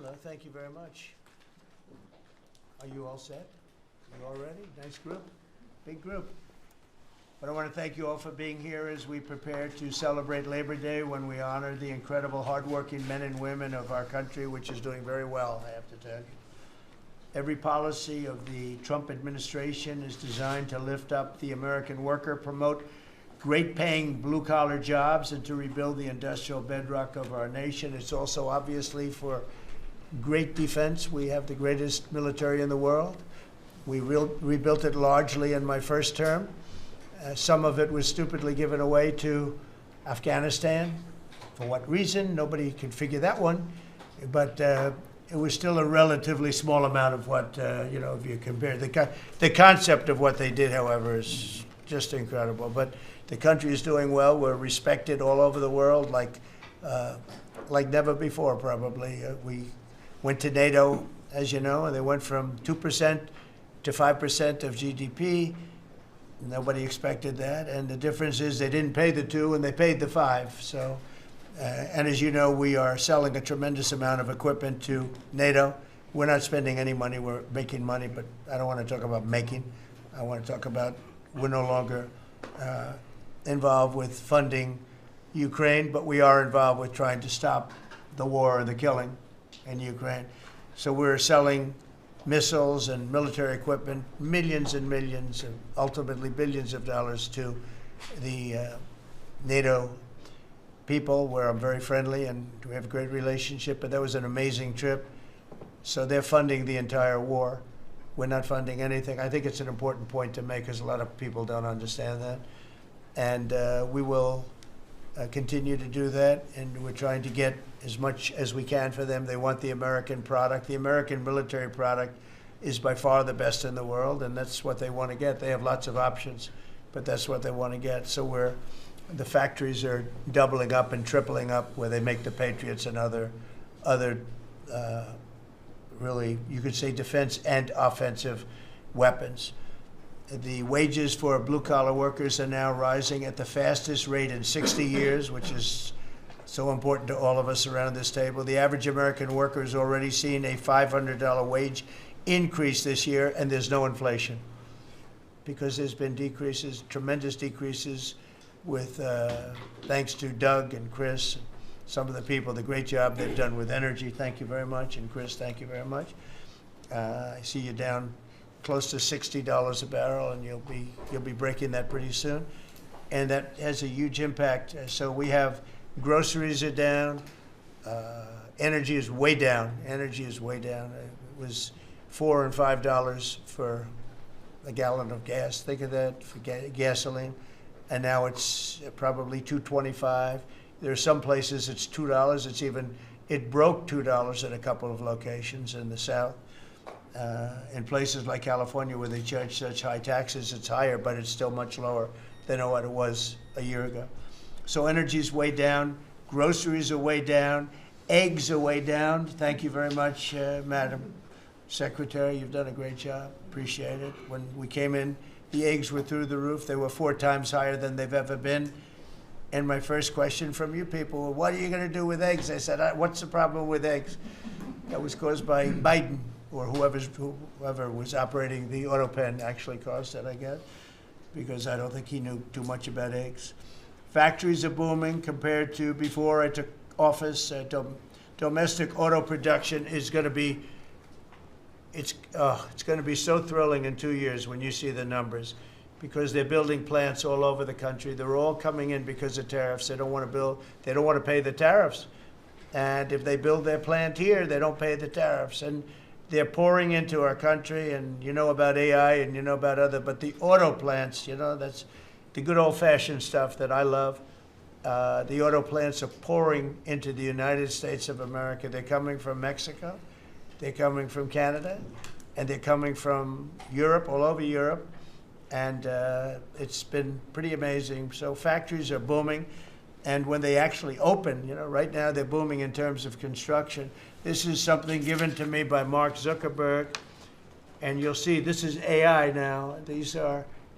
Hello, thank you very much. Are you all set? You all ready? Nice group, big group. But I want to thank you all for being here as we prepare to celebrate Labor Day, when we honor the incredible hardworking men and women of our country, which is doing very well, I have to tell you. Every policy of the Trump administration is designed to lift up the American worker, promote great paying blue collar jobs, and to rebuild the industrial bedrock of our nation. It's also obviously for great defense. We have the greatest military in the world. We rebuilt it largely in my first term. Some of it was stupidly given away to Afghanistan. For what reason? Nobody can figure that one. But it was still a relatively small amount of what, if you compare. The concept of what they did, however, is just incredible. But the country is doing well. We're respected all over the world like never before, probably. We went to NATO, as you know, and they went from 2% to 5% of GDP. Nobody expected that. And the difference is they didn't pay the 2 and they paid the 5. So, and as you know, we are selling a tremendous amount of equipment to NATO. We're not spending any money. We're making money, but I don't want to talk about making. I want to talk about we're no longer involved with funding Ukraine, but we are involved with trying to stop the war and the killing in Ukraine. So we're selling missiles and military equipment, millions and millions, and ultimately billions of dollars to the NATO people, where I'm very friendly and we have a great relationship. But that was an amazing trip. So they're funding the entire war. We're not funding anything. I think it's an important point to make, because a lot of people don't understand that. And we will continue to do that, and we're trying to get as much as we can for them. They want the American product. The American military product is by far the best in the world, and that's what they want to get. They have lots of options, but that's what they want to get. So the factories are doubling up and tripling up, where they make the Patriots and other really, you could say, defense and offensive weapons. The wages for blue-collar workers are now rising at the fastest rate in 60 years, which is so important to all of us around this table. The average American worker has already seen a $500 wage increase this year, and there's no inflation, because there's been decreases, tremendous decreases, with thanks to Doug and Chris, and some of the people, the great job they've done with energy. Thank you very much. And Chris, thank you very much. I see you down close to $60 a barrel, and you'll be breaking that pretty soon, and that has a huge impact. So we have groceries are down, energy is way down. Energy is way down. It was $4 and $5 for a gallon of gas. Think of that, for gasoline, and now it's probably $2.25. There are some places it's $2. It broke $2 at a couple of locations in the South. In places like California, where they charge such high taxes, it's higher, but it's still much lower than what it was a year ago. So energy's way down, groceries are way down, eggs are way down. Thank you very much, Madam Secretary. You've done a great job. Appreciate it. When we came in, the eggs were through the roof. They were 4 times higher than they've ever been. And my first question from you people, well, what are you going to do with eggs? I said, what's the problem with eggs? That was caused by Biden, or whoever was operating the auto pen actually caused it, I guess, because I don't think he knew too much about eggs. Factories are booming compared to before I took office. Domestic auto production is going to be, it's going to be so thrilling in 2 years when you see the numbers, because they're building plants all over the country. They're all coming in because of tariffs. They don't want to pay the tariffs. And if they build their plant here, they don't pay the tariffs. And they're pouring into our country, and you know about AI and you know about but the auto plants, that's the good old-fashioned stuff that I love. The auto plants are pouring into the United States of America. They're coming from Mexico, they're coming from Canada, and they're coming from Europe, all over Europe, and it's been pretty amazing. So factories are booming, and when they actually open, right now they're booming in terms of construction. This is something given to me by Mark Zuckerberg, and you'll see this is AI now.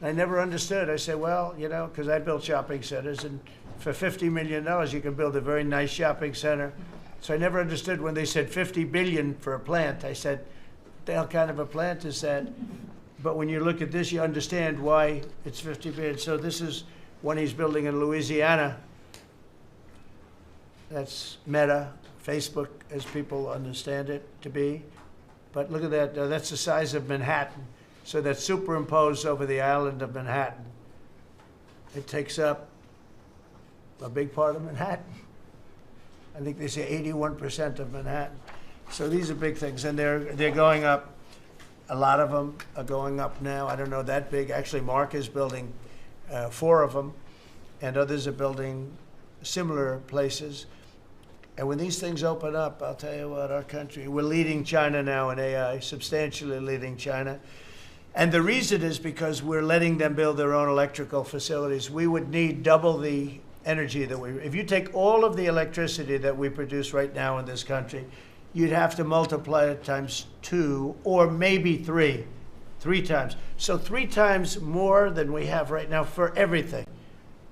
I never understood. I said, well, because I built shopping centers, and for $50 million, you can build a very nice shopping center. So I never understood when they said 50 billion for a plant. I said, what the hell kind of a plant is that? But when you look at this, you understand why it's 50 billion. So this is one he's building in Louisiana. That's Meta, Facebook, as people understand it to be. But look at that, that's the size of Manhattan. So that's superimposed over the island of Manhattan. It takes up a big part of Manhattan. I think they say 81% of Manhattan. So these are big things, and they're going up. A lot of them are going up now. I don't know that big. Actually, Mark is building 4 of them, and others are building similar places. And when these things open up, I'll tell you what, our country, we're leading China now in AI, substantially leading China. And the reason is because we're letting them build their own electrical facilities. We would need double the energy that if you take all of the electricity that we produce right now in this country, you'd have to multiply it times 2 or maybe 3 times. So 3 times more than we have right now for everything,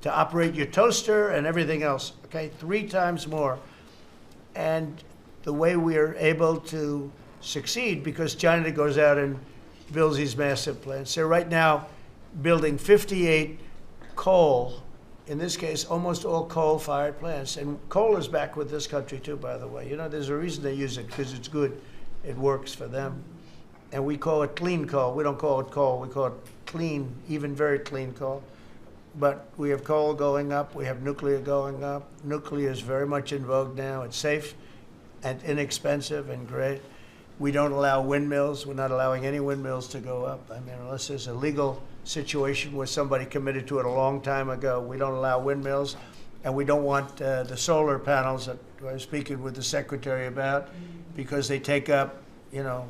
to operate your toaster and everything else, okay? 3 times more. And the way we are able to succeed, because China goes out and builds these massive plants. They're right now building 58 coal, in this case, almost all coal-fired plants. And coal is back with this country too, by the way. You know, there's a reason they use it, because it's good. It works for them. And we call it clean coal. We don't call it coal. We call it clean, even very clean coal. But we have coal going up. We have nuclear going up. Nuclear is very much in vogue now. It's safe and inexpensive and great. We don't allow windmills. We're not allowing any windmills to go up. I mean, unless there's a legal situation where somebody committed to it a long time ago, we don't allow windmills. And we don't want the solar panels that I was speaking with the secretary about, because they take up, you know,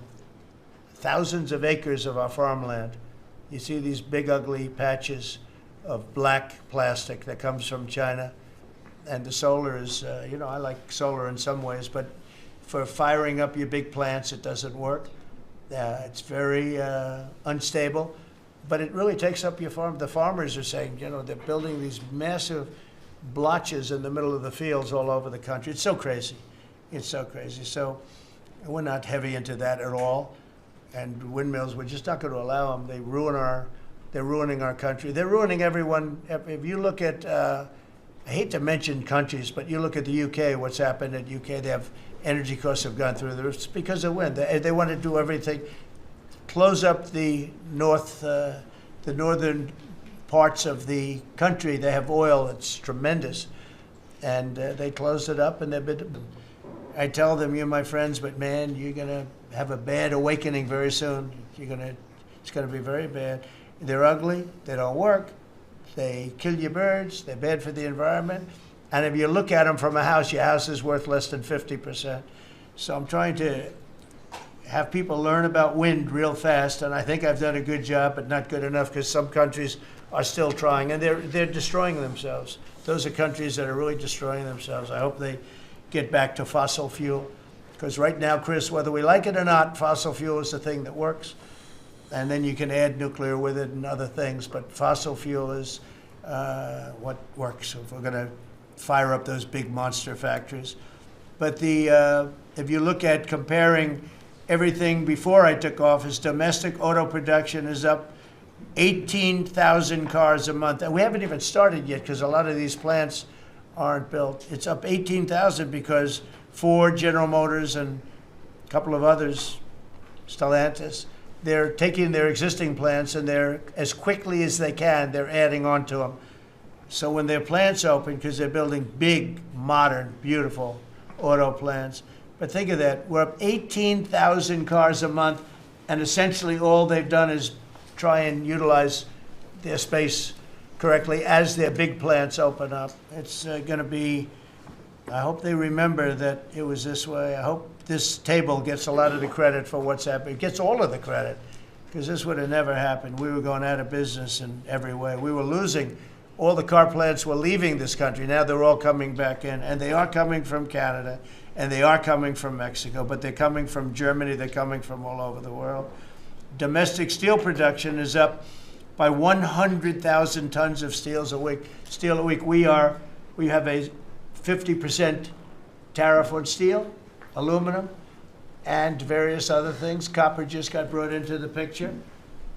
thousands of acres of our farmland. You see these big, ugly patches of black plastic that comes from China. And the solar is, you know, I like solar in some ways, but for firing up your big plants, it doesn't work. It's very unstable, but it really takes up your farm. The farmers are saying, you know, they're building these massive blotches in the middle of the fields all over the country. It's so crazy. It's so crazy. So we're not heavy into that at all. And windmills, we're just not going to allow them. They're ruining our country. They're ruining everyone. If you look at, I hate to mention countries, but you look at the UK, what's happened at UK, they have energy costs have gone through the roof. It's because of wind. They want to do everything, close up the northern parts of the country. They have oil that's tremendous, and they closed it up. And I tell them, you're my friends, but man, you're gonna have a bad awakening very soon. It's gonna be very bad. They're ugly. They don't work. They kill your birds. They're bad for the environment. And if you look at them from a house, your house is worth less than 50%. So I'm trying to have people learn about wind real fast, and I think I've done a good job, but not good enough, because some countries are still trying, and they're destroying themselves. Those are countries that are really destroying themselves. I hope they get back to fossil fuel, because right now, Chris, whether we like it or not, fossil fuel is the thing that works, and then you can add nuclear with it and other things, but fossil fuel is what works if we're going to fire up those big monster factories. But if you look at comparing everything before I took office, domestic auto production is up 18,000 cars a month. And we haven't even started yet, because a lot of these plants aren't built. It's up 18,000 because Ford, General Motors, and a couple of others, Stellantis, they're taking their existing plants, and they're, as quickly as they can, they're adding on to them. So when their plants open, because they're building big, modern, beautiful auto plants, but think of that, we're up 18,000 cars a month, and essentially all they've done is try and utilize their space correctly as their big plants open up. It's going to be, I hope they remember that it was this way. I hope this table gets a lot of the credit for what's happening. It gets all of the credit, because this would have never happened. We were going out of business in every way. We were losing. All the car plants were leaving this country. Now they're all coming back in, and they are coming from Canada, and they are coming from Mexico, but they're coming from Germany. They're coming from all over the world. Domestic steel production is up by 100,000 tons of steel a week. We have a 50% tariff on steel, aluminum, and various other things. Copper just got brought into the picture,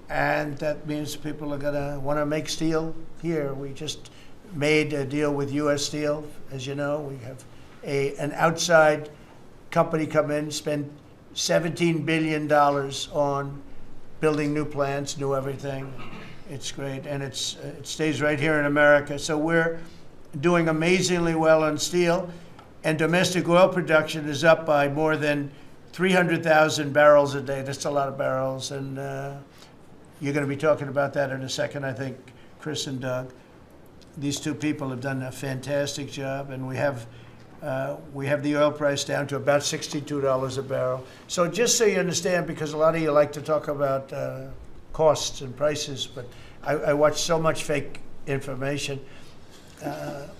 and that means people are going to want to make steel here. We just made a deal with U.S. Steel. As you know, we have an outside company come in, spend $17 billion on building new plants, new everything. It's great, and it stays right here in America. So we're doing amazingly well on steel, and domestic oil production is up by more than 300,000 barrels a day. That's a lot of barrels, and you're going to be talking about that in a second, I think, Chris and Doug. These two people have done a fantastic job, and we have the oil price down to about $62 a barrel. So just so you understand, because a lot of you like to talk about costs and prices, but I watch so much fake information.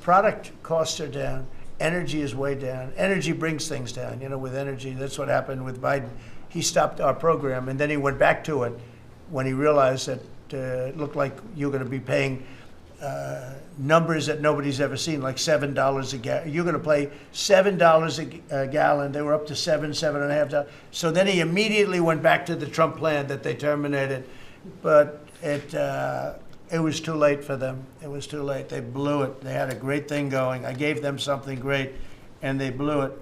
Product costs are down. Energy is way down. Energy brings things down. You know, with energy, that's what happened with Biden. He stopped our program, and then he went back to it when he realized that it looked like you're going to be paying numbers that nobody's ever seen, like $7 a gallon. You're going to pay $7 a gallon. They were up to $7.50. So then he immediately went back to the Trump plan that they terminated, but it was too late for them. It was too late. They blew it. They had a great thing going. I gave them something great, and they blew it.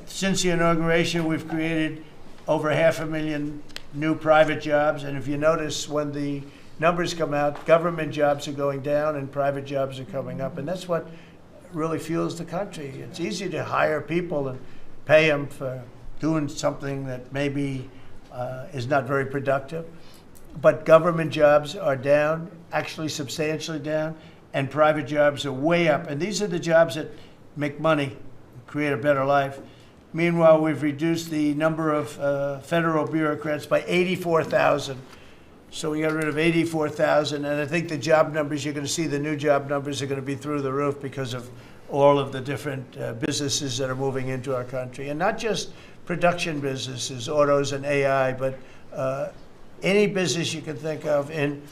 Since the inauguration, we've created over 500,000 new private jobs, and if you notice, when the numbers come out, government jobs are going down and private jobs are coming up, and that's what really fuels the country. It's easy to hire people and pay them for doing something that maybe is not very productive, but government jobs are down, actually substantially down, and private jobs are way up, and these are the jobs that make money, create a better life. Meanwhile, we've reduced the number of federal bureaucrats by 84,000. So we got rid of 84,000, and I think the job numbers, you're going to see the new job numbers are going to be through the roof because of all of the different businesses that are moving into our country. And not just production businesses, autos and AI, but any business you can think of. In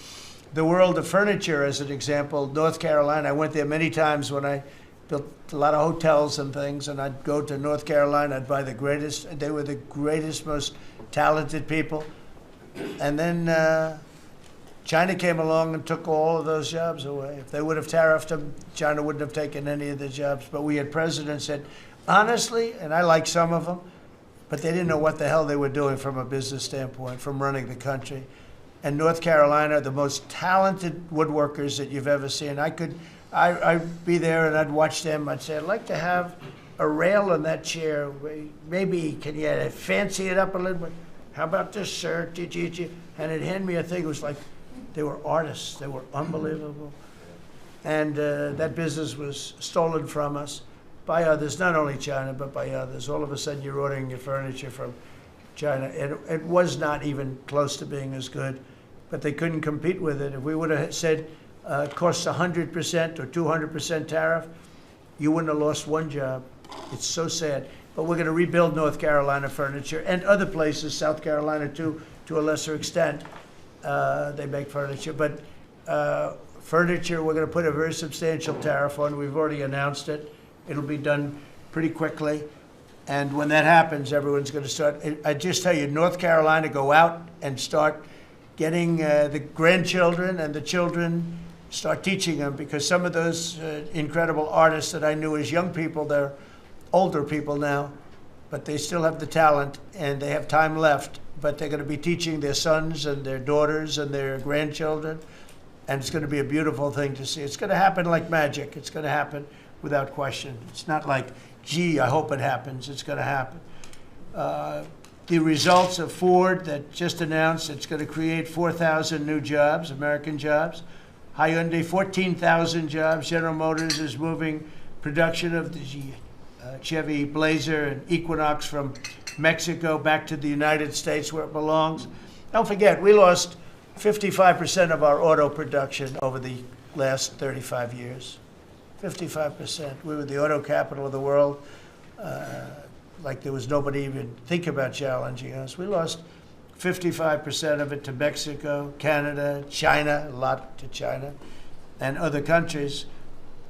the world of furniture, as an example, North Carolina, I went there many times when I built a lot of hotels and things, and I'd go to North Carolina, I'd buy the greatest, they were the greatest, most talented people. And then China came along and took all of those jobs away. If they would have tariffed them, China wouldn't have taken any of the jobs. But we had presidents that, honestly, and I like some of them, but they didn't know what the hell they were doing from a business standpoint, from running the country. And North Carolina, the most talented woodworkers that you've ever seen. I'd be there and I'd watch them. I'd say, I'd like to have a rail in that chair. Maybe can you fancy it up a little bit? How about this, sir? And it'd hand me a thing. It was like they were artists. They were unbelievable. And that business was stolen from us by others, not only China, but by others. All of a sudden, you're ordering your furniture from China. It was not even close to being as good, but they couldn't compete with it. If we would have said it costs 100% or 200% tariff, you wouldn't have lost one job. It's so sad. But we're going to rebuild North Carolina furniture and other places, South Carolina too, to a lesser extent. They make furniture. But furniture, we're going to put a very substantial tariff on. We've already announced it. It'll be done pretty quickly. And when that happens, everyone's going to start. I just tell you, North Carolina, go out and start getting the grandchildren and the children, start teaching them, because some of those incredible artists that I knew as young people, they're older people now, but they still have the talent and they have time left, but they're going to be teaching their sons and their daughters and their grandchildren, and it's going to be a beautiful thing to see. It's going to happen like magic. It's going to happen without question. It's not like, gee, I hope it happens. It's going to happen. The results of Ford that just announced it's going to create 4,000 new jobs, American jobs. Hyundai, 14,000 jobs. General Motors is moving production of the Chevy Blazer and Equinox from Mexico back to the United States where it belongs. Don't forget, we lost 55% of our auto production over the last 35 years. 55%. We were the auto capital of the world. Like there was nobody even think about challenging us. We lost 55% of it to Mexico, Canada, China, a lot to China, and other countries.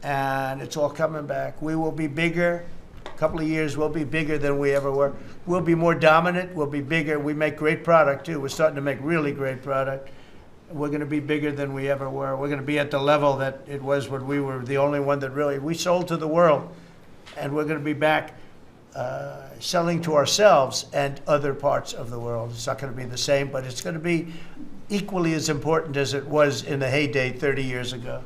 And it's all coming back. We will be bigger couple of years, we'll be bigger than we ever were. We'll be more dominant. We'll be bigger. We make great product, too. We're starting to make really great product. We're going to be bigger than we ever were. We're going to be at the level that it was when we were the only one that really, we sold to the world. And we're going to be back selling to ourselves and other parts of the world. It's not going to be the same, but it's going to be equally as important as it was in the heyday 30 years ago.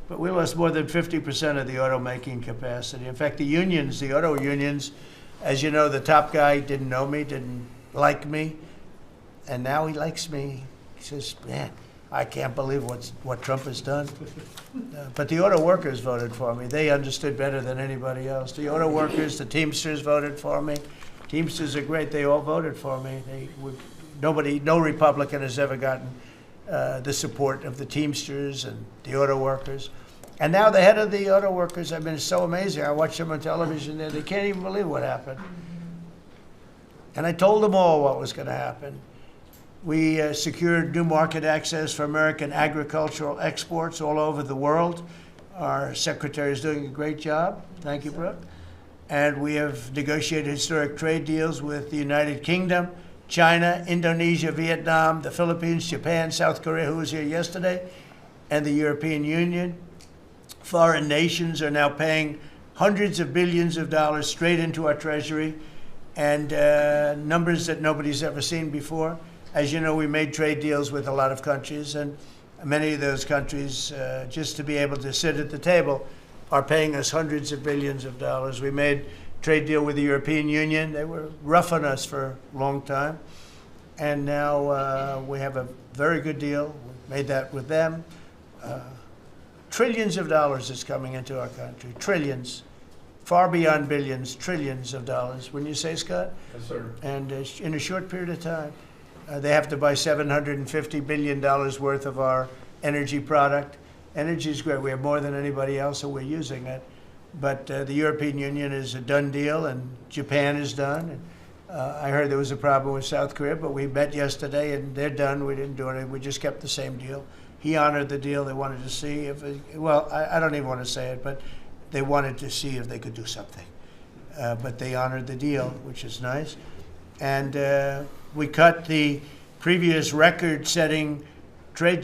But we lost more than 50% of the automaking capacity. In fact, the unions, the auto unions, as you know, the top guy didn't know me, didn't like me, and now he likes me. He says, man, I can't believe what Trump has done. But the auto workers voted for me. They understood better than anybody else. The auto workers, the Teamsters voted for me. Teamsters are great. They all voted for me. No Republican has ever gotten the support of the Teamsters and the auto workers. And now the head of the auto workers, I've been so amazing. I watch them on television there. They can't even believe what happened. And I told them all what was going to happen. We secured new market access for American agricultural exports all over the world. Our secretary is doing a great job. Thank you, Brooke. And we have negotiated historic trade deals with the United Kingdom, China, Indonesia, Vietnam, the Philippines, Japan, South Korea, who was here yesterday, and the European Union. Foreign nations are now paying hundreds of billions of dollars straight into our treasury, and numbers that nobody's ever seen before. As you know, we made trade deals with a lot of countries, and many of those countries, just to be able to sit at the table, are paying us hundreds of billions of dollars. We made a trade deal with the European Union. They were rough on us for a long time, and now we have a very good deal. We made that with them. Trillions of dollars is coming into our country. Trillions. Far beyond billions, trillions of dollars. Wouldn't you say, Scott? Yes, sir. And in a short period of time. They have to buy $750 billion worth of our energy product. Energy is great. We have more than anybody else, so we're using it. But the European Union is a done deal, and Japan is done. And, I heard there was a problem with South Korea, but we met yesterday, and they're done. We didn't do anything. We just kept the same deal. He honored the deal. They wanted to see if, I don't even want to say it, but they wanted to see if they could do something. But they honored the deal, which is nice. And we cut the previous record-setting trade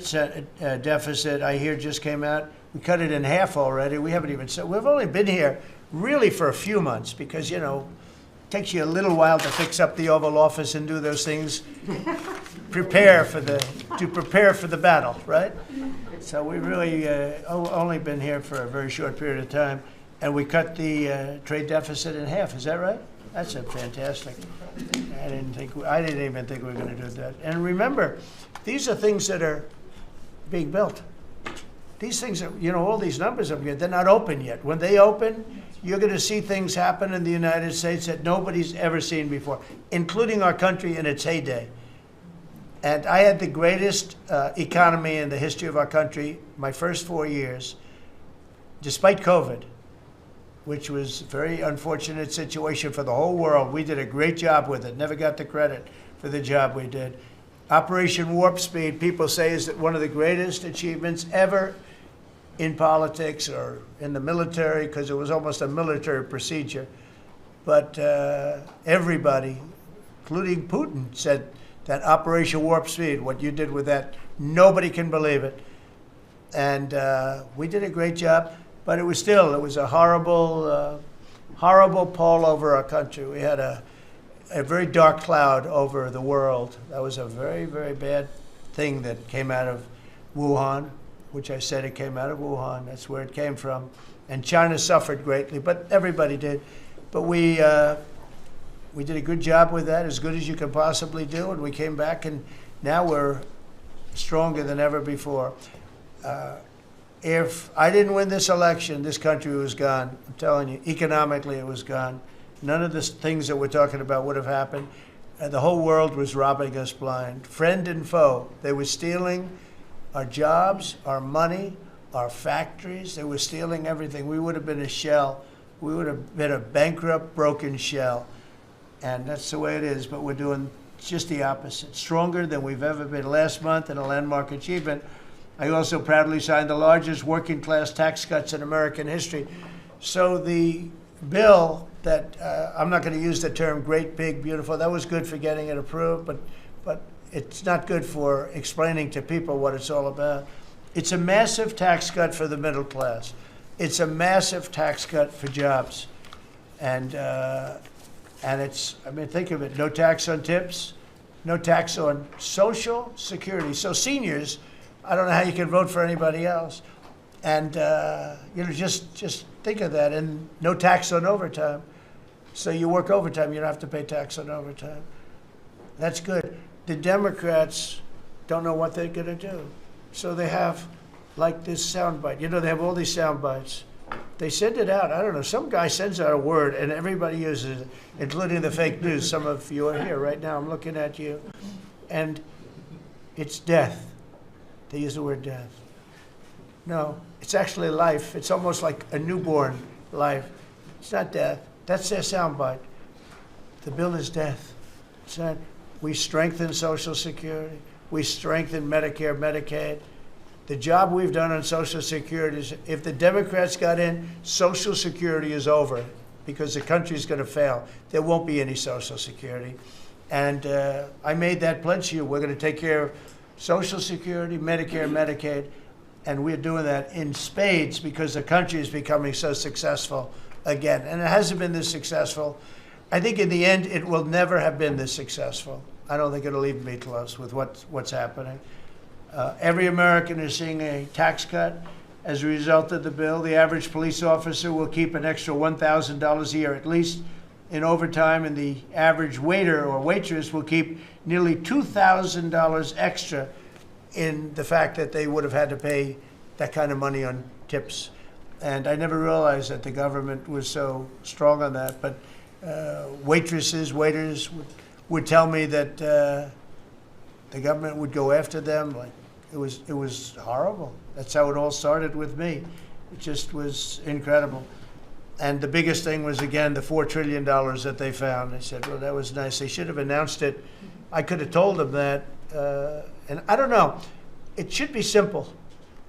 deficit, I hear just came out. We cut it in half already. We haven't even said, we've only been here really for a few months because, you know, it takes you a little while to fix up the Oval Office and do those things, prepare for the battle, right? So we really only been here for a very short period of time, and we cut the trade deficit in half. Is that right? That's a fantastic. I didn't even think we were going to do that. And remember, these are things that are being built. These things are, you know, all these numbers up here, they're not open yet. When they open, you're going to see things happen in the United States that nobody's ever seen before, including our country in its heyday. And I had the greatest economy in the history of our country my first 4 years, despite COVID, which was a very unfortunate situation for the whole world. We did a great job with it, never got the credit for the job we did. Operation Warp Speed, people say, is one of the greatest achievements ever in politics or in the military, because it was almost a military procedure. But everybody, including Putin, said that Operation Warp Speed, what you did with that, nobody can believe it. And we did a great job. But it was a horrible, horrible pall over our country. We had a very dark cloud over the world. That was a very, very bad thing that came out of Wuhan, which I said it came out of Wuhan. That's where it came from. And China suffered greatly, but everybody did. But we did a good job with that, as good as you could possibly do, and we came back, and now we're stronger than ever before. If I didn't win this election, this country was gone. I'm telling you, economically it was gone. None of the things that we're talking about would have happened. The whole world was robbing us blind. Friend and foe. They were stealing our jobs, our money, our factories. They were stealing everything. We would have been a shell. We would have been a bankrupt, broken shell. And that's the way it is, but we're doing just the opposite. Stronger than we've ever been. Last month, in a landmark achievement, I also proudly signed the largest working class tax cuts in American history. So the bill that I'm not going to use the term great, big, beautiful. That was good for getting it approved, but it's not good for explaining to people what it's all about. It's a massive tax cut for the middle class. It's a massive tax cut for jobs. And it's, I mean, think of it, no tax on tips, no tax on Social Security. So seniors, I don't know how you can vote for anybody else. And, you know, just think of that. And no tax on overtime. So you work overtime, you don't have to pay tax on overtime. That's good. The Democrats don't know what they're going to do. So they have, like, this soundbite. You know, they have all these sound bites. They send it out. I don't know. Some guy sends out a word, and everybody uses it, including the fake news. Some of you are here right now. I'm looking at you. And it's death. They use the word death. No, it's actually life. It's almost like a newborn life. It's not death. That's their soundbite. The bill is death. It's not. We strengthen Social Security. We strengthen Medicare, Medicaid. The job we've done on Social Security is, if the Democrats got in, Social Security is over because the country's going to fail. There won't be any Social Security. And I made that pledge to you. We're going to take care of Social Security, Medicare, Medicaid, and we're doing that in spades because the country is becoming so successful again. And it hasn't been this successful. I think in the end, it will never have been this successful. I don't think it'll even be close with what's happening. Every American is seeing a tax cut as a result of the bill. The average police officer will keep an extra $1,000 a year at least in overtime, and the average waiter or waitress will keep nearly $2,000 extra in the fact that they would have had to pay that kind of money on tips. And I never realized that the government was so strong on that. But waitresses, waiters would tell me that the government would go after them. Like it was horrible. That's how it all started with me. It just was incredible. And the biggest thing was, again, the $4 trillion that they found. They said, well, that was nice. They should have announced it. I could have told them that. And I don't know. It should be simple.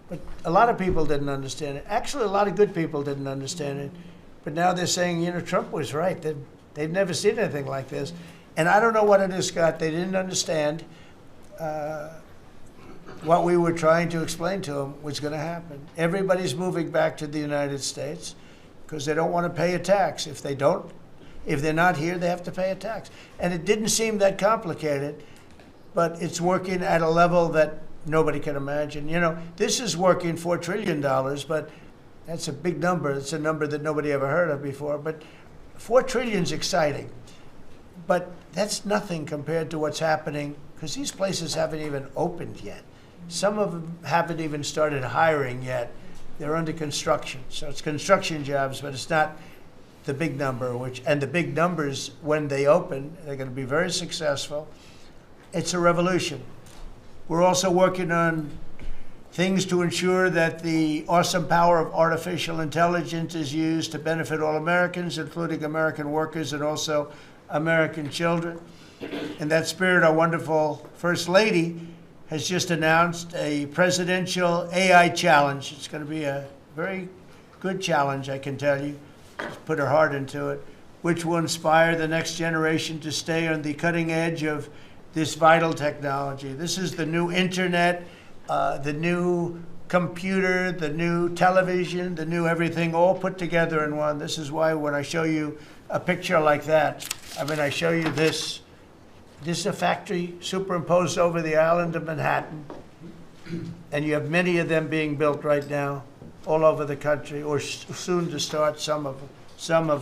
But a lot of people didn't understand it. Actually, a lot of good people didn't understand it. But now they're saying, you know, Trump was right. They've never seen anything like this. And I don't know what it is, Scott. They didn't understand what we were trying to explain to them was going to happen. Everybody's moving back to the United States because they don't want to pay a tax. If they're not here, they have to pay a tax. And it didn't seem that complicated, but it's working at a level that nobody can imagine. You know, this is working $4 trillion, but that's a big number. It's a number that nobody ever heard of before. But $4 trillion is exciting. But that's nothing compared to what's happening, because these places haven't even opened yet. Some of them haven't even started hiring yet. They're under construction. So it's construction jobs, but it's not the big number, and the big numbers, when they open, they're going to be very successful. It's a revolution. We're also working on things to ensure that the awesome power of artificial intelligence is used to benefit all Americans, including American workers and also American children. In that spirit, our wonderful First Lady has just announced a presidential AI challenge. It's going to be a very good challenge, I can tell you. She's put her heart into it, which will inspire the next generation to stay on the cutting edge of this vital technology. This is the new internet, the new computer, the new television, the new everything, all put together in one. This is why when I show you a picture like that, I mean, I show you this. This is a factory superimposed over the island of Manhattan, and you have many of them being built right now all over the country, or soon to start. Some of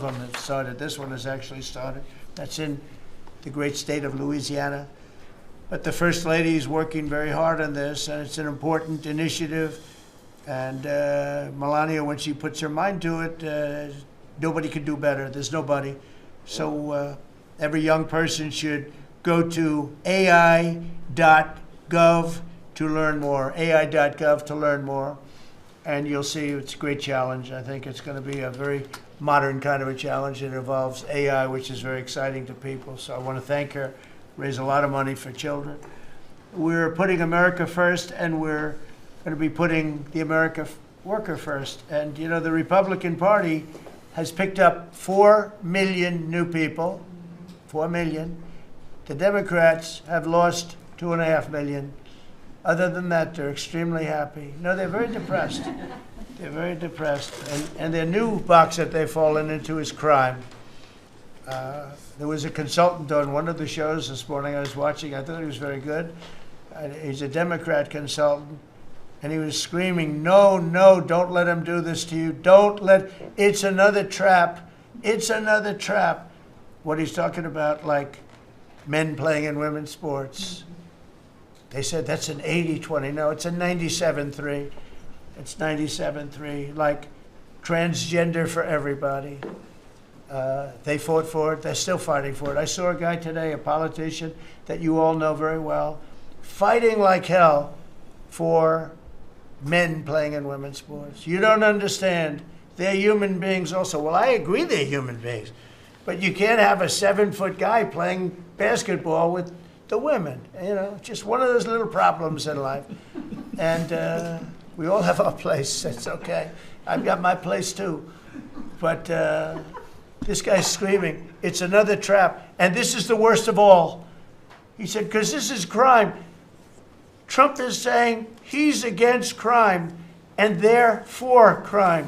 them have started. This one has actually started. That's in the great state of Louisiana. But the First Lady is working very hard on this, and it's an important initiative. And Melania, when she puts her mind to it, nobody can do better. There's nobody. So every young person should go to AI.gov to learn more, AI.gov to learn more. And you'll see it's a great challenge. I think it's going to be a very modern kind of a challenge. It involves AI, which is very exciting to people. So I want to thank her, raise a lot of money for children. We're putting America first, and we're going to be putting the American worker first. And, you know, the Republican Party has picked up 4 million new people, 4 million. The Democrats have lost 2.5 million. Other than that, they're extremely happy. No, they're very depressed. They're very depressed. And their new box that they've fallen into is crime. There was a consultant on one of the shows this morning I was watching. I thought he was very good. He's a Democrat consultant. And he was screaming, no, no, don't let him do this to you. Don't let, it's another trap. It's another trap. What he's talking about, like men playing in women's sports. They said that's an 80-20. No, it's a 97-3. It's 97-3. Like transgender for everybody. They fought for it. They're still fighting for it. I saw a guy today, a politician that you all know very well, fighting like hell for men playing in women's sports. You don't understand. They're human beings also. Well, I agree they're human beings. But you can't have a 7-foot guy playing basketball with the women. You know, just one of those little problems in life. And we all have our place. That's okay. I've got my place too. But this guy's screaming, it's another trap. And this is the worst of all. He said, because this is crime. Trump is saying he's against crime and they're for crime.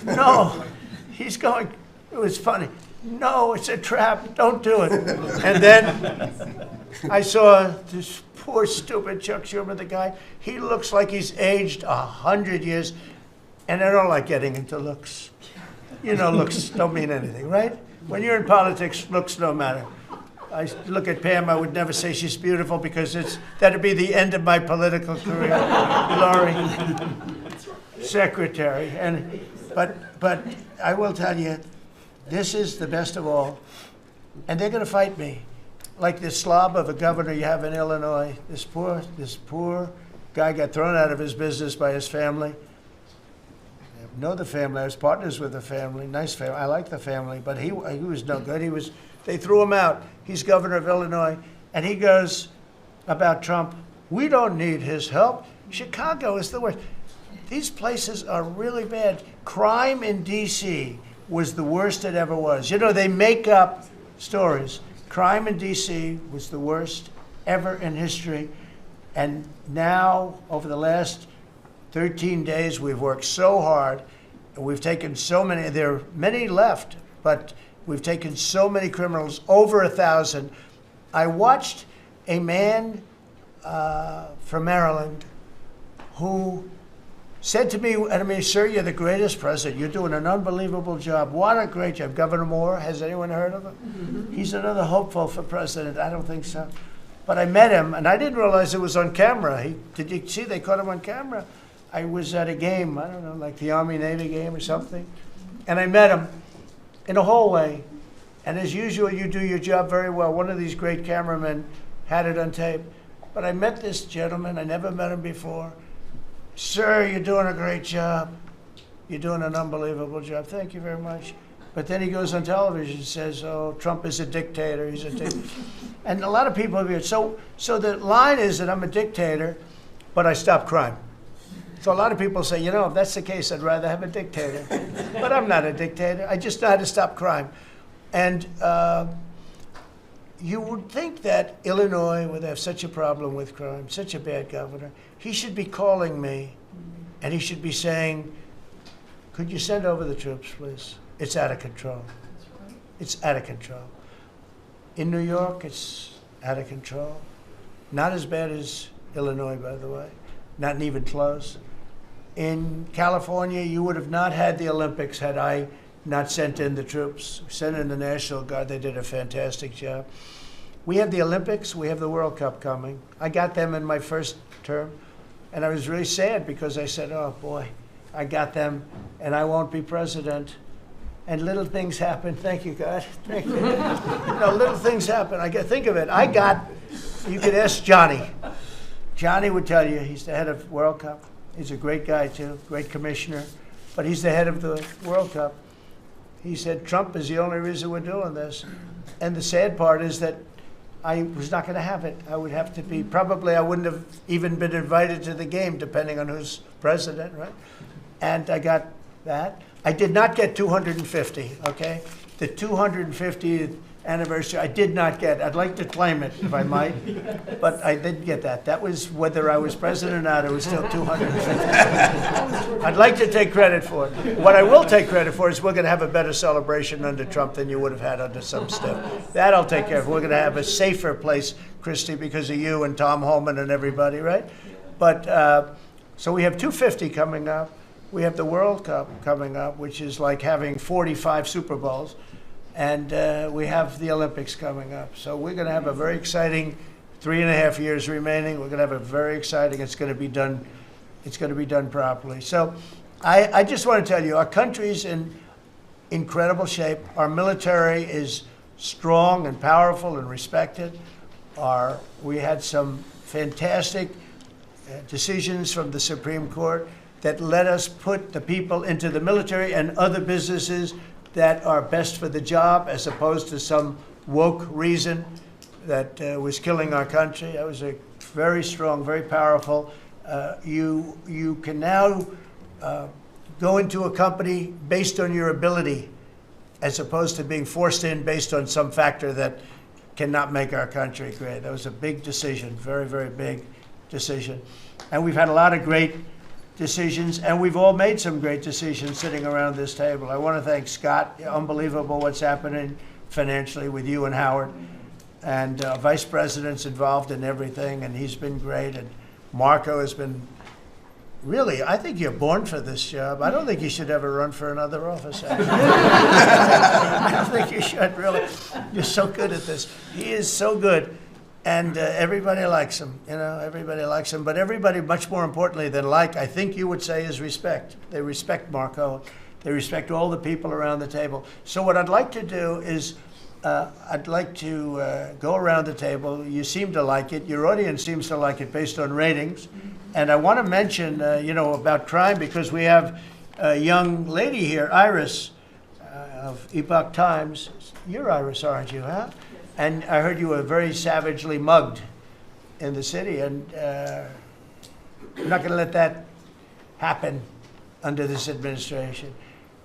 No, he's going, it was funny. No, it's a trap, don't do it. And then I saw this poor, stupid Chuck Schumer, the guy. He looks like he's aged 100 years, and I don't like getting into looks. You know, looks don't mean anything, right? When you're in politics, looks don't matter. I look at Pam, I would never say she's beautiful because that'd be the end of my political career. Laurie, secretary. But I will tell you, this is the best of all. And they're going to fight me. Like this slob of a governor you have in Illinois. This poor guy got thrown out of his business by his family. I know the family. I was partners with the family. Nice family. I like the family. But he was no good. They threw him out. He's governor of Illinois. And he goes about Trump, we don't need his help. Chicago is the worst. These places are really bad. Crime in D.C. was the worst it ever was. You know, they make up stories. Crime in D.C. was the worst ever in history. And now, over the last 13 days, we've worked so hard. And we've taken so many, there are many left, but we've taken so many criminals, over 1,000. I watched a man from Maryland who said to me, I mean, sir, you're the greatest president. You're doing an unbelievable job. What a great job. Governor Moore, has anyone heard of him? Mm-hmm. He's another hopeful for president. I don't think so. But I met him, and I didn't realize it was on camera. Did you see they caught him on camera? I was at a game, I don't know, like the Army-Navy game or something. And I met him in a hallway. And as usual, you do your job very well. One of these great cameramen had it on tape. But I met this gentleman. I never met him before. Sir, you're doing a great job. You're doing an unbelievable job. Thank you very much. But then he goes on television and says, oh, Trump is a dictator. He's a dictator. And a lot of people have heard. So the line is that I'm a dictator, but I stop crime. So a lot of people say, you know, if that's the case, I'd rather have a dictator. But I'm not a dictator. I just know how to stop crime. And you would think that Illinois would have such a problem with crime, such a bad governor. He should be calling me, and he should be saying, could you send over the troops, please? It's out of control. It's out of control. In New York, it's out of control. Not as bad as Illinois, by the way. Not even close. In California, you would have not had the Olympics had I not sent in the troops, sent in the National Guard. They did a fantastic job. We have the Olympics. We have the World Cup coming. I got them in my first term, and I was really sad because I said, oh, boy, I got them, and I won't be president. And little things happen. Thank you, God. Thank you. No, little things happen. Think of it. You could ask Johnny. Johnny would tell you, he's the head of World Cup. He's a great guy, too, great commissioner. But he's the head of the World Cup. He said, Trump is the only reason we're doing this. And the sad part is that I was not going to have it. I would have to be, probably I wouldn't have even been invited to the game, depending on who's president, right? And I got that. I did not get 250, okay? The 250th anniversary, I did not get. I'd like to claim it, if I might, but I didn't get that. That was whether I was president or not, it was still 250. I'd like to take credit for it. What I will take credit for is we're going to have a better celebration under Trump than you would have had under some stuff. That I'll take care of. We're going to have a safer place, Christy, because of you and Tom Holman and everybody, right? But, so we have 250 coming up. We have the World Cup coming up, which is like having 45 Super Bowls. And we have the Olympics coming up. So we're going to have a very exciting 3.5 years remaining. We're going to have a very exciting, it's going to be done properly. So I just want to tell you, our country's in incredible shape. Our military is strong and powerful and respected. We had some fantastic decisions from the Supreme Court that let us put the people into the military and other businesses that are best for the job, as opposed to some woke reason that was killing our country. That was a very strong, very powerful. You can now go into a company based on your ability, as opposed to being forced in based on some factor that cannot make our country great. That was a big decision, very, very big decision. And we've had a lot of great decisions, and we've all made some great decisions sitting around this table. I want to thank Scott. Unbelievable what's happening financially with you and Howard. And Vice President's involved in everything, and he's been great. And Marco has been, really, I think you're born for this job. I don't think you should ever run for another office, actually. I don't think you should, really. You're so good at this. He is so good. And everybody likes him, everybody likes him. But everybody, much more importantly than like, I think you would say, is respect. They respect Marco. They respect all the people around the table. So what I'd like to do is, I'd like to go around the table. You seem to like it. Your audience seems to like it based on ratings. And I want to mention, about crime, because we have a young lady here, Iris, of Epoch Times. You're Iris, aren't you, huh? And I heard you were very savagely mugged in the city, and we're not going to let that happen under this administration.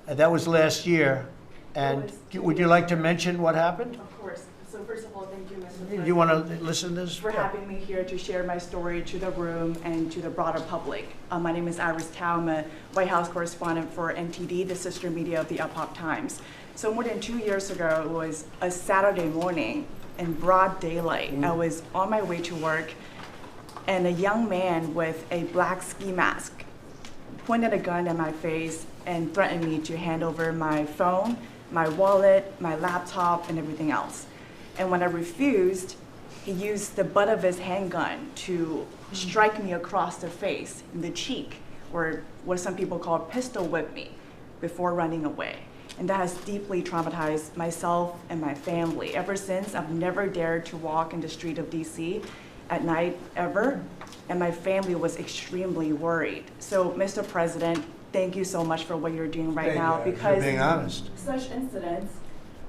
That was last year. And would you like to mention what happened? Of course. So first of all, thank you, Mr. President. Do you want to listen to this? For having me here to share my story to the room and to the broader public. My name is Iris Tao. I'm a White House correspondent for NTD, the sister media of the Epoch Times. So more than 2 years ago, it was a Saturday morning in broad daylight. I was on my way to work, and a young man with a black ski mask pointed a gun at my face and threatened me to hand over my phone, my wallet, my laptop, and everything else. And when I refused, he used the butt of his handgun to strike me across the face, in the cheek, or what some people call pistol whip me, before running away. And that has deeply traumatized myself and my family. Ever since, I've never dared to walk in the street of DC at night, ever. And my family was extremely worried. So, Mr. President, thank you so much for what you're doing right now, because being honest. Such incidents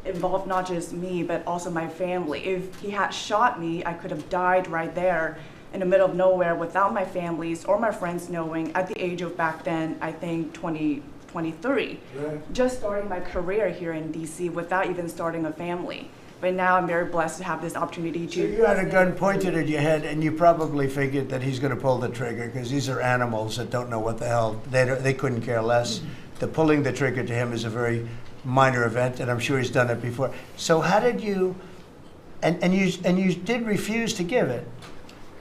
involve not just me, but also my family. If he had shot me, I could have died right there in the middle of nowhere without my families or my friends knowing, at the age of, back then, I think 23, just starting my career here in DC without even starting a family. But now I'm very blessed to have this opportunity to. So you had a gun pointed at your head, and you probably figured that he's going to pull the trigger, because these are animals that don't know what the hell, they couldn't care less. The pulling the trigger to him is a very minor event, and I'm sure he's done it before. So how did you, and you did refuse to give it,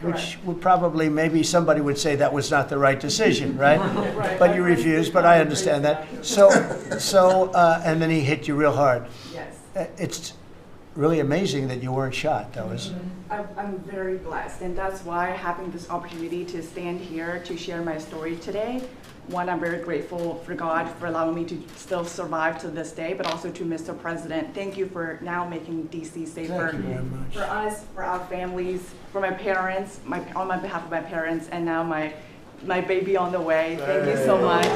which would probably, maybe somebody would say that was not the right decision, right? Right. But you refused, but I understand that. So, and then he hit you real hard. Yes. It's really amazing that you weren't shot, though, isn't it? I'm very blessed, and that's why having this opportunity to stand here to share my story today. One, I'm very grateful for God for allowing me to still survive to this day, but also to Mr. President. Thank you for now making DC safer. Thank you very much. For us, for our families, for my parents, on my behalf of my parents, and now my baby on the way. Thank you so much.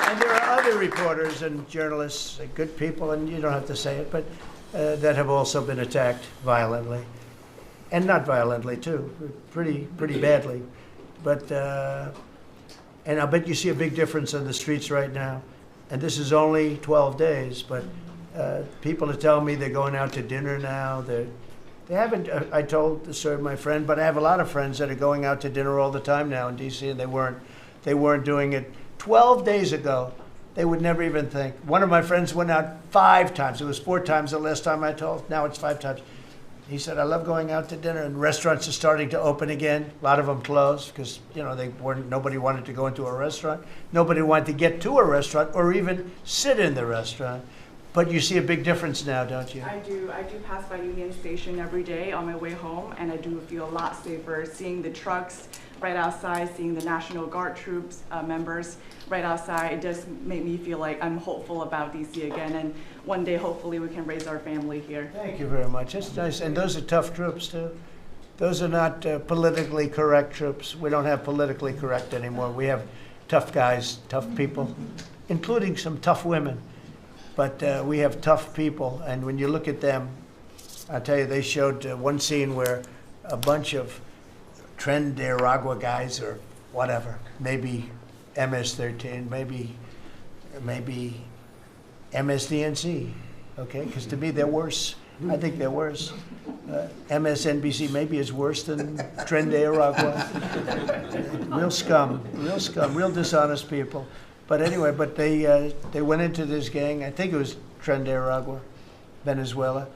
And there are other reporters and journalists, good people, and you don't have to say it, but that have also been attacked violently. And not violently, too, pretty badly. But, and I bet you see a big difference on the streets right now. And this is only 12 days, but people are telling me they're going out to dinner now. They haven't, I told my friend, but I have a lot of friends that are going out to dinner all the time now in D.C., and they weren't doing it 12 days ago. They would never even think. One of my friends went out 5 times. It was 4 times the last time I told. Now it's 5 times. He said, I love going out to dinner, and restaurants are starting to open again. A lot of them closed because, nobody wanted to go into a restaurant. Nobody wanted to get to a restaurant or even sit in the restaurant. But you see a big difference now, don't you? I do. I do pass by Union Station every day on my way home, and I do feel a lot safer seeing the trucks right outside, seeing the National Guard troops members right outside. It does make me feel like I'm hopeful about DC again, and one day hopefully we can raise our family here. Thank you very much. It's nice. And those are tough troops, too. Those are not politically correct troops. We don't have politically correct anymore. We have tough guys, tough people, including some tough women. But we have tough people, and when you look at them, I'll tell you, they showed one scene where a bunch of Deregulatory guys or whatever, maybe MS-13, maybe MSDNC, okay? Because to me, they're worse. I think they're worse. MSNBC maybe is worse than Deregulatory. Real scum, real dishonest people. But anyway, they went into this gang. I think it was Deregulatory, Venezuela,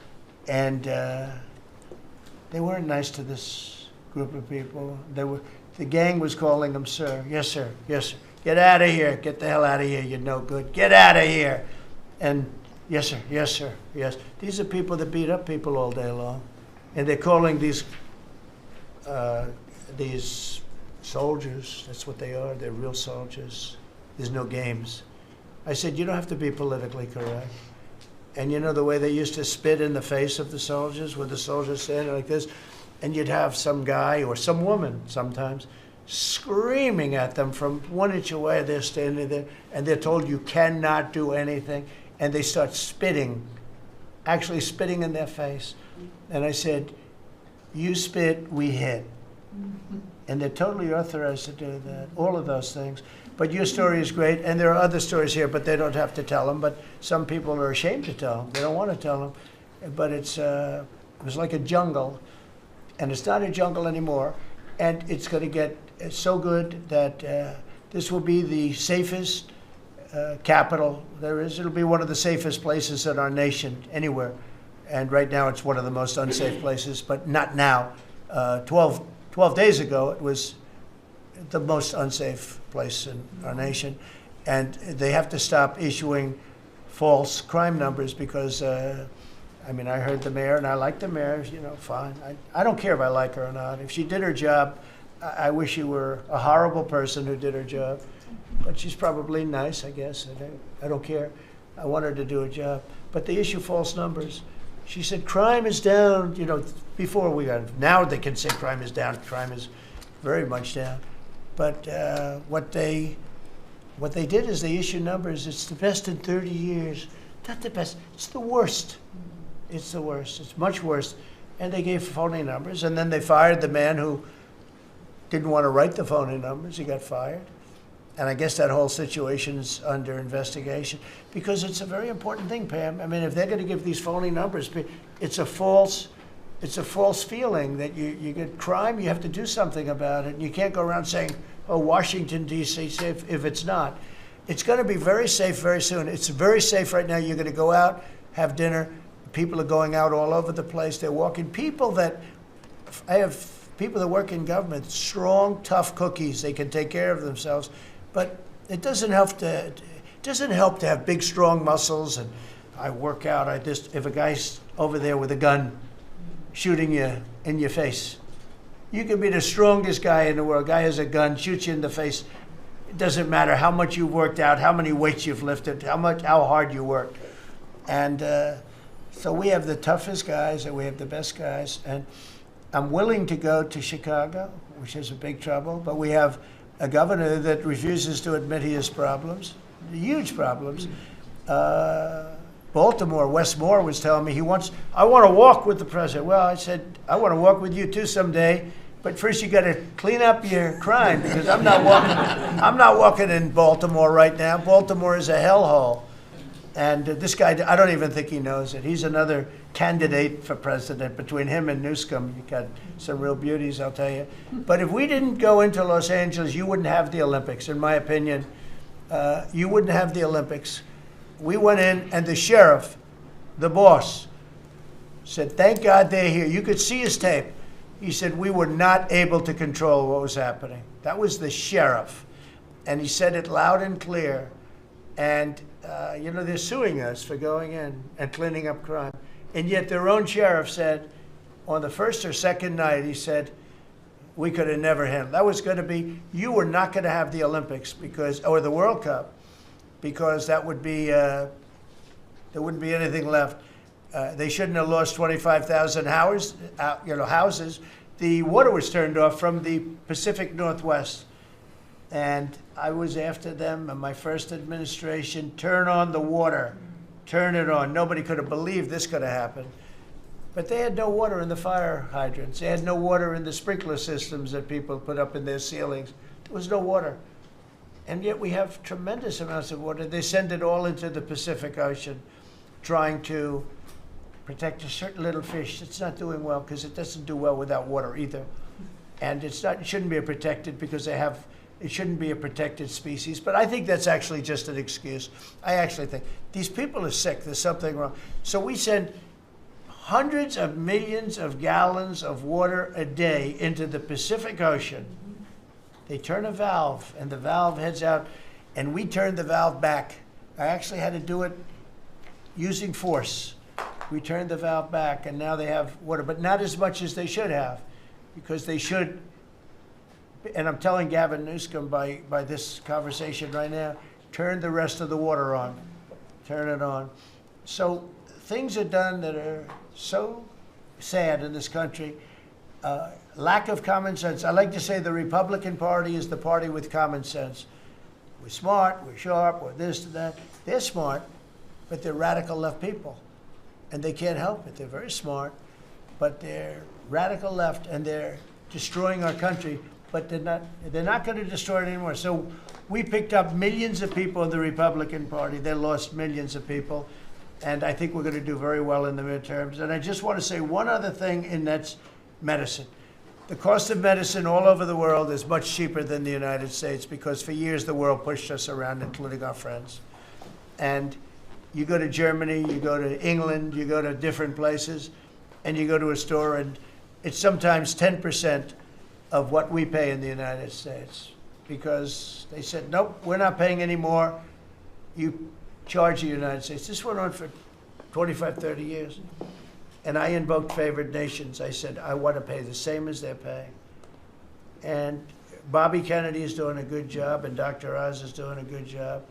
and they weren't nice to this group of people. The gang was calling them sir. Yes, sir. Yes, sir. Get out of here. Get the hell out of here. You're no good. Get out of here. And yes, sir. Yes, sir. Yes. These are people that beat up people all day long, and they're calling these soldiers. That's what they are. They're real soldiers. There's no games. I said, you don't have to be politically correct. And you know the way they used to spit in the face of the soldiers, with the soldiers standing like this, and you'd have some guy or some woman sometimes screaming at them from 1 inch away. They're standing there, and they're told you cannot do anything, and they start spitting, actually spitting in their face. And I said, you spit, we hit. And they're totally authorized to do that, all of those things. But your story is great, and there are other stories here, but they don't have to tell them. But some people are ashamed to tell them. They don't want to tell them. But it was like a jungle, and it's not a jungle anymore. And it's going to get so good that this will be the safest capital there is. It'll be one of the safest places in our nation, anywhere. And right now, it's one of the most unsafe places, but not now. 12 days ago, it was the most unsafe place in our nation. And they have to stop issuing false crime numbers because, I mean, I heard the mayor, and I like the mayor, fine. I don't care if I like her or not. If she did her job, I wish she were a horrible person who did her job. But she's probably nice, I guess. I don't care. I want her to do a job. But they issue false numbers. She said crime is down, before we got, now they can say crime is down. Crime is very much down. But what they did is they issue numbers. It's the best in 30 years. Not the best. It's the worst. It's the worst. It's much worse. And they gave phony numbers. And then they fired the man who didn't want to write the phony numbers. He got fired. And I guess that whole situation's under investigation because it's a very important thing, Pam. I mean, if they're going to give these phony numbers, it's a false feeling that you get crime. You have to do something about it. And you can't go around saying, "Oh, Washington D.C. safe," if it's not. It's going to be very safe very soon. It's very safe right now. You're going to go out, have dinner. People are going out all over the place. They're walking. I have people that work in government, strong, tough cookies. They can take care of themselves. But it doesn't help to have big, strong muscles. And I work out. If a guy's over there with a gun shooting you in your face, you can be the strongest guy in the world. A guy has a gun, shoots you in the face. It doesn't matter how much you've worked out, how many weights you've lifted, how hard you worked. And so we have the toughest guys and we have the best guys. And I'm willing to go to Chicago, which is a big trouble, but we have a governor that refuses to admit he has problems, huge problems. Baltimore, Wes Moore was telling me I want to walk with the president. Well, I said, I want to walk with you too someday, But first you got to clean up your crime, because I'm not walking in Baltimore right now. Baltimore is a hellhole. And this guy, I don't even think he knows it. He's another candidate for president. Between him and Newsom, you got some real beauties, I'll tell you. But if we didn't go into Los Angeles, you wouldn't have the Olympics, in my opinion. You wouldn't have the Olympics. We went in, and the sheriff, the boss, said, thank God they're here. You could see his tape. He said, we were not able to control what was happening. That was the sheriff. And he said it loud and clear. And, you know, they're suing us for going in and cleaning up crime. And yet their own sheriff said, on the first or second night, he said, we could have never handled. That was going to be, you were not going to have the Olympics because, or the World Cup, because that would be, there wouldn't be anything left. They shouldn't have lost 25,000 houses. The water was turned off from the Pacific Northwest. And I was after them in my first administration, turn on the water, turn it on. Nobody could have believed this could have happened. But they had no water in the fire hydrants. They had no water in the sprinkler systems that people put up in their ceilings. There was no water. And yet we have tremendous amounts of water. They send it all into the Pacific Ocean, trying to protect a certain little fish. It's not doing well because it doesn't do well without water either. And it shouldn't be a protected because it shouldn't be a protected species. But I think that's actually just an excuse. I actually think these people are sick. There's something wrong. So we send hundreds of millions of gallons of water a day into the Pacific Ocean. They turn a valve, and the valve heads out, and we turn the valve back. I actually had to do it using force. We turned the valve back, and now they have water, but not as much as they should have, because they should, and I'm telling Gavin Newsom by this conversation right now, turn the rest of the water on. Turn it on. So things are done that are so sad in this country. Lack of common sense. I like to say the Republican Party is the party with common sense. We're smart, we're sharp, we're this and that. They're smart, but they're radical left people. And they can't help it. They're very smart, but they're radical left, and they're destroying our country, but they're not going to destroy it anymore. So we picked up millions of people in the Republican Party. They lost millions of people. And I think we're going to do very well in the midterms. And I just want to say one other thing, and that's medicine. The cost of medicine all over the world is much cheaper than the United States, because for years the world pushed us around, including our friends. And you go to Germany, you go to England, you go to different places, and you go to a store, and it's sometimes 10% of what we pay in the United States, because they said, nope, we're not paying any more. You charge the United States. This went on for 25, 30 years. And I invoked favored nations. I said, I want to pay the same as they're paying. And Bobby Kennedy is doing a good job, and Dr. Oz is doing a good job.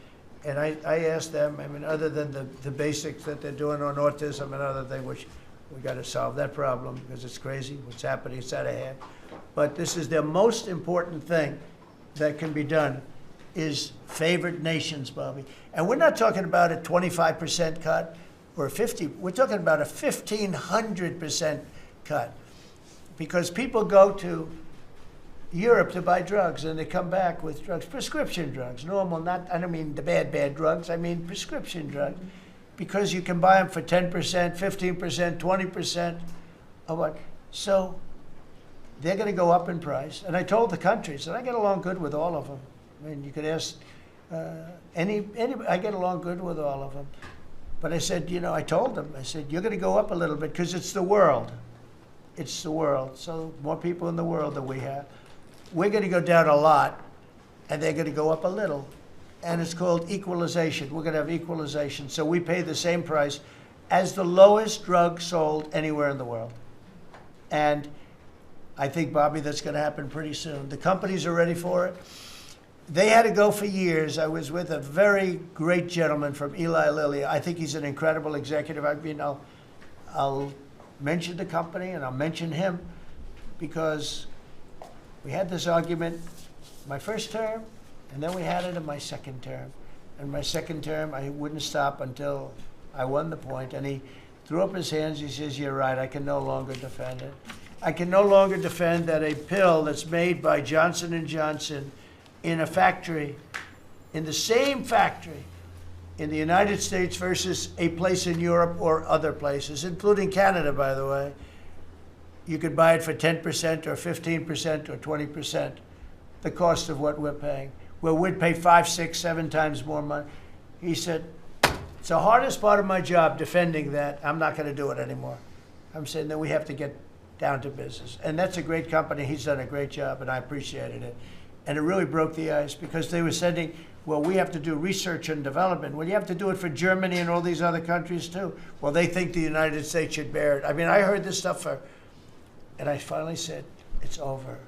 And I asked them, I mean, other than the basics that they're doing on autism and other things, which we got to solve that problem because it's crazy what's happening, it's out of hand. But this is the most important thing that can be done, is favored nations, Bobby. And we're not talking about a 25% cut or 50. We're talking about a 1,500% cut, because people go to Europe to buy drugs, and they come back with drugs, prescription drugs, normal, not, I don't mean the bad drugs, I mean prescription drugs, because you can buy them for 10%, 15%, 20% of what. So they're going to go up in price. And I told the countries, and I get along good with all of them. I mean, you could ask anybody, I get along good with all of them. But I said, you know, I told them, I said, you're going to go up a little bit because it's the world. It's the world. So more people in the world than we have. We're going to go down a lot, and they're going to go up a little. And it's called equalization. We're going to have equalization. So we pay the same price as the lowest drug sold anywhere in the world. And I think, Bobby, that's going to happen pretty soon. The companies are ready for it. They had to go for years. I was with a very great gentleman from Eli Lilly. I think he's an incredible executive. I mean, I'll mention the company, and I'll mention him, because we had this argument my first term, and then we had it in my second term. In my second term, I wouldn't stop until I won the point, and he threw up his hands. He says, you're right, I can no longer defend it. I can no longer defend that a pill that's made by Johnson & Johnson in a factory, in the same factory, in the United States versus a place in Europe or other places, including Canada, by the way, you could buy it for 10% or 15% or 20% the cost of what we're paying, where we'd pay 5, 6, 7 times more money. He said, it's the hardest part of my job, defending that. I'm not going to do it anymore. I'm saying that we have to get down to business. And that's a great company. He's done a great job, and I appreciated it. And it really broke the ice because they were sending, well, we have to do research and development. Well, you have to do it for Germany and all these other countries too. Well, they think the United States should bear it. I mean, I heard this stuff and I finally said, it's over.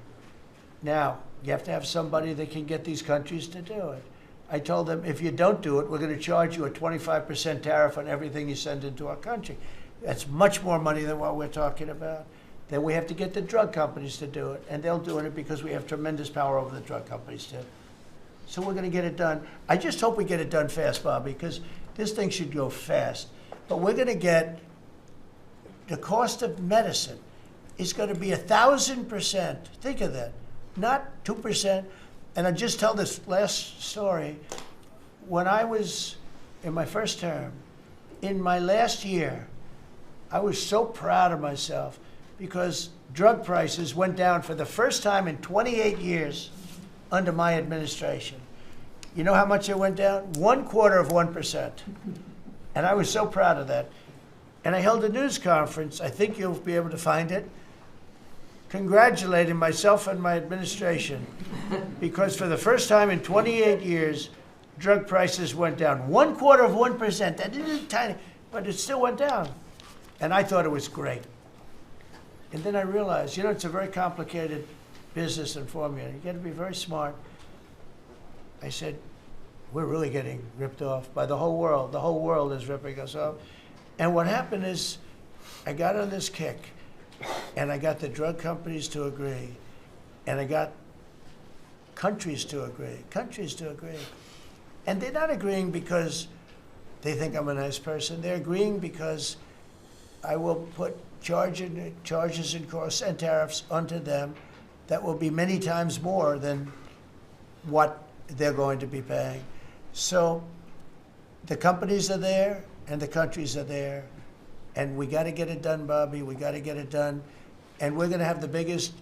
Now, you have to have somebody that can get these countries to do it. I told them, if you don't do it, we're going to charge you a 25% tariff on everything you send into our country. That's much more money than what we're talking about. Then we have to get the drug companies to do it, and they'll do it because we have tremendous power over the drug companies too. So we're going to get it done. I just hope we get it done fast, Bobby, because this thing should go fast. But we're going to get, the cost of medicine is going to be 1,000%. Think of that, not 2%. And I'll just tell this last story. When I was in my first term, in my last year, I was so proud of myself because drug prices went down for the first time in 28 years under my administration. You know how much it went down? 1/4%. And I was so proud of that. And I held a news conference, I think you'll be able to find it, congratulating myself and my administration because for the first time in 28 years, drug prices went down 1/4%. That is tiny, but it still went down. And I thought it was great. And then I realized, you know, it's a very complicated business and formula. You got to be very smart. I said, we're really getting ripped off by the whole world. The whole world is ripping us off. And what happened is I got on this kick, and I got the drug companies to agree, and I got countries to agree. And they're not agreeing because they think I'm a nice person. They're agreeing because I will put charges and costs and tariffs onto them that will be many times more than what they're going to be paying. So the companies are there and the countries are there, and we got to get it done, Bobby. We got to get it done, and we're going to have the biggest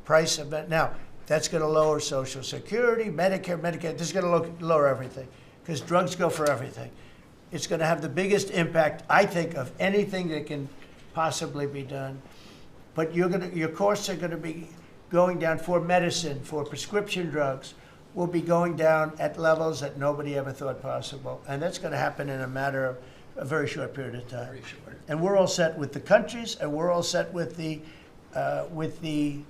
price of it. Now, that's going to lower Social Security, Medicare, This is going to lower everything because drugs go for everything. It's going to have the biggest impact, I think, of anything that can possibly be done. But your costs are going to be going down for medicine, for prescription drugs, will be going down at levels that nobody ever thought possible. And that's going to happen in a matter of a very short period of time. Very short. And we're all set with the countries, and we're all set with the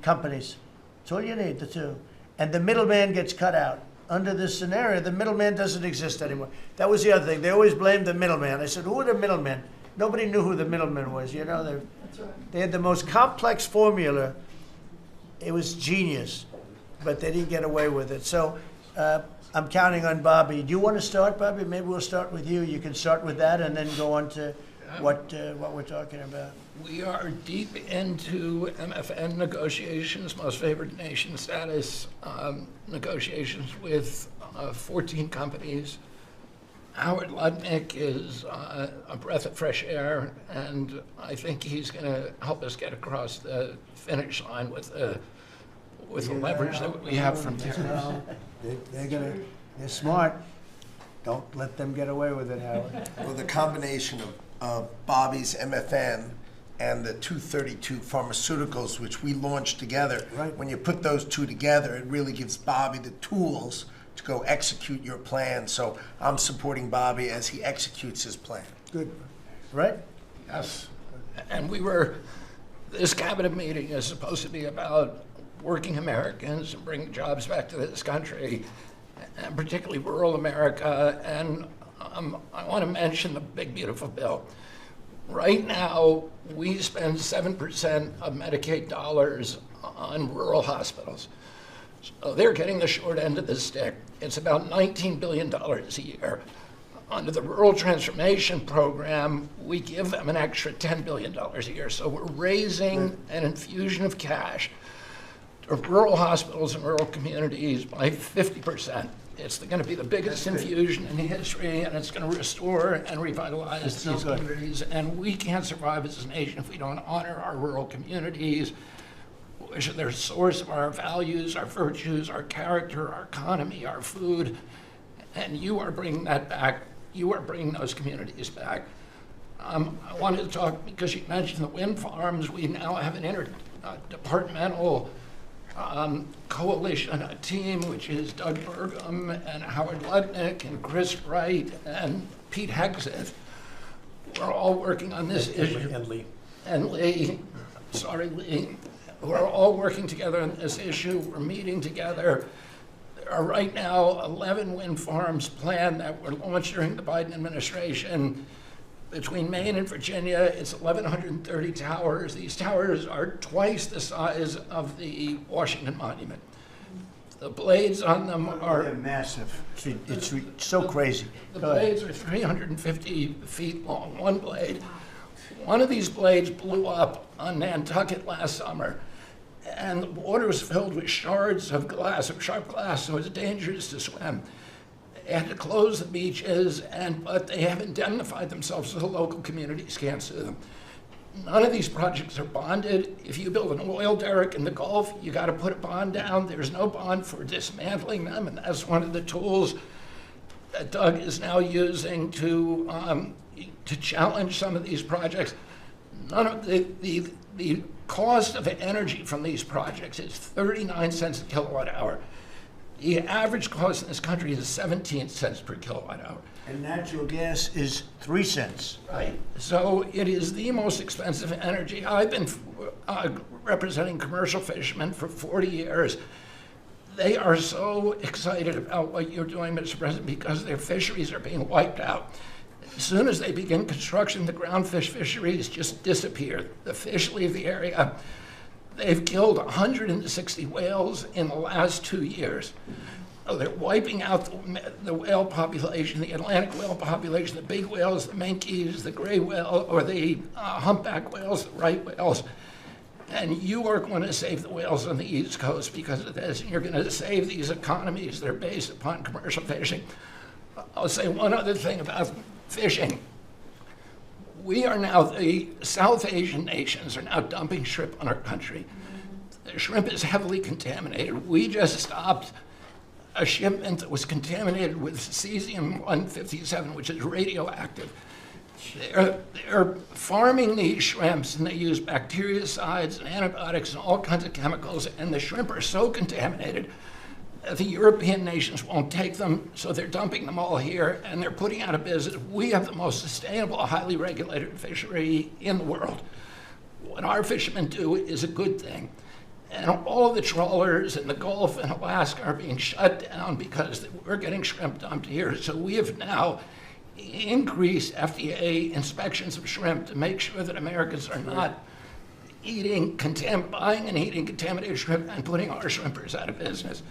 companies. That's all you need, the two. And the middleman gets cut out. Under this scenario, the middleman doesn't exist anymore. That was the other thing. They always blamed the middleman. I said, who are the middlemen? Nobody knew who the middleman was. You know, That's right. they had the most complex formula. It was genius, but they didn't get away with it. So I'm counting on Bobby. Do you want to start, Bobby? Maybe we'll start with you. You can start with that and then go on to what we're talking about. We are deep into MFN negotiations, most favored nation status negotiations with 14 companies. Howard Lutnick is a breath of fresh air, and I think he's going to help us get across the finish line with the leverage that we have from there. They're smart. Don't let them get away with it, Howard. Well, the combination of Bobby's MFN and the 232 pharmaceuticals, which we launched together, right. When you put those two together, it really gives Bobby the tools to go execute your plan. So I'm supporting Bobby as he executes his plan. Good. Right? Yes. And this cabinet meeting is supposed to be about working Americans and bringing jobs back to this country, and particularly rural America. And I want to mention the big, beautiful bill. Right now, we spend 7% of Medicaid dollars on rural hospitals. So they're getting the short end of the stick. It's about $19 billion a year. under the Rural Transformation Program, we give them an extra $10 billion a year. So we're raising an infusion of cash to rural hospitals and rural communities by 50%. It's going to be the biggest infusion in history, and it's going to restore and revitalize these communities. And we can't survive as a nation if we don't honor our rural communities, which are the source of our values, our virtues, our character, our economy, our food. And you are bringing that back. You are bringing those communities back. I wanted to talk, because you mentioned the wind farms, we now have an interdepartmental coalition, a team, which is Doug Burgum and Howard Lutnick and Chris Wright and Pete Hegseth. We're all working on this issue. And Lee. Sorry, Lee. We're all working together on this issue. We're meeting together. There are right now 11 wind farms planned that were launched during the Biden administration. Between Maine and Virginia, it's 1,130 towers. These towers are twice the size of the Washington Monument. The blades on them are... They're massive. It's so crazy. The blades are 350 feet long, one blade. One of these blades blew up on Nantucket last summer, and the water was filled with shards of glass, of sharp glass, so it's dangerous to swim. They had to close the beaches, but they have indemnified themselves so the local communities can't sue them. None of these projects are bonded. If you build an oil derrick in the Gulf, you got to put a bond down. There's no bond for dismantling them, and that's one of the tools that Doug is now using to challenge some of these projects. None of the cost of energy from these projects is 39 cents a kilowatt hour. The average cost in this country is 17 cents per kilowatt hour. And natural gas is 3 cents. Right. So it is the most expensive energy. I've been representing commercial fishermen for 40 years. They are so excited about what you're doing, Mr. President, because their fisheries are being wiped out. As soon as they begin construction, the groundfish fisheries just disappear. The fish leave the area. They've killed 160 whales in the last 2 years. So they're wiping out the whale population, the Atlantic whale population, the big whales, the minkies, the gray whale, or the humpback whales, the right whales. And you are going to save the whales on the East Coast because of this. And you're going to save these economies that are based upon commercial fishing. I'll say one other thing about fishing. We are now, the South Asian nations are now dumping shrimp on our country. The shrimp is heavily contaminated. We just stopped a shipment that was contaminated with cesium-157, which is radioactive. They're farming these shrimps, and they use bactericides and antibiotics and all kinds of chemicals, and the shrimp are so contaminated that the European nations won't take them, so they're dumping them all here, and they're putting out of business. We have the most sustainable, highly regulated fishery in the world. What our fishermen do is a good thing. And all of the trawlers in the Gulf and Alaska are being shut down because we're getting shrimp dumped here. So we have now increased FDA inspections of shrimp to make sure that Americans are not buying and eating contaminated shrimp and putting our shrimpers out of business.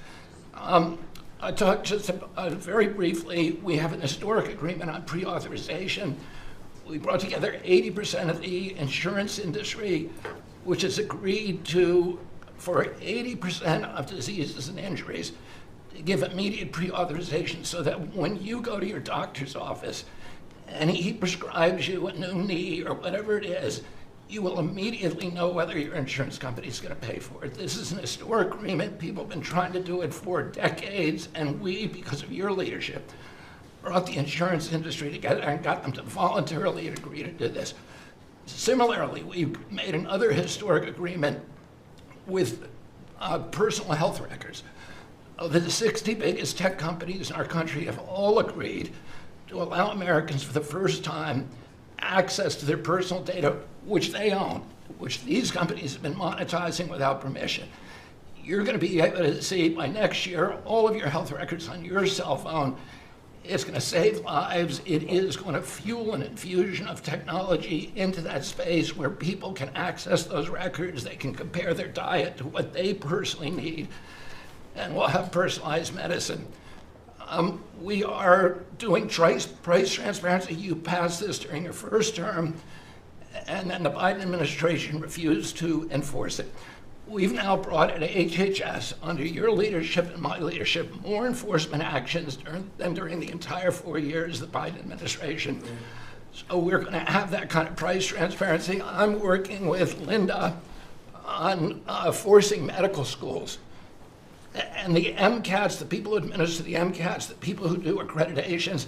I talked just very briefly, we have an historic agreement on pre-authorization. We brought together 80% of the insurance industry, which has agreed to, for 80% of diseases and injuries, to give immediate pre-authorization so that when you go to your doctor's office and he prescribes you a new knee or whatever it is, you will immediately know whether your insurance company is going to pay for it. This is an historic agreement. People have been trying to do it for decades, and we, because of your leadership, brought the insurance industry together and got them to voluntarily agree to do this. Similarly, we've made another historic agreement with personal health records. The 60 biggest tech companies in our country have all agreed to allow Americans for the first time access to their personal data, which they own, which these companies have been monetizing without permission. You're going to be able to see by next year all of your health records on your cell phone. It's going to save lives. It is going to fuel an infusion of technology into that space where people can access those records. They can compare their diet to what they personally need, and we'll have personalized medicine. We are doing price transparency. You passed this during your first term, and then the Biden administration refused to enforce it. We've now brought at HHS, under your leadership and my leadership, more enforcement actions than during the entire 4 years of the Biden administration. So we're going to have that kind of price transparency. I'm working with Linda on forcing medical schools and the MCATs, the people who administer the MCATs, the people who do accreditations,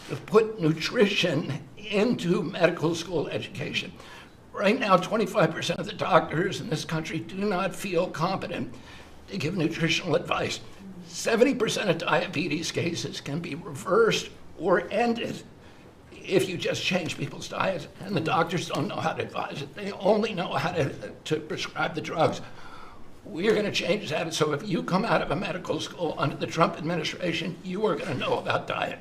to put nutrition into medical school education. Right now, 25% of the doctors in this country do not feel competent to give nutritional advice. 70% of diabetes cases can be reversed or ended if you just change people's diets, and the doctors don't know how to advise it. They only know how to prescribe the drugs. We're going to change that, so if you come out of a medical school under the Trump administration, you are going to know about diet.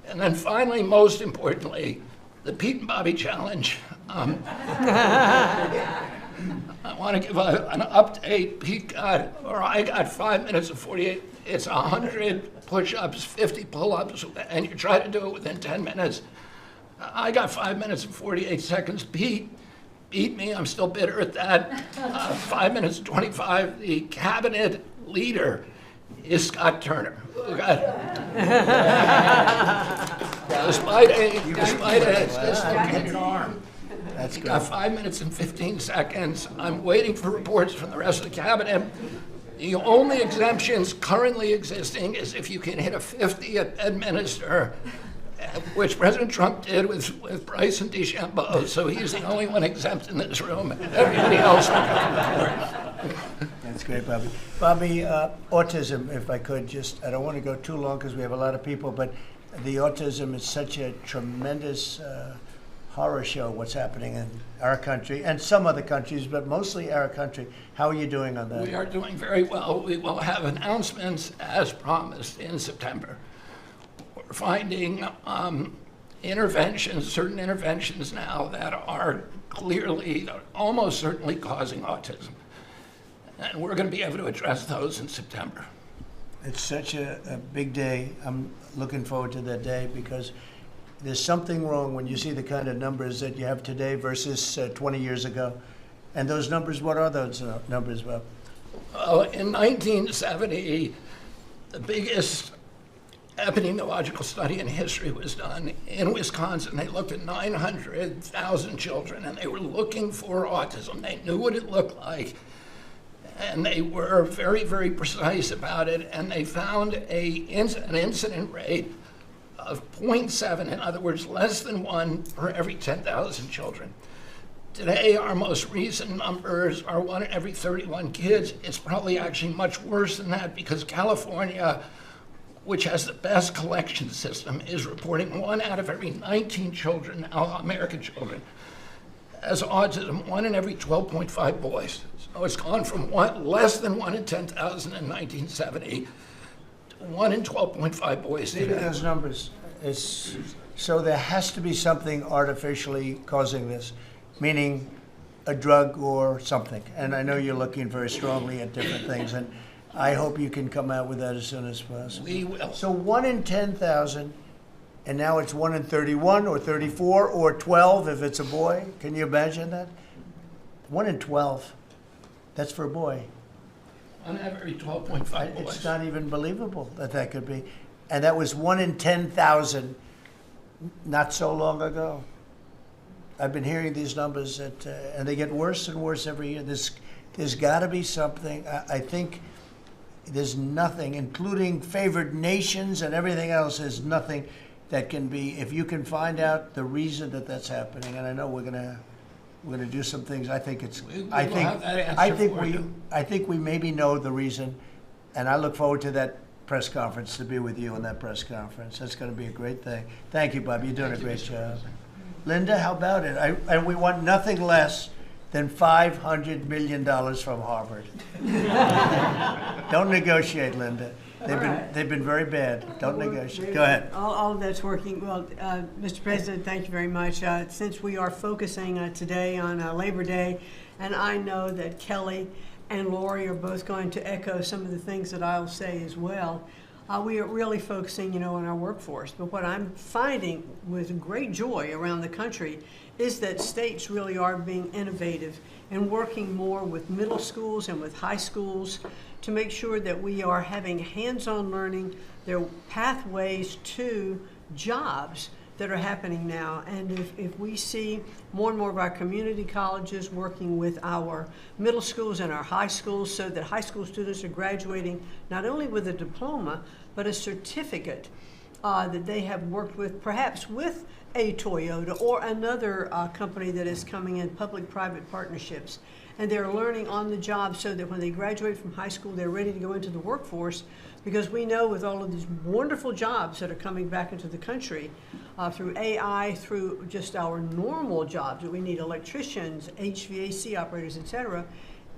And then finally, most importantly, the Pete and Bobby Challenge. I want to give an update. I got 5 minutes and 48. It's 100 push-ups, 50 pull-ups, and you try to do it within 10 minutes. I got 5 minutes and 48 seconds. Pete beat me. I'm still bitter at that. 5 minutes and 25. The cabinet leader is Scott Turner. Despite a dislocated arm. That's He good. got 5 minutes and 15 seconds. I'm waiting for reports from the rest of the cabinet. The only exemptions currently existing is if you can hit a 50 at Bedminster, which President Trump did with Bryce and DeChambeau, so he's the only one exempt in this room. Everybody else will go forward. That's great, Bobby. Bobby, autism, if I could just, I don't want to go too long because we have a lot of people, but the autism is such a tremendous horror show, what's happening in our country and some other countries, but mostly our country. How are you doing on that? We are doing very well. We will have announcements as promised in September. We're finding certain interventions now that are clearly, almost certainly causing autism. And we're going to be able to address those in September. It's such a big day. I'm looking forward to that day because there's something wrong when you see the kind of numbers that you have today versus 20 years ago. And those numbers, what are those numbers, Bob? In 1970, the biggest epidemiological study in history was done in Wisconsin. They looked at 900,000 children, and they were looking for autism. They knew what it looked like, and they were very, very precise about it, and they found an incident rate of 0.7, in other words, less than 1 per every 10,000 children. Today, our most recent numbers are 1 in every 31 kids. It's probably actually much worse than that because California, which has the best collection system, is reporting 1 out of every 19 children, American children, as autism, 1 in every 12.5 boys. So it's gone from less than 1 in 10,000 in 1970 to 1 in 12.5 boys Look at today. those numbers. So there has to be something artificially causing this, meaning a drug or something. And I know you're looking very strongly at different things, and I hope you can come out with that as soon as possible. We will. So 1 in 10,000, and now it's 1 in 31 or 34 or 12 if it's a boy. Can you imagine that? 1 in 12. That's for a boy. 1 out of every 12.5 boys. It's not even believable that that could be. And that was 1 in 10,000 not so long ago. I've been hearing these numbers, and they get worse and worse every year. There's got to be something. I think there's nothing, including favored nations and everything else, there's nothing that can be, if you can find out the reason that that's happening, and I know we're gonna do some things. I think it's. We will I think. have that answer I think for we. you. I think we maybe know the reason, and I look forward to that press conference, to be with you on that press conference. That's going to be a great thing. Thank you, Bob. You're doing a great job. Linda, how about it? And we want nothing less than $500 million from Harvard. Don't negotiate, Linda. They've been very bad. Don't negotiate. Go ahead. All of that's working. Well, Mr. President, thank you very much. Since we are focusing today on Labor Day, and I know that Kelly and Lori are both going to echo some of the things that I'll say as well, we are really focusing, on our workforce. But what I'm finding with great joy around the country is that states really are being innovative and working more with middle schools and with high schools to make sure that we are having hands-on learning. There are pathways to jobs that are happening now. And if we see more and more of our community colleges working with our middle schools and our high schools so that high school students are graduating not only with a diploma, but a certificate that they have worked with, perhaps with a Toyota or another company that is coming in, public-private partnerships. And they're learning on the job so that when they graduate from high school, they're ready to go into the workforce, because we know with all of these wonderful jobs that are coming back into the country through AI, through just our normal jobs, that we need electricians, HVAC operators, et cetera.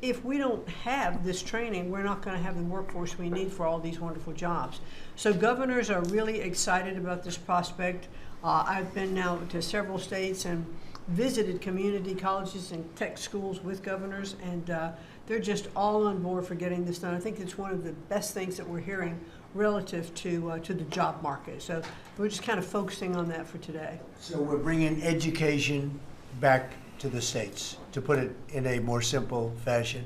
If we don't have this training, we're not going to have the workforce we need for all these wonderful jobs. So governors are really excited about this prospect. I've been now to several states and visited community colleges and tech schools with governors, and they're just all on board for getting this done. I think it's one of the best things that we're hearing relative to the job market. So we're just kind of focusing on that for today. So we're bringing education back to the states, to put it in a more simple fashion.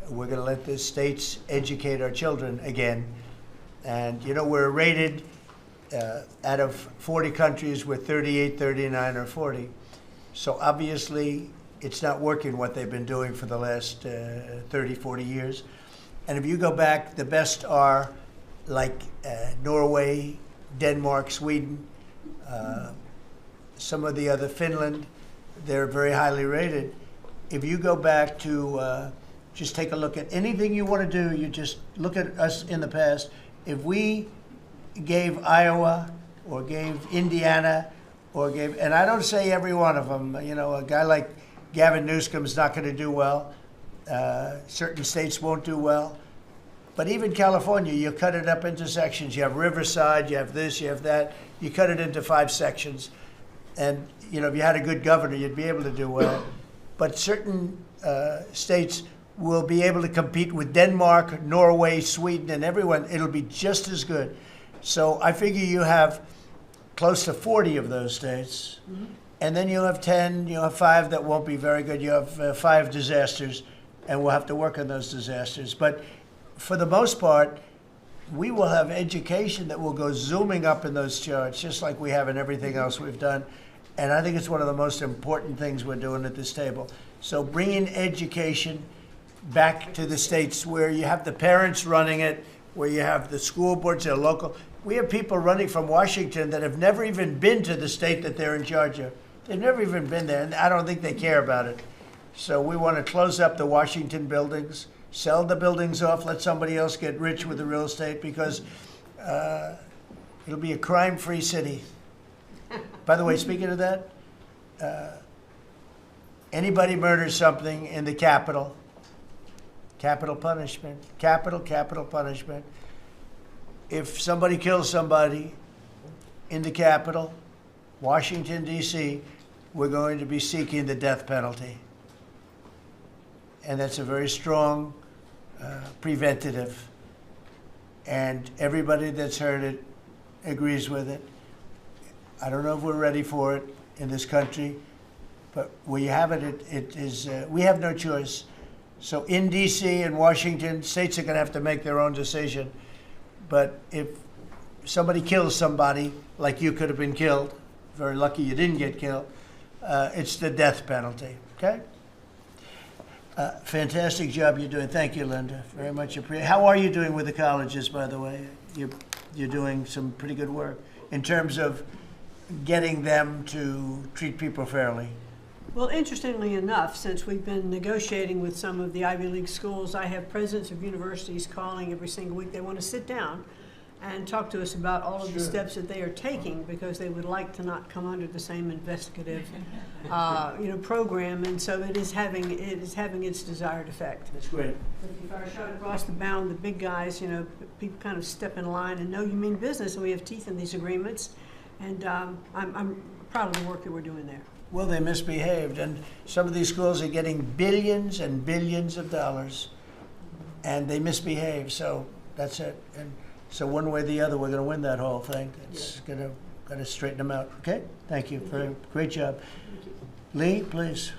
We're going to let the states educate our children again. And, we're rated out of 40 countries, we're 38, 39, or 40. So obviously, it's not working what they've been doing for the last 30, 40 years. And if you go back, the best are like Norway, Denmark, Sweden, some of the other, Finland. They're very highly rated. If you go back to just take a look at anything you want to do, you just look at us in the past. If we gave Iowa or gave Indiana or gave, and I don't say every one of them, a guy like Gavin Newsom's not going to do well. Certain states won't do well. But even California, you cut it up into sections. You have Riverside, you have this, you have that. You cut it into 5 sections. And, if you had a good governor, you'd be able to do well. But certain states will be able to compete with Denmark, Norway, Sweden, and everyone. It'll be just as good. So I figure you have close to 40 of those states. Mm-hmm. And then you'll have 10, you'll have 5 that won't be very good. You have 5 disasters, and we'll have to work on those disasters. But for the most part, we will have education that will go zooming up in those charts, just like we have in everything else we've done. And I think it's one of the most important things we're doing at this table. So bringing education back to the states where you have the parents running it, where you have the school boards that are local. We have people running from Washington that have never even been to the state that they're in charge of. They've never even been there, and I don't think they care about it. So we want to close up the Washington buildings, sell the buildings off, let somebody else get rich with the real estate, because it'll be a crime-free city. By the way, speaking of that, anybody murders something in the Capitol, capital punishment, capital punishment. If somebody kills somebody in the Capitol, Washington, D.C., we're going to be seeking the death penalty. And that's a very strong preventative. And everybody that's heard it agrees with it. I don't know if we're ready for it in this country, but where you have it, it is, we have no choice. So in D.C. and Washington, states are going to have to make their own decision. But if somebody kills somebody, like you could have been killed, very lucky you didn't get killed, it's the death penalty, okay? Fantastic job you're doing. Thank you, Linda. Very much appreciated. How are you doing with the colleges, by the way? You're doing some pretty good work in terms of getting them to treat people fairly. Well, interestingly enough, since we've been negotiating with some of the Ivy League schools, I have presidents of universities calling every single week. They want to sit down and talk to us about all of the steps that they are taking, because they would like to not come under the same investigative program, and so it is having its desired effect. That's great. If I shot across the bound, the big guys, people kind of step in line and know you mean business, and we have teeth in these agreements, and I'm proud of the work that we're doing there. Well, they misbehaved, and some of these schools are getting billions and billions of dollars, and they misbehave, so that's it. And So one way or the other, we're going to win that whole thing. It's going to straighten them out. Okay? Thank you. Great job. Lee, please.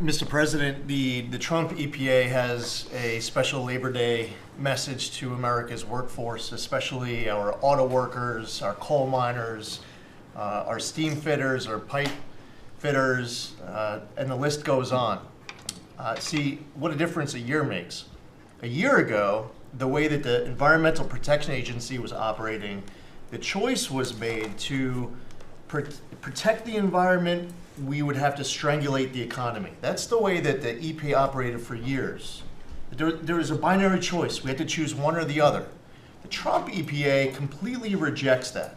Mr. President, the Trump EPA has a special Labor Day message to America's workforce, especially our auto workers, our coal miners, our steam fitters, our pipe fitters, and the list goes on. See what a difference a year makes. A year ago, the way that the Environmental Protection Agency was operating, the choice was made to protect the environment. We would have to strangulate the economy. That's the way that the EPA operated for years. There was a binary choice. We had to choose one or the other. The Trump EPA completely rejects that.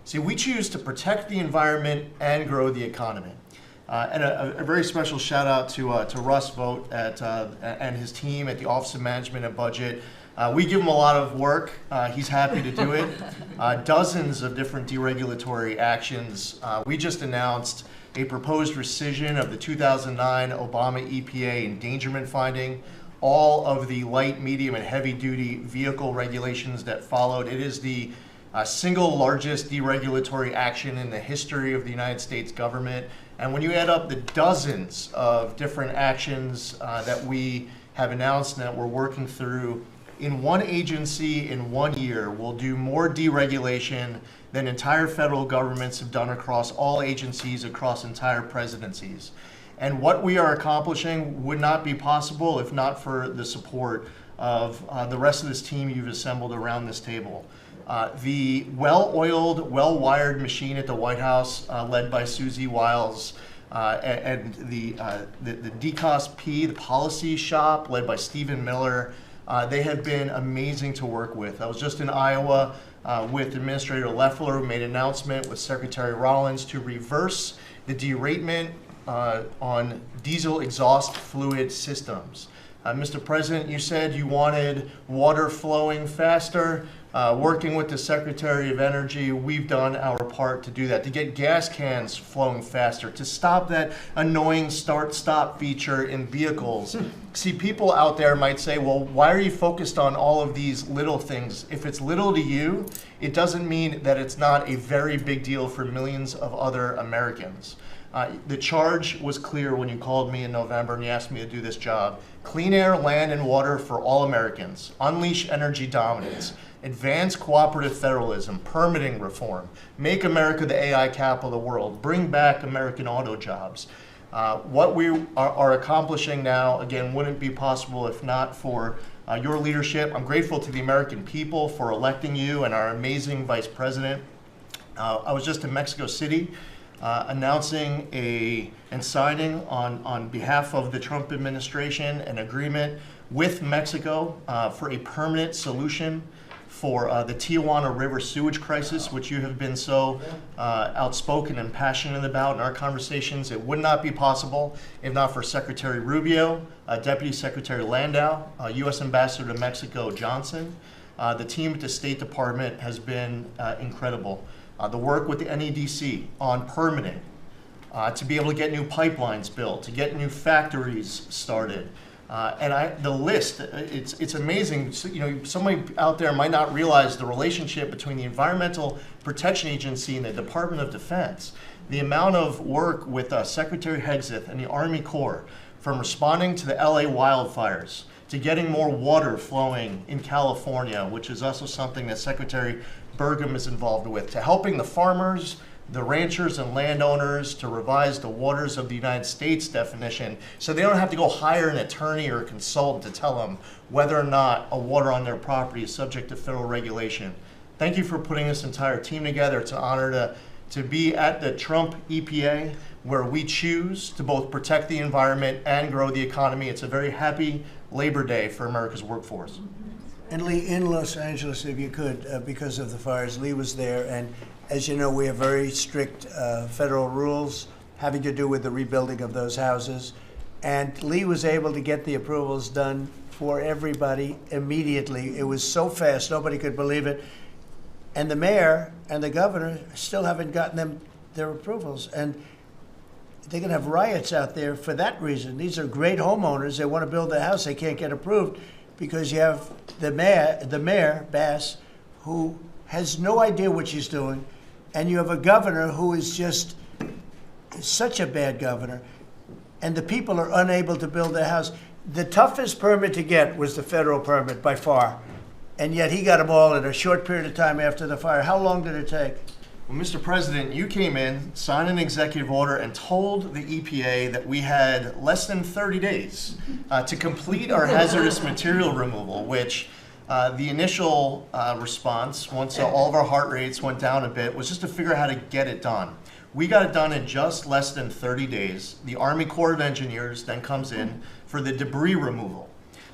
See, we choose to protect the environment and grow the economy. And a very special shout out to Russ Vogt and his team at the Office of Management and Budget. We give him a lot of work. He's happy to do it. Dozens of different deregulatory actions. We just announced a proposed rescission of the 2009 Obama EPA endangerment finding, all of the light, medium, and heavy-duty vehicle regulations that followed. It is the single largest deregulatory action in the history of the United States government. And when you add up the dozens of different actions that we have announced and that we're working through, in one agency in 1 year, we'll do more deregulation than entire federal governments have done across all agencies, across entire presidencies. And what we are accomplishing would not be possible if not for the support of the rest of this team you've assembled around this table. The well-oiled, well-wired machine at the White House, led by Susie Wiles, and the DCOSP, the policy shop, led by Stephen Miller, they have been amazing to work with. I was just in Iowa with Administrator Loeffler, who made an announcement with Secretary Rollins to reverse the deratement on diesel exhaust fluid systems. Mr. President, you said you wanted water flowing faster. Working with the Secretary of Energy, we've done our part to do that, to get gas cans flowing faster, to stop that annoying start-stop feature in vehicles. See, people out there might say, well, why are you focused on all of these little things? If it's little to you, it doesn't mean that it's not a very big deal for millions of other Americans. The charge was clear when you called me in November and you asked me to do this job. Clean air, land, and water for all Americans. Unleash energy dominance. Advance cooperative federalism, permitting reform, make America the AI capital of the world, bring back American auto jobs. What we are accomplishing now, again, wouldn't be possible if not for your leadership. I'm grateful to the American people for electing you and our amazing Vice President. I was just in Mexico City announcing and signing on behalf of the Trump administration an agreement with Mexico for a permanent solution for the Tijuana River sewage crisis, which you have been so outspoken and passionate about in our conversations. It would not be possible if not for Secretary Rubio, Deputy Secretary Landau, U.S. Ambassador to Mexico Johnson. The team at the State Department has been incredible. The work with the NEDC on permitting, to be able to get new pipelines built, to get new factories started. The list, it's amazing. So, you know, somebody out there might not realize the relationship between the Environmental Protection Agency and the Department of Defense. The amount of work with Secretary Hegseth and the Army Corps, from responding to the LA wildfires, to getting more water flowing in California, which is also something that Secretary Burgum is involved with, to helping the farmers, the ranchers and landowners to revise the waters of the United States definition so they don't have to go hire an attorney or a consultant to tell them whether or not a water on their property is subject to federal regulation. Thank you for putting this entire team together. It's an honor to be at the Trump EPA, where we choose to both protect the environment and grow the economy. It's a very happy Labor Day for America's workforce. And Lee, in Los Angeles, if you could, because of the fires, Lee was there, and as you know, we have very strict federal rules having to do with the rebuilding of those houses. And Lee was able to get the approvals done for everybody immediately. It was so fast, nobody could believe it. And the mayor and the governor still haven't gotten their approvals. And they're going to have riots out there for that reason. These are great homeowners. They want to build a house. They can't get approved because you have the mayor, Bass, who has no idea what she's doing, and you have a governor who is just such a bad governor, and the people are unable to build their house. The toughest permit to get was the federal permit by far, and yet he got them all in a short period of time after the fire. How long did it take? Well, Mr. President, you came in, signed an executive order, and told the EPA that we had less than 30 days to complete our hazardous material removal, which the initial response, once all of our heart rates went down a bit, was just to figure out how to get it done. We got it done in just less than 30 days. The Army Corps of Engineers then comes in for the debris removal.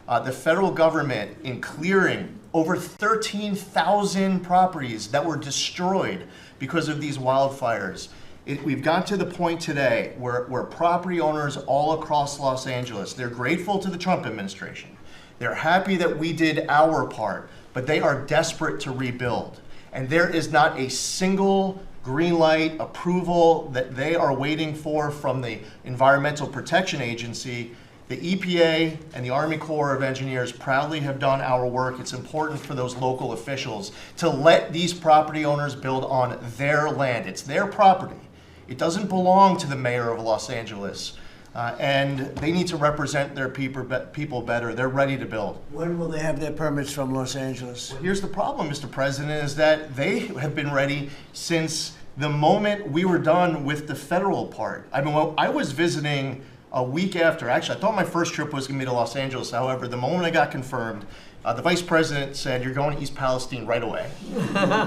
The federal government, in clearing over 13,000 properties that were destroyed because of these wildfires. We've got to the point today where property owners all across Los Angeles, they're grateful to the Trump administration. They're happy that we did our part, but they are desperate to rebuild. And there is not a single green light approval that they are waiting for from the Environmental Protection Agency. The EPA and the Army Corps of Engineers proudly have done our work. It's important for those local officials to let these property owners build on their land. It's their property. It doesn't belong to the mayor of Los Angeles. And they need to represent their people better. They're ready to build. When will they have their permits from Los Angeles? Well, here's the problem, Mr. President, is that they have been ready since the moment we were done with the federal part. I mean, I was visiting a week after. Actually, I thought my first trip was going to be to Los Angeles. However, the moment I got confirmed, the vice president said, "You're going to East Palestine right away."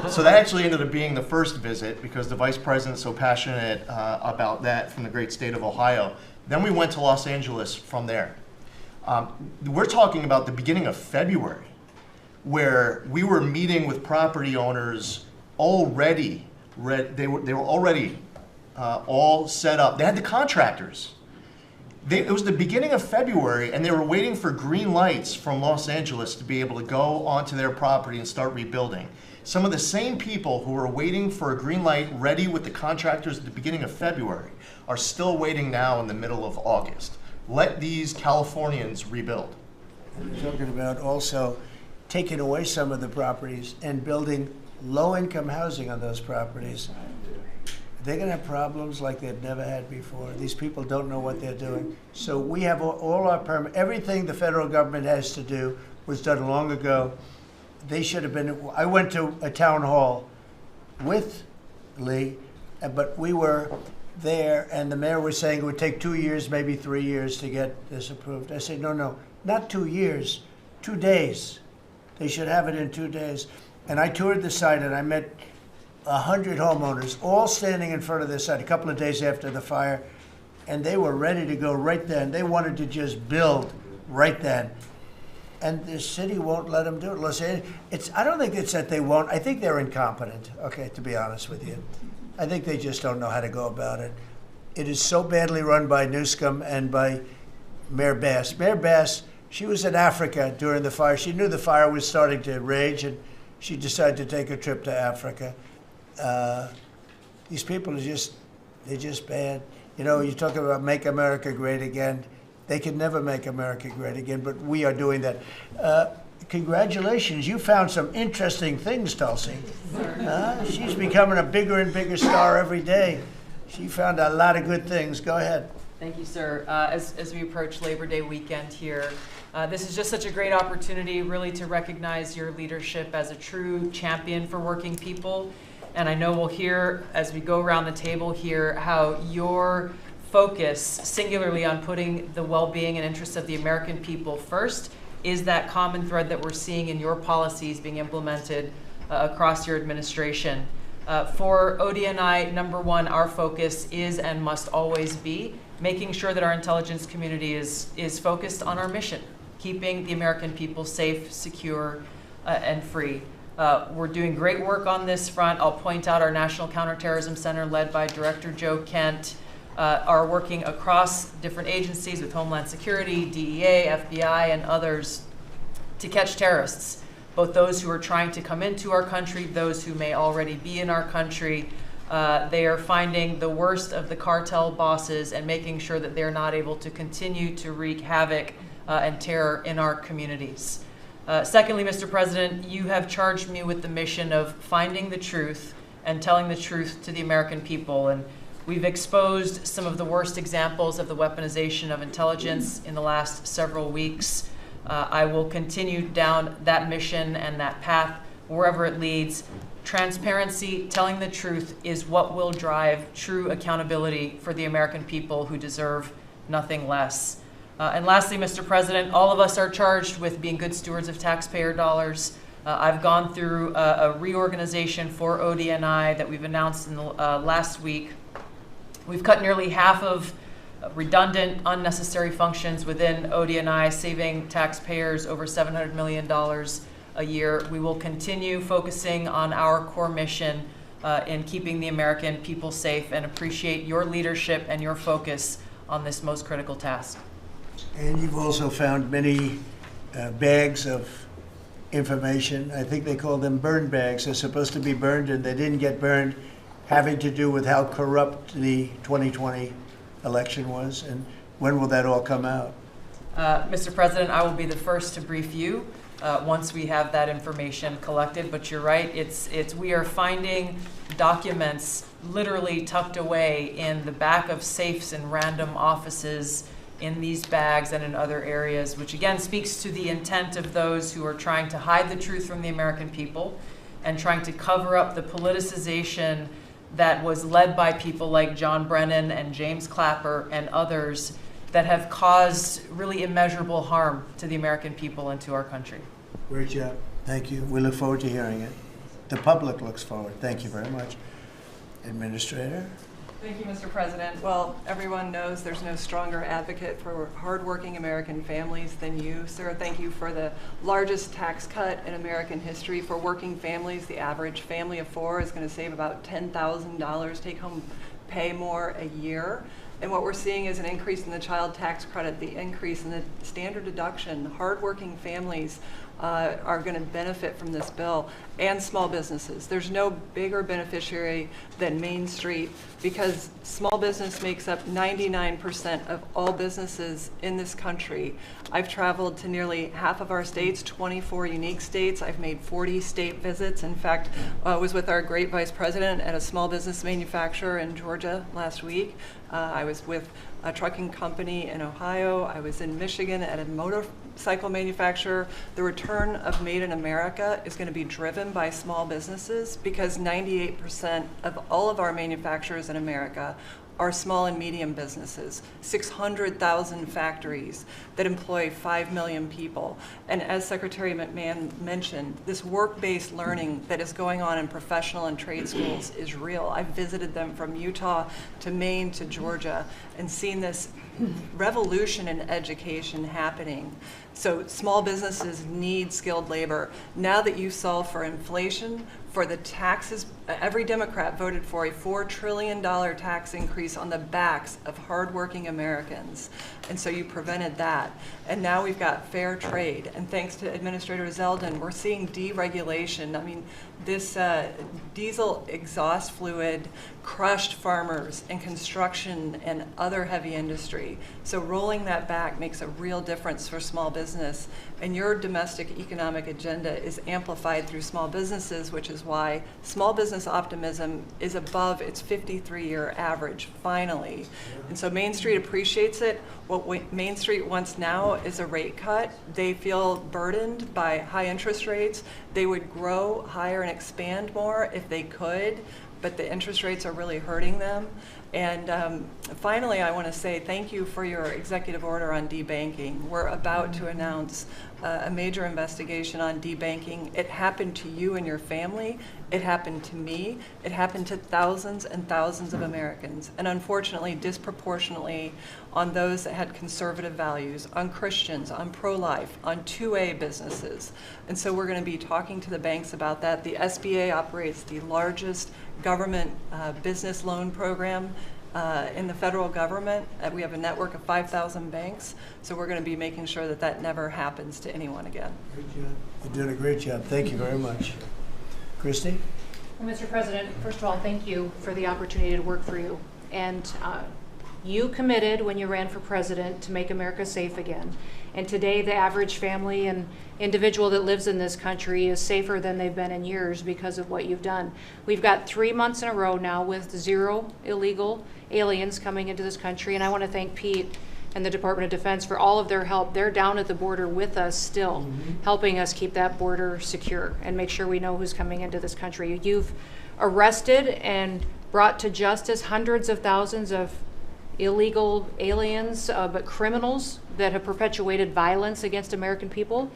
So that actually ended up being the first visit because the vice president's so passionate about that from the great state of Ohio. Then we went to Los Angeles from there. We're talking about the beginning of February, where we were meeting with property owners already. They were already all set up. They had the contractors. It was the beginning of February, and they were waiting for green lights from Los Angeles to be able to go onto their property and start rebuilding. Some of the same people who were waiting for a green light ready with the contractors at the beginning of February are still waiting now in the middle of August. Let these Californians rebuild. We're talking about also taking away some of the properties and building low-income housing on those properties. They're going to have problems like they've never had before. These people don't know what they're doing. So we have all our permit. Everything the federal government has to do was done long ago. They should have been. I went to a town hall with Lee, but we were there, and the mayor was saying it would take 2 years, maybe 3 years to get this approved. I said, no, not 2 years, 2 days. They should have it in 2 days. And I toured the site, and I met 100 homeowners, all standing in front of their site a couple of days after the fire, and they were ready to go right then. They wanted to just build right then. And the city won't let them do it. Los Angeles, I don't think it's that they won't. I think they're incompetent, okay, to be honest with you. I think they just don't know how to go about it. It is so badly run by Newsom and by Mayor Bass. Mayor Bass, she was in Africa during the fire. She knew the fire was starting to rage, and she decided to take a trip to Africa. These people are they're just bad. You know, you talk about make America great again. They can never make America great again, but we are doing that. Congratulations, you found some interesting things, Tulsi. She's becoming a bigger and bigger star every day. She found a lot of good things. Go ahead. Thank you, sir. As we approach Labor Day weekend here, this is just such a great opportunity really to recognize your leadership as a true champion for working people. And I know we'll hear, as we go around the table here, how your focus singularly on putting the well-being and interests of the American people first is that common thread that we're seeing in your policies being implemented across your administration. For ODNI, number one, our focus is and must always be making sure that our intelligence community is focused on our mission, keeping the American people safe, secure, and free. We're doing great work on this front. I'll point out our National Counterterrorism Center, led by Director Joe Kent, are working across different agencies with Homeland Security, DEA, FBI, and others to catch terrorists, both those who are trying to come into our country, those who may already be in our country. They are finding the worst of the cartel bosses and making sure that they're not able to continue to wreak havoc and terror in our communities. Secondly, Mr. President, you have charged me with the mission of finding the truth and telling the truth to the American people. And we've exposed some of the worst examples of the weaponization of intelligence in the last several weeks. I will continue down that mission and that path wherever it leads. Transparency, telling the truth, is what will drive true accountability for the American people who deserve nothing less. And lastly, Mr. President, all of us are charged with being good stewards of taxpayer dollars. I've gone through a reorganization for ODNI that we've announced in the last week. We've cut nearly half of redundant, unnecessary functions within ODNI, saving taxpayers over $700 million a year. We will continue focusing on our core mission in keeping the American people safe, and appreciate your leadership and your focus on this most critical task. And you've also found many bags of information. I think they call them burn bags. They're supposed to be burned and they didn't get burned, having to do with how corrupt the 2020 election was. And when will that all come out? Mr. President, I will be the first to brief you once we have that information collected. But you're right, we are finding documents literally tucked away in the back of safes in random offices, in these bags and in other areas, which again speaks to the intent of those who are trying to hide the truth from the American people and trying to cover up the politicization that was led by people like John Brennan and James Clapper and others that have caused really immeasurable harm to the American people and to our country. Great job. Thank you. We look forward to hearing it. The public looks forward. Thank you very much. Administrator? Thank you, Mr. President. Well, everyone knows there's no stronger advocate for hardworking American families than you, sir. Thank you for the largest tax cut in American history for working families. The average family of four is going to save about $10,000 take-home pay more a year. And what we're seeing is an increase in the child tax credit, the increase in the standard deduction. Hardworking families are going to benefit from this bill, and small businesses. There's no bigger beneficiary than Main Street, because small business makes up 99% of all businesses in this country. I've traveled to nearly half of our states, 24 unique states. I've made 40 state visits. In fact, I was with our great vice president at a small business manufacturer in Georgia last week. I was with a trucking company in Ohio. I was in Michigan at a motorcycle manufacturer. The return of Made in America is going to be driven by small businesses, because 98% of all of our manufacturers in America are small and medium businesses, 600,000 factories that employ 5 million people. And as Secretary McMahon mentioned, this work-based learning that is going on in professional and trade schools is real. I've visited them from Utah to Maine to Georgia and seen this revolution in education happening. So small businesses need skilled labor. Now that you solve for inflation, for the taxes, every Democrat voted for a $4 trillion tax increase on the backs of hardworking Americans. And so you prevented that. And now we've got fair trade. And thanks to Administrator Zeldin, we're seeing deregulation. I mean, this diesel exhaust fluid crushed farmers and construction and other heavy industry. So rolling that back makes a real difference for small business. And your domestic economic agenda is amplified through small businesses, which is why small business optimism is above its 53-year average, finally. And so Main Street appreciates it. What Main Street wants now is a rate cut. They feel burdened by high interest rates. They would grow higher and expand more if they could, but the interest rates are really hurting them. And finally, I want to say thank you for your executive order on debanking. We're about to announce a major investigation on debanking. It happened to you and your family. It happened to me. It happened to thousands and thousands of Americans, and unfortunately, disproportionately on those that had conservative values, on Christians, on pro-life, on 2A businesses. And so we're going to be talking to the banks about that. The SBA operates the largest government business loan program in the federal government. We have a network of 5,000 banks, so we're going to be making sure that that never happens to anyone again. Great job. You're doing a great job. Thank you very much. Christy? Well, Mr. President, first of all, thank you for the opportunity to work for you. And You committed when you ran for president to make America safe again. And today the average family and individual that lives in this country is safer than they've been in years because of what you've done. We've got 3 months in a row now with 0 illegal aliens coming into this country. And I want to thank Pete and the Department of Defense for all of their help. They're down at the border with us still, helping us keep that border secure and make sure we know who's coming into this country. You've arrested and brought to justice hundreds of thousands of illegal aliens, but criminals that have perpetuated violence against American people.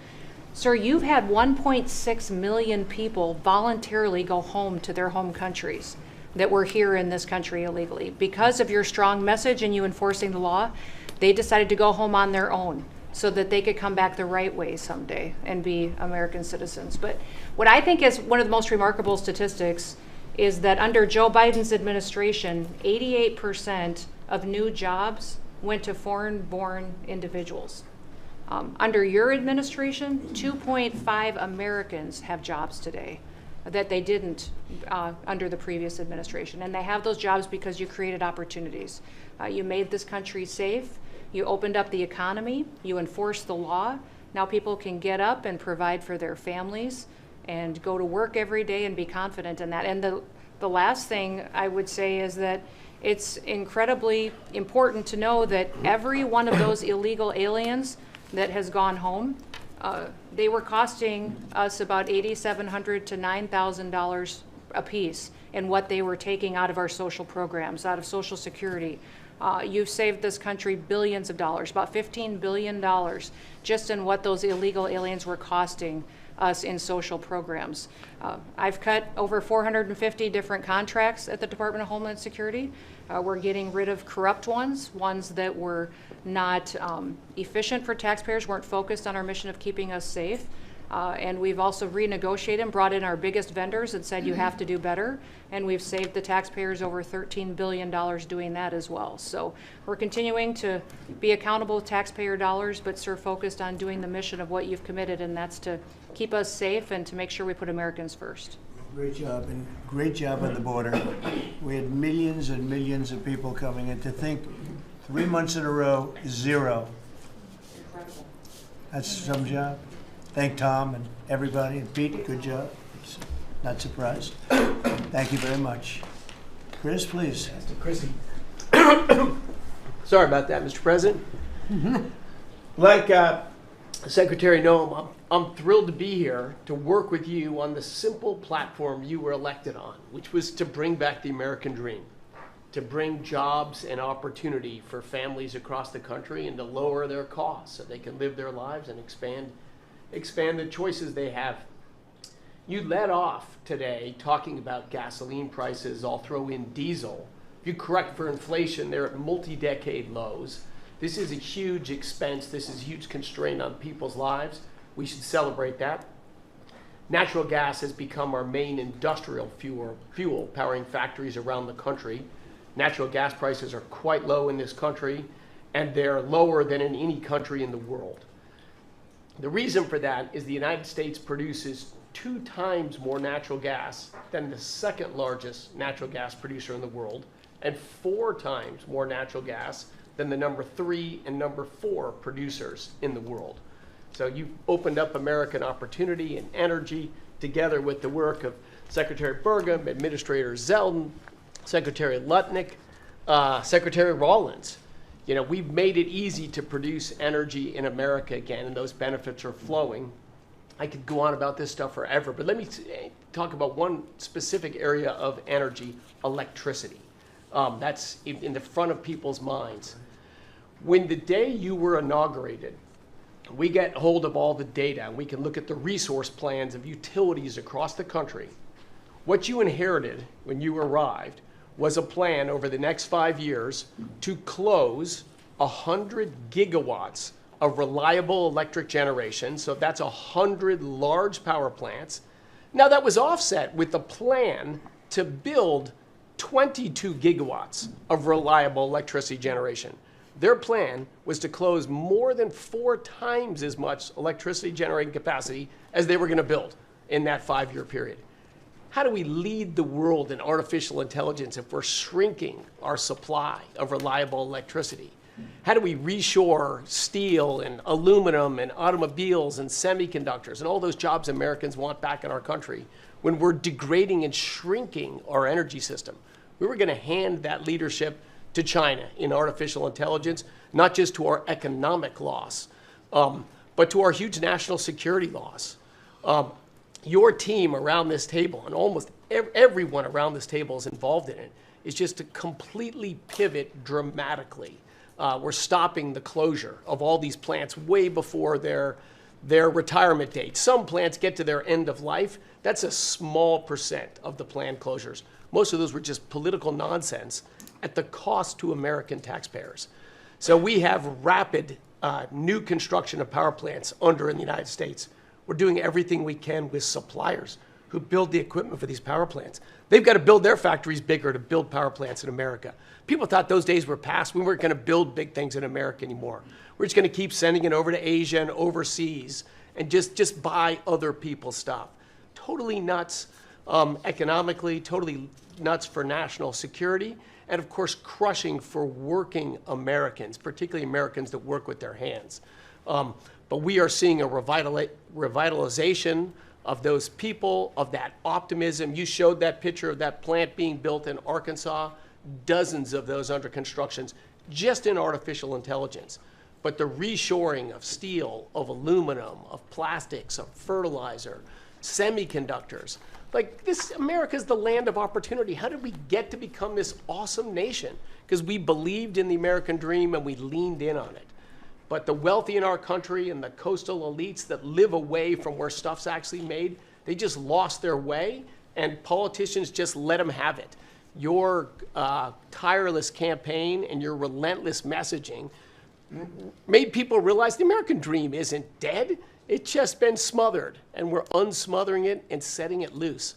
Sir, you've had 1.6 million people voluntarily go home to their home countries that were here in this country illegally. Because of your strong message and you enforcing the law, they decided to go home on their own so that they could come back the right way someday and be American citizens. But what I think is one of the most remarkable statistics is that under Joe Biden's administration, 88% of new jobs went to foreign-born individuals. Under your administration, 2.5 Americans have jobs today that they didn't under the previous administration. And they have those jobs because you created opportunities. You made this country safe. You opened up the economy. You enforced the law. Now people can get up and provide for their families and go to work every day and be confident in that. And the last thing I would say is that it's incredibly important to know that every one of those illegal aliens that has gone home, they were costing us about $8,700 to $9,000 a piece in what they were taking out of our social programs, out of Social Security. You've saved this country billions of dollars, about $15 billion, just in what those illegal aliens were costing us in social programs. I've cut over 450 different contracts at the Department of Homeland Security. We're getting rid of corrupt ones that were not efficient for taxpayers, weren't focused on our mission of keeping us safe. And we've also renegotiated and brought in our biggest vendors and said you have to do better. And we've saved the taxpayers over $13 billion doing that as well. So we're continuing to be accountable with taxpayer dollars, but sir, focused on doing the mission of what you've committed, and that's to keep us safe and to make sure we put Americans first. Great job, and great job on the border. We had millions and millions of people coming in. To think 3 months in a row, 0. Incredible. That's some job. Thank Tom and everybody, and Pete, good job. Not surprised. Thank you very much. Chris, please. Chrissy. Sorry about that, Mr. President. Like Secretary Noem, I'm thrilled to be here to work with you on the simple platform you were elected on, which was to bring back the American dream, to bring jobs and opportunity for families across the country and to lower their costs so they can live their lives and expand the choices they have. You led off today talking about gasoline prices. I'll throw in diesel. If you correct for inflation, they're at multi-decade lows. This is a huge expense. This is a huge constraint on people's lives. We should celebrate that. Natural gas has become our main industrial fuel powering factories around the country. Natural gas prices are quite low in this country, and they're lower than in any country in the world. The reason for that is the United States produces 2 times more natural gas than the second largest natural gas producer in the world, and 4 times more natural gas than the number 3 and number 4 producers in the world. So you've opened up American opportunity and energy together with the work of Secretary Burgum, Administrator Zeldin, Secretary Lutnick, Secretary Rawlins. You know, we've made it easy to produce energy in America again, and those benefits are flowing. I could go on about this stuff forever, but let me talk about one specific area of energy, electricity. That's in the front of people's minds. When the day you were inaugurated, we get hold of all the data, and we can look at the resource plans of utilities across the country. What you inherited when you arrived was a plan over the next 5 years to close 100 gigawatts of reliable electric generation. So that's 100 large power plants. Now that was offset with a plan to build 22 gigawatts of reliable electricity generation. Their plan was to close more than 4 times as much electricity generating capacity as they were going to build in that 5-year period. how do we lead the world in artificial intelligence if we're shrinking our supply of reliable electricity? How do we reshore steel and aluminum and automobiles and semiconductors and all those jobs Americans want back in our country when we're degrading and shrinking our energy system? We were going to hand that leadership to China in artificial intelligence, not just to our economic loss, but to our huge national security loss. Your team around this table, and almost everyone around this table is involved in it, is just to completely pivot dramatically. We're stopping the closure of all these plants way before their retirement date. Some plants get to their end of life. That's a small percent of the planned closures. Most of those were just political nonsense at the cost to American taxpayers. So we have rapid new construction of power plants under in the United States. We're doing everything we can with suppliers who build the equipment for these power plants. They've got to build their factories bigger to build power plants in America. People thought those days were past. We weren't going to build big things in America anymore. We're just going to keep sending it over to Asia and overseas and just buy other people's stuff. Totally nuts economically, totally nuts for national security, and of course crushing for working Americans, particularly Americans that work with their hands. But we are seeing a revitalization of those people, of that optimism. You showed that picture of that plant being built in Arkansas, dozens of those under constructions, just in artificial intelligence. But the reshoring of steel, of aluminum, of plastics, of fertilizer, semiconductors, like this, America's the land of opportunity. How did we get to become this awesome nation? Because we believed in the American dream and we leaned in on it. But the wealthy in our country and the coastal elites that live away from where stuff's actually made, they just lost their way, and politicians just let them have it. Your tireless campaign and your relentless messaging made people realize the American dream isn't dead. It's just been smothered, and we're unsmothering it and setting it loose.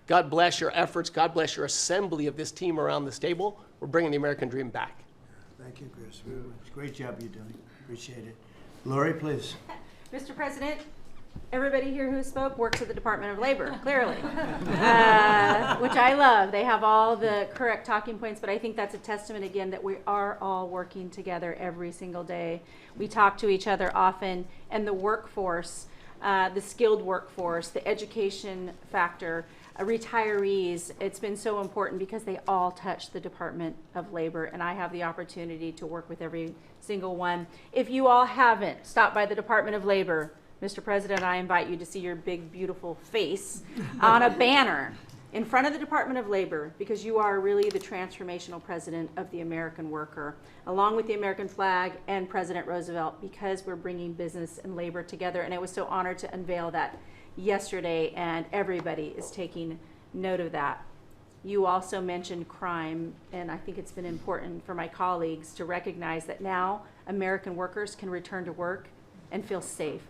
God bless your efforts. God bless your assembly of this team around this table. We're bringing the American dream back. Thank you, Chris. It's a great job you're doing. Appreciate it. Lori, please. Mr. President, everybody here who spoke works at the Department of Labor, clearly, which I love. They have all the correct talking points, but I think that's a testament again that we are all working together every single day. We talk to each other often, and the workforce, the skilled workforce, the education factor, retirees, it's been so important because they all touch the Department of Labor, and I have the opportunity to work with every single one. If you all haven't stopped by the Department of Labor, Mr. President, I invite you to see your big, beautiful face on a banner in front of the Department of Labor, because you are really the transformational president of the American worker, along with the American flag and President Roosevelt, because we're bringing business and labor together. And I was so honored to unveil that yesterday, and everybody is taking note of that. You also mentioned crime, and I think it's been important for my colleagues to recognize that now American workers can return to work and feel safe.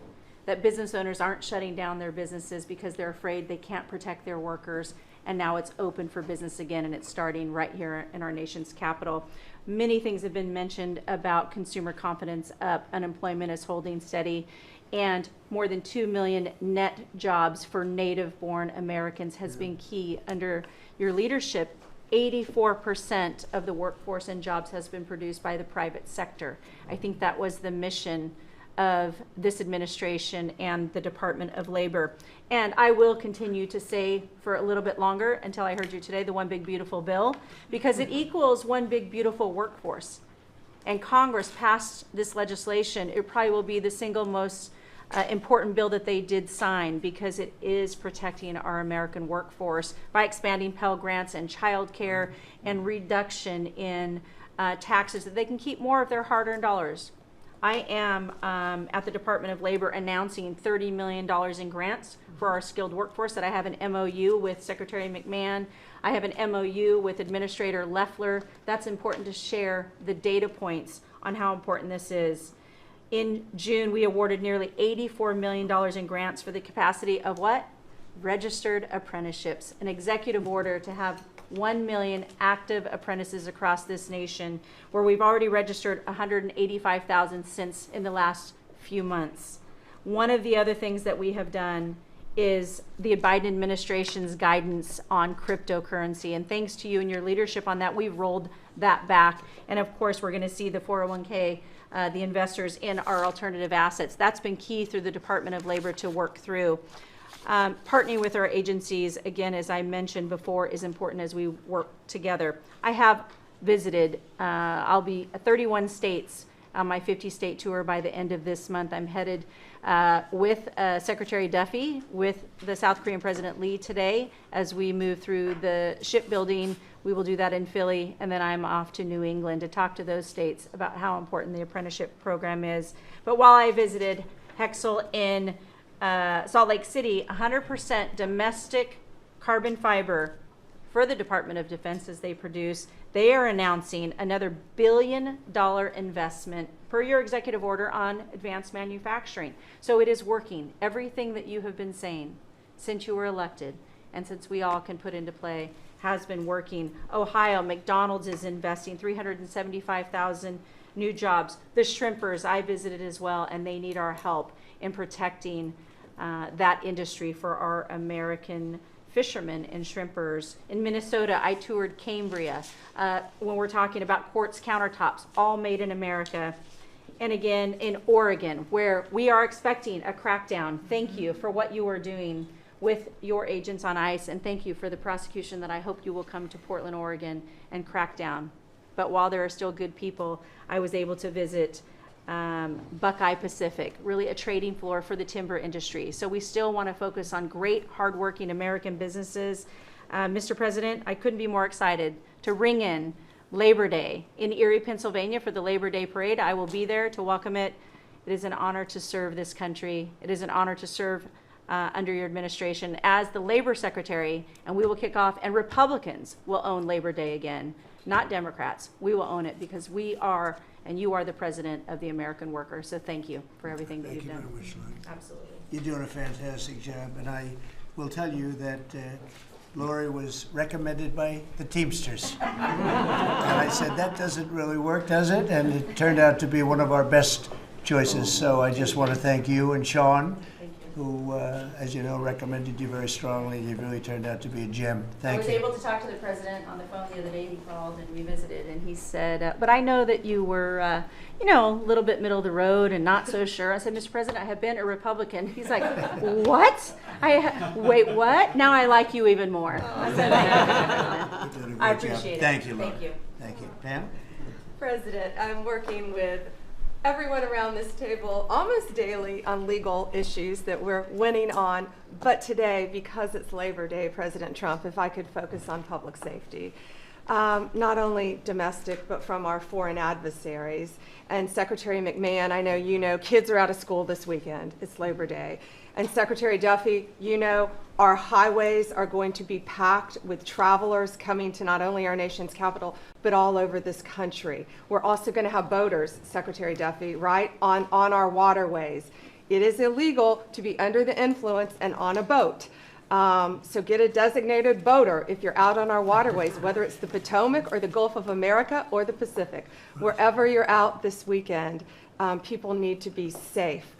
That business owners aren't shutting down their businesses because they're afraid they can't protect their workers, and now it's open for business again, and it's starting right here in our nation's capital. Many things have been mentioned about consumer confidence up, unemployment is holding steady, and more than 2 million net jobs for native-born Americans has been key under your leadership. 84% of the workforce and jobs has been produced by the private sector. I think that was the mission of this administration and the Department of Labor. And I will continue to say for a little bit longer, until I heard you today, the one big beautiful bill, because it equals one big beautiful workforce. And Congress passed this legislation. It probably will be the single most important bill that they did sign, because it is protecting our American workforce by expanding Pell Grants and child care and reduction in taxes, that they can keep more of their hard-earned dollars. I am at the Department of Labor announcing $30 million in grants for our skilled workforce, that I have an MOU with Secretary McMahon. I have an MOU with Administrator Loeffler. That's important to share the data points on how important this is. In June, we awarded nearly $84 million in grants for the capacity of what? Registered apprenticeships, an executive order to have 1 million active apprentices across this nation, where we've already registered 185,000 since in the last few months. One of the other things that we have done is the Biden administration's guidance on cryptocurrency. And thanks to you and your leadership on that, we've rolled that back. And of course, we're going to see the 401k, the investors in our alternative assets. That's been key through the Department of Labor to work through. Partnering with our agencies, again, as I mentioned before, is important as we work together. I have visited, I'll be 31 states on my 50-state tour by the end of this month. I'm headed with Secretary Duffy, with the South Korean President Lee today as we move through the shipbuilding. We will do that in Philly, and then I'm off to New England to talk to those states about how important the apprenticeship program is. But while I visited Hexel in Salt Lake City, 100% domestic carbon fiber for the Department of Defense as they produce. They are announcing another $1 billion investment per your executive order on advanced manufacturing. So it is working. Everything that you have been saying since you were elected and since we all can put into play has been working. Ohio, McDonald's is investing 375,000 new jobs. The shrimpers, I visited as well, and they need our help in protecting that industry for our American fishermen and shrimpers. In Minnesota, I toured Cambria. When we're talking about quartz countertops, all made in America. And again, in Oregon, where we are expecting a crackdown. Thank you for what you are doing with your agents on ICE, and thank you for the prosecution that I hope you will come to Portland, Oregon and crack down. But while there are still good people, I was able to visit Buckeye Pacific, really a trading floor for the timber industry. So we still want to focus on great, hardworking American businesses. Mr. President, I couldn't be more excited to ring in Labor Day in Erie, Pennsylvania for the Labor Day Parade. I will be there to welcome it. It is an honor to serve this country. It is an honor to serve under your administration as the Labor Secretary, and we will kick off, and Republicans will own Labor Day again, not Democrats. We will own it because we are, and you are the president of the American worker. So thank you for everything that you've done. Thank you very much, Lori. Absolutely. You're doing a fantastic job, and I will tell you that Lori was recommended by the Teamsters. And I said, that doesn't really work, does it? And it turned out to be one of our best choices. So I just want to thank you and Sean, who, as you know, recommended you very strongly. You really turned out to be a gem. Thank you. I was able to talk to the president on the phone the other day. He called and we visited, and he said, but I know that you were, you know, a little bit middle of the road and not so sure. I said, Mr. President, I have been a Republican. He's like, what? Wait, what? Now I like you even more. I said, thank you. I appreciate it. Thank you, Laura. Thank you. Thank you. Pam? President, I'm working with everyone around this table almost daily on legal issues that we're winning on. But today, because it's Labor Day, President Trump, if I could focus on public safety. Not only domestic, but from our foreign adversaries. And Secretary McMahon, I know you know, kids are out of school this weekend. It's Labor Day. And Secretary Duffy, you know, our highways are going to be packed with travelers coming to not only our nation's capital, but all over this country. We're also going to have boaters, Secretary Duffy, right, on our waterways. It is illegal to be under the influence and on a boat. So get a designated boater if you're out on our waterways, whether it's the Potomac or the Gulf of America or the Pacific. Wherever you're out this weekend, people need to be safe.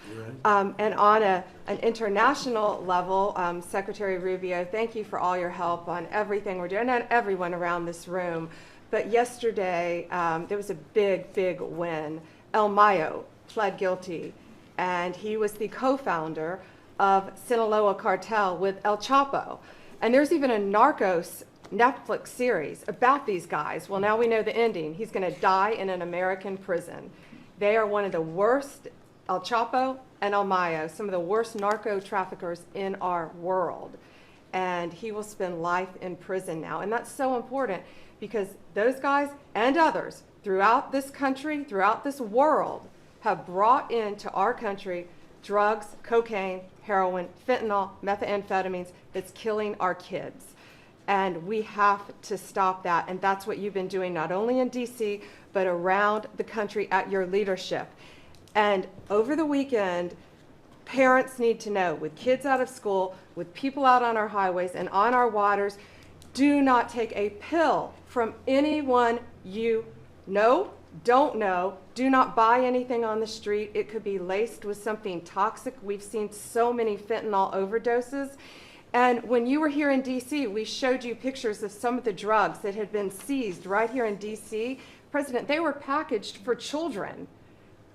And on an international level, Secretary Rubio, thank you for all your help on everything we're doing, and everyone around this room. But yesterday, there was a big, big win. El Mayo pled guilty, and he was the co-founder of Sinaloa cartel with El Chapo. And there's even a Narcos Netflix series about these guys. Well, now we know the ending. He's going to die in an American prison. They are one of the worst, El Chapo and El Mayo, some of the worst narco traffickers in our world. And he will spend life in prison now. And that's so important because those guys and others throughout this country, throughout this world, have brought into our country drugs, cocaine, heroin, fentanyl, methamphetamines that's killing our kids. And we have to stop that. And that's what you've been doing, not only in DC, but around the country at your leadership. And over the weekend, parents need to know, with kids out of school, with people out on our highways and on our waters, do not take a pill from anyone you know don't know, do not buy anything on the street. It could be laced with something toxic. We've seen so many fentanyl overdoses. And when you were here in DC, we showed you pictures of some of the drugs that had been seized right here in DC. President, they were packaged for children,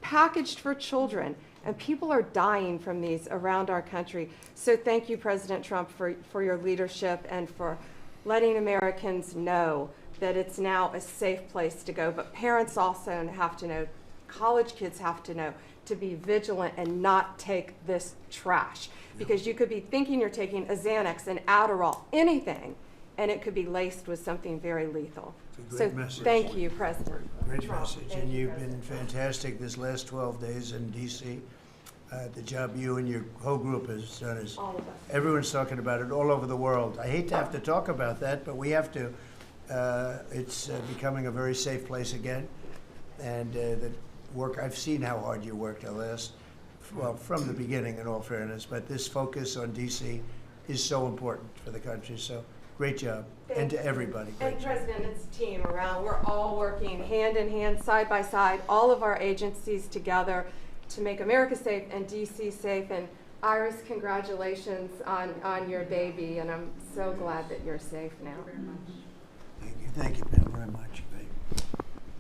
and people are dying from these around our country. So thank you, President Trump, for your leadership and for letting Americans know that it's now a safe place to go. But parents also have to know, college kids have to know, to be vigilant and not take this trash. Because you could be thinking you're taking a Xanax, an Adderall, anything, and it could be laced with something very lethal. So thank you, President. Great message, and you've been fantastic this last 12 days in DC. The job you and your whole group has done is, All of us. everyone's talking about it all over the world. I hate to have to talk about that, but we have to. It's becoming a very safe place again, and the work, I've seen how hard you worked the last, well, from the beginning in all fairness, but this focus on DC is so important for the country, so great job, and to everybody. And President, it's a team around. We're all working hand in hand, side by side, all of our agencies together to make America safe and DC safe. And Iris, congratulations on your baby, and I'm so glad that you're safe now. Thank you, Pam, very much.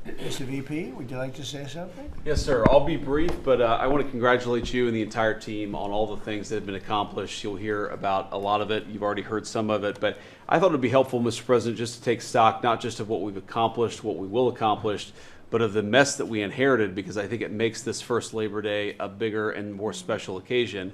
Mr. VP, would you like to say something? Yes, sir. I'll be brief, but I want to congratulate you and the entire team on all the things that have been accomplished. You'll hear about a lot of it. You've already heard some of it, but I thought it would be helpful, Mr. President, just to take stock, not just of what we've accomplished, what we will accomplish, but of the mess that we inherited, because I think it makes this first Labor Day a bigger and more special occasion.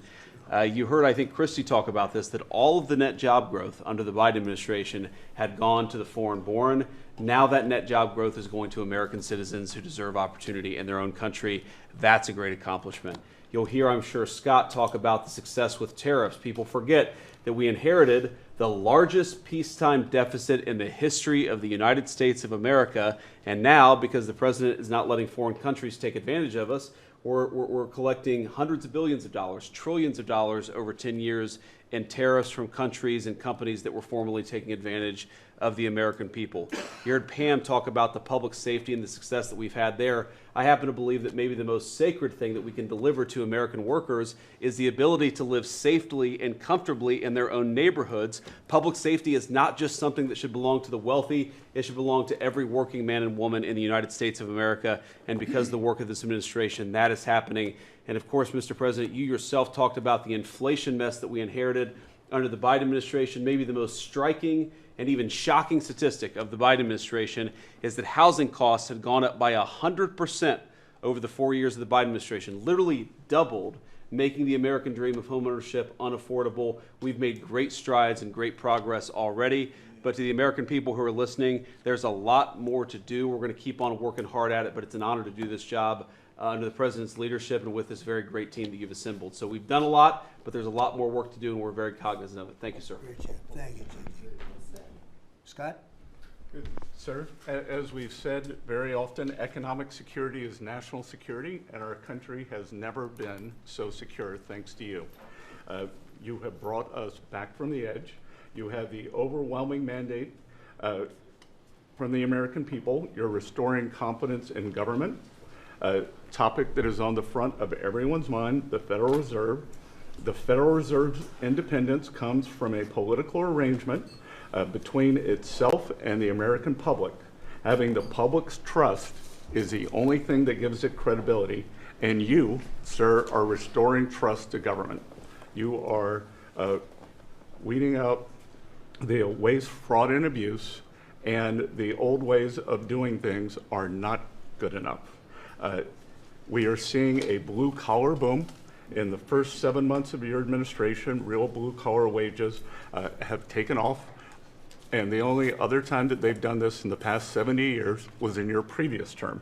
You heard, I think, Christie talk about this, that all of the net job growth under the Biden administration had gone to the foreign-born. Now that net job growth is going to American citizens who deserve opportunity in their own country. That's a great accomplishment. You'll hear, I'm sure, Scott talk about the success with tariffs. People forget that we inherited the largest peacetime deficit in the history of the United States of America. And now, because the president is not letting foreign countries take advantage of us, we're collecting hundreds of billions of dollars, trillions of dollars over 10 years in tariffs from countries and companies that were formerly taking advantage of the American people. You heard Pam talk about the public safety and the success that we've had there. I happen to believe that maybe the most sacred thing that we can deliver to American workers is the ability to live safely and comfortably in their own neighborhoods. Public safety is not just something that should belong to the wealthy. It should belong to every working man and woman in the United States of America. And because of the work of this administration, that is happening. And of course, Mr. President, you yourself talked about the inflation mess that we inherited under the Biden administration. Maybe the most striking and even shocking statistic of the Biden administration is that housing costs had gone up by 100% over the 4 years of the Biden administration, literally doubled, making the American dream of homeownership unaffordable. We've made great strides and great progress already. But to the American people who are listening, there's a lot more to do. We're going to keep on working hard at it, but it's an honor to do this job under the president's leadership and with this very great team that you've assembled. So we've done a lot, but there's a lot more work to do, and we're very cognizant of it. Thank you, sir. Great job. Thank you. Scott? Good. Sir, as we've said very often, economic security is national security, and our country has never been so secure thanks to you. You have brought us back from the edge. You have the overwhelming mandate from the American people. You're restoring confidence in government, a topic that is on the front of everyone's mind, the Federal Reserve. The Federal Reserve's independence comes from a political arrangement between itself and the American public. Having the public's trust is the only thing that gives it credibility, and you, sir, are restoring trust to government. You are weeding out the waste, fraud, and abuse, and the old ways of doing things are not good enough. We are seeing a blue-collar boom. In the first 7 months of your administration, real blue-collar wages have taken off. And the only other time that they've done this in the past 70 years was in your previous term.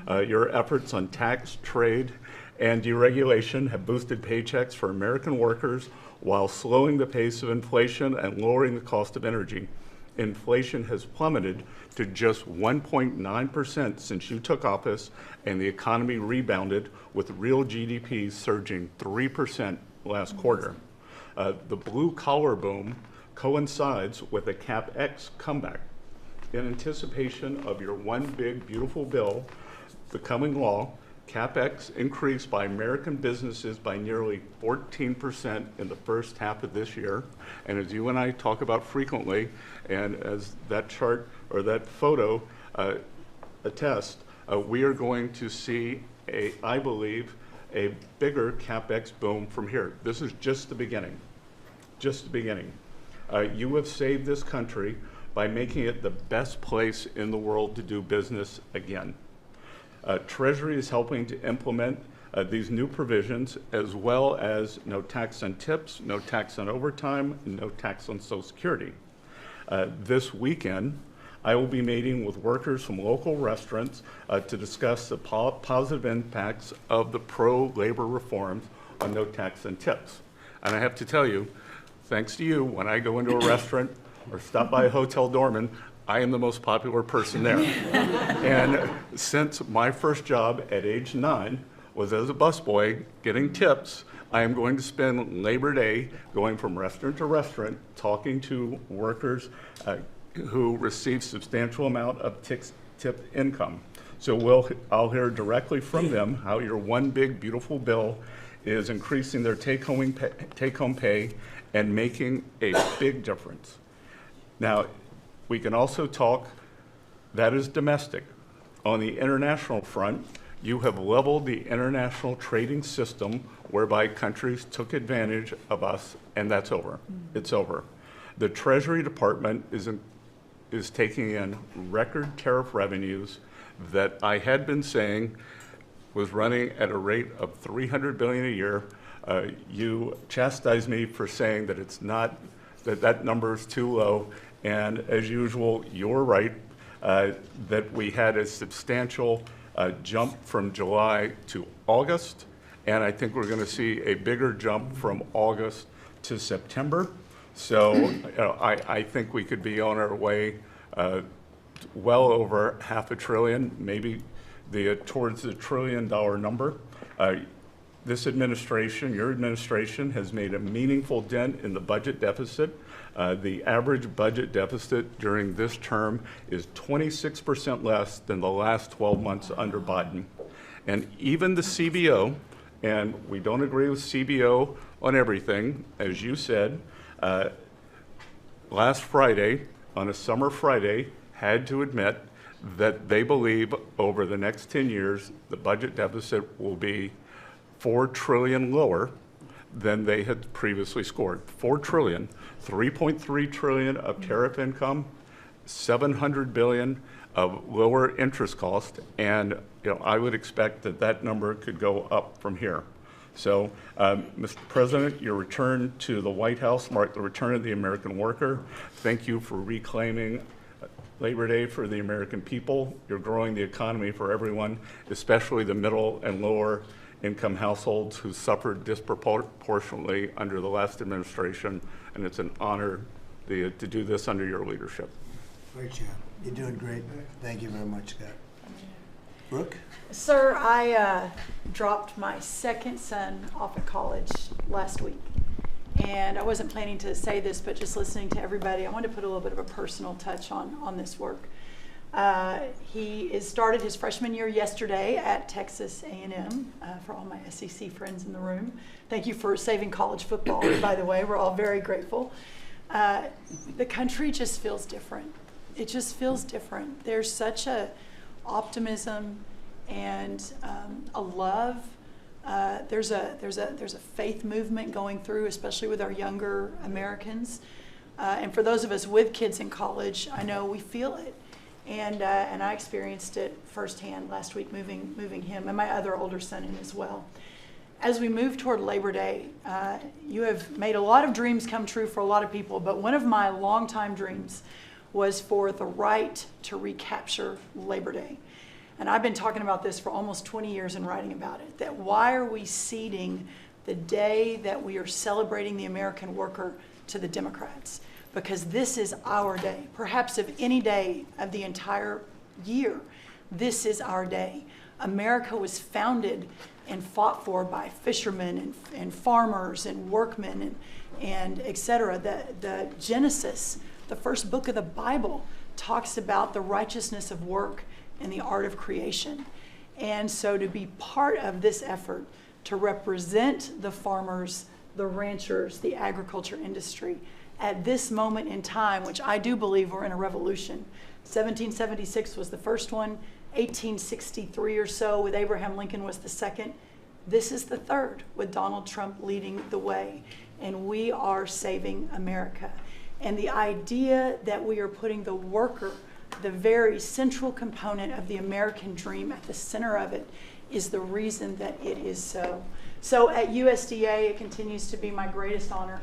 Your efforts on tax, trade, and deregulation have boosted paychecks for American workers while slowing the pace of inflation and lowering the cost of energy. Inflation has plummeted to just 1.9% since you took office, and the economy rebounded with real GDP surging 3% last quarter. The blue-collar boom coincides with a CapEx comeback. In anticipation of your one big beautiful bill becoming law, CapEx increased by American businesses by nearly 14% in the first half of this year. And as you and I talk about frequently, and as that chart or that photo attests, we are going to see, I believe, a bigger CapEx boom from here. This is just the beginning, just the beginning. You have saved this country by making it the best place in the world to do business again. Treasury is helping to implement these new provisions, as well as no tax on tips, no tax on overtime, and no tax on Social Security. This weekend, I will be meeting with workers from local restaurants to discuss the positive impacts of the pro-labor reforms on no tax on tips. And I have to tell you, thanks to you, when I go into a restaurant or stop by a hotel doorman, I am the most popular person there. And since my first job at age 9 was as a busboy getting tips, I am going to spend Labor Day going from restaurant to restaurant talking to workers who receive substantial amount of tip income. So I'll hear directly from them how your one big beautiful bill is increasing their take-home pay and making a big difference. Now, we can also talk, that is domestic. On the international front, you have leveled the international trading system whereby countries took advantage of us, and that's over. It's over. The Treasury Department is taking in record tariff revenues that I had been saying was running at a rate of $300 billion a year. You chastised me for saying that it's not, that number is too low. And as usual, you're right, that we had a substantial jump from July to August. And I think we're going to see a bigger jump from August to September. So I think we could be on our way well over $500 billion, maybe towards the $1 trillion number. This administration, your administration, has made a meaningful dent in the budget deficit. The average budget deficit during this term is 26% less than the last 12 months under Biden. And even the CBO, and we don't agree with CBO on everything, as you said, last Friday, on a summer Friday, had to admit that they believe over the next 10 years, the budget deficit will be $4 trillion lower than they had previously scored. $4 trillion, 3.3 trillion of tariff income, 700 billion of lower interest cost, and I would expect that number could go up from here. So, Mr. President, your return to the White House marked the return of the American worker. Thank you for reclaiming Labor Day for the American people. You're growing the economy for everyone, especially the middle and lower income households who suffered disproportionately under the last administration, and it's an honor to do this under your leadership. Great job. You're doing great. Thank you very much, Scott. Brooke? Sir, I dropped my second son off at college last week. And I wasn't planning to say this, but just listening to everybody, I wanted to put a little bit of a personal touch on this work. He started his freshman year yesterday at Texas A&M, for all my SEC friends in the room. Thank you for saving college football, by the way. We're all very grateful. The country just feels different. It just feels different. There's such a optimism and a love. There's a faith movement going through, especially with our younger Americans. And for those of us with kids in college, I know we feel it. And I experienced it firsthand last week, moving him and my other older son in as well. As we move toward Labor Day, you have made a lot of dreams come true for a lot of people, but one of my longtime dreams was for the right to recapture Labor Day. And I've been talking about this for almost 20 years and writing about it, that why are we ceding the day that we are celebrating the American worker to the Democrats? Because this is our day. Perhaps of any day of the entire year, this is our day. America was founded and fought for by fishermen and farmers and workmen and et cetera. The Genesis, the first book of the Bible, talks about the righteousness of work and the art of creation. And so to be part of this effort to represent the farmers, the ranchers, the agriculture industry at this moment in time, which I do believe we're in a revolution. 1776 was the first one, 1863 or so with Abraham Lincoln was the second. This is the third with Donald Trump leading the way. And we are saving America. And the idea that we are putting the worker, the very central component of the American dream, at the center of it is the reason that it is so. So at USDA, it continues to be my greatest honor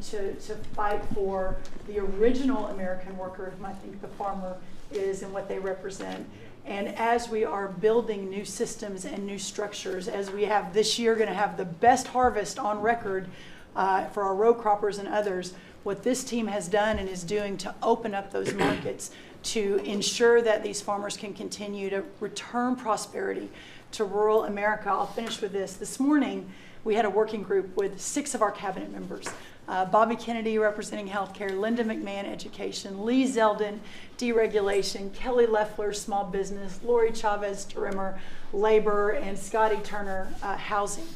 to fight for the original American worker, whom I think the farmer is and what they represent. And as we are building new systems and new structures, as we have this year going to have the best harvest on record for our row croppers and others, what this team has done and is doing to open up those markets to ensure that these farmers can continue to return prosperity to rural America. I'll finish with this. This morning, we had a working group with 6 of our cabinet members. Bobby Kennedy representing healthcare, Linda McMahon education, Lee Zeldin deregulation, Kelly Loeffler small business, Lori Chavez Trimmer labor, and Scotty Turner housing.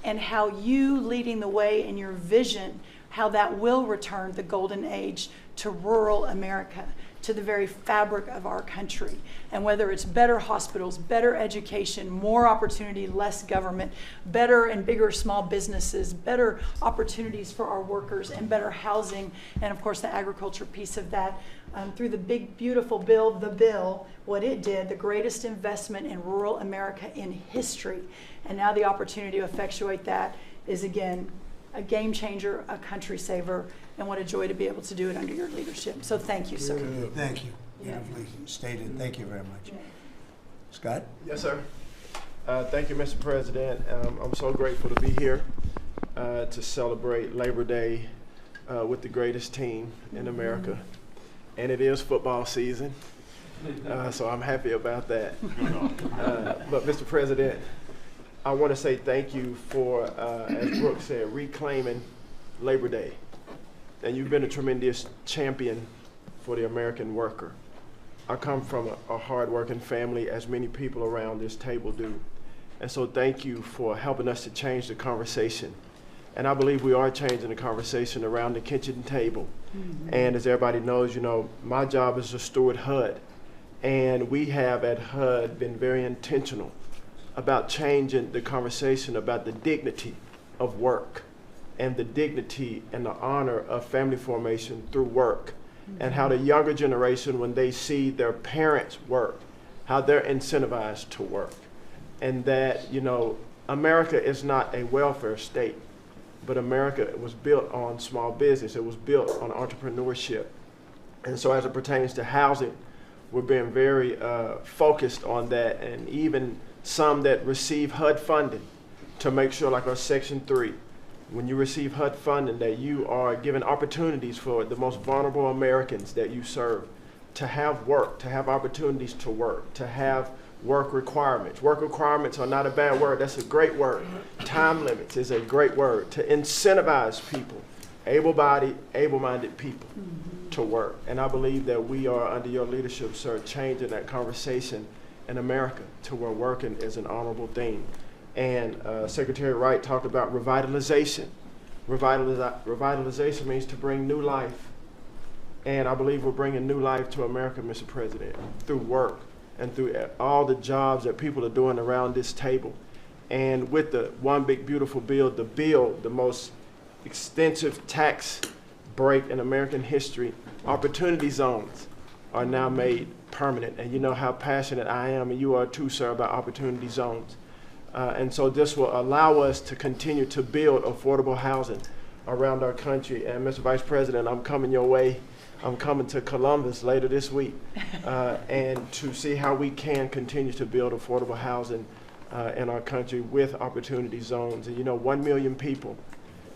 And how you leading the way in your vision, how that will return the golden age to rural America, to the very fabric of our country. And whether it's better hospitals, better education, more opportunity, less government, better and bigger small businesses, better opportunities for our workers, and better housing, and of course the agriculture piece of that, through the big, beautiful bill, the bill, what it did, the greatest investment in rural America in history. And now the opportunity to effectuate that is, again, a game changer, a country saver, and what a joy to be able to do it under your leadership. So thank you, sir. Thank you. Beautifully stated. Thank you very much. Scott? Yes, sir. Thank you, Mr. President. I'm so grateful to be here to celebrate Labor Day with the greatest team in America. And it is football season, so I'm happy about that. But Mr. President, I want to say thank you for, as Brooke said, reclaiming Labor Day. And you've been a tremendous champion for the American worker. I come from a hard-working family, as many people around this table do. And so thank you for helping us to change the conversation. And I believe we are changing the conversation around the kitchen table. And as everybody knows, you know, my job is to steward HUD. And we have at HUD been very intentional about changing the conversation about the dignity of work and the dignity and the honor of family formation through work, and how the younger generation, when they see their parents work, how they're incentivized to work. And that, you know, America is not a welfare state, but America was built on small business. It was built on entrepreneurship. And so as it pertains to housing, we're being very focused on that, and even some that receive HUD funding to make sure, like our Section 3, when you receive HUD funding, that you are given opportunities for the most vulnerable Americans that you serve to have work, to have opportunities to work, to have work requirements. Work requirements are not a bad word, that's a great word. Time limits is a great word, to incentivize people, able-bodied, able-minded people to work. And I believe that we are, under your leadership, sir, changing that conversation in America to where working is an honorable thing. And Secretary Wright talked about revitalization. Revitalization means to bring new life. And I believe we're bringing new life to America, Mr. President, through work and through all the jobs that people are doing around this table. And with the One Big Beautiful Bill, the most extensive tax break in American history, opportunity zones are now made permanent. And you know how passionate I am, and you are too, sir, about opportunity zones. And so this will allow us to continue to build affordable housing around our country. And Mr. Vice President, I'm coming your way. I'm coming to Columbus later this week and to see how we can continue to build affordable housing in our country with opportunity zones. And you know, 1 million people,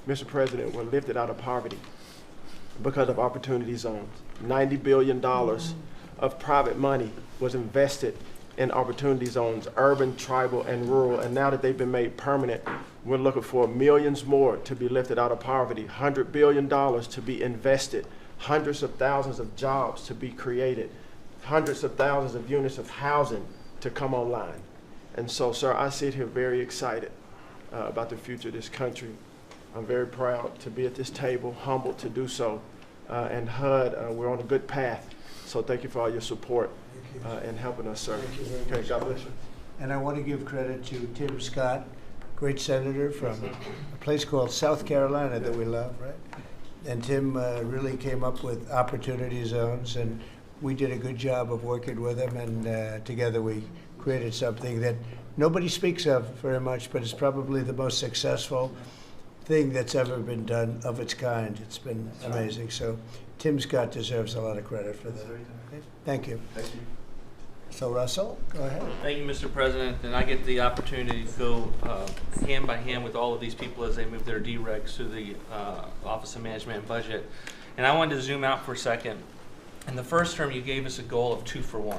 Mr. President, were lifted out of poverty because of opportunity zones. $90 billion of private money was invested in opportunity zones, urban, tribal, and rural. And now that they've been made permanent, we're looking for millions more to be lifted out of poverty, $100 billion to be invested, hundreds of thousands of jobs to be created, hundreds of thousands of units of housing to come online. And so, sir, I sit here very excited about the future of this country. I'm very proud to be at this table, humbled to do so. And HUD, we're on a good path. So thank you for all your support and helping us, sir. Thank you very Okay, much. God bless you. And I want to give credit to Tim Scott, great senator from a place called South Carolina that we love, right? And Tim really came up with opportunity zones, and we did a good job of working with him, and together we created something that nobody speaks of very much, but it's probably the most successful thing that's ever been done of its kind. It's been amazing. So Tim Scott deserves a lot of credit for that. Okay? Thank you. Thank you. So Russell, go ahead. Thank you, Mr. President. And I get the opportunity to go hand by hand with all of these people as they move their deregs through the Office of Management and Budget. And I wanted to zoom out for a second. In the first term, you gave us a goal of 2 for 1.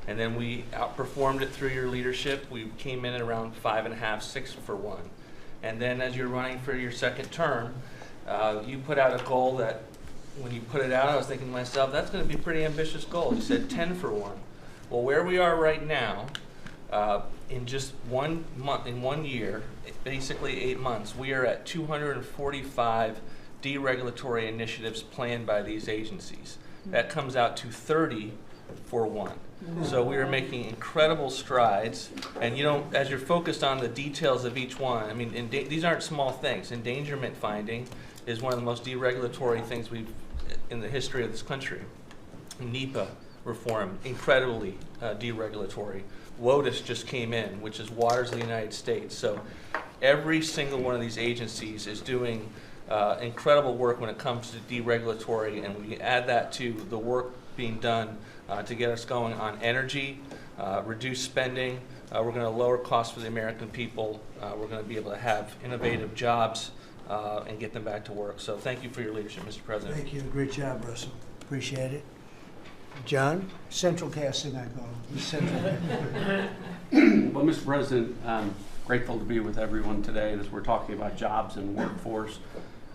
And then we outperformed it through your leadership. We came in at around 5.5, 6 for 1. And then as you're running for your second term, you put out a goal that when you put it out, I was thinking to myself, that's going to be a pretty ambitious goal. You said 10 for 1. Well, where we are right now, in just 1 month, in 1 year, basically 8 months, we are at 245 deregulatory initiatives planned by these agencies. That comes out to 30 for 1. So we are making incredible strides, and you know, as you're focused on the details of each one, I mean, these aren't small things. Endangerment finding is one of the most deregulatory things we've in the history of this country. NEPA reform, incredibly deregulatory. WOTUS just came in, which is Waters of the United States. So every single one of these agencies is doing incredible work when it comes to deregulatory, and we add that to the work being done to get us going on energy, reduce spending. We're going to lower costs for the American people. We're going to be able to have innovative jobs and get them back to work. So thank you for your leadership, Mr. President. Thank you. Great job, Russell. Appreciate it. John, central casting, I call it. Central. Well, Mr. President, I'm grateful to be with everyone today as we're talking about jobs and workforce.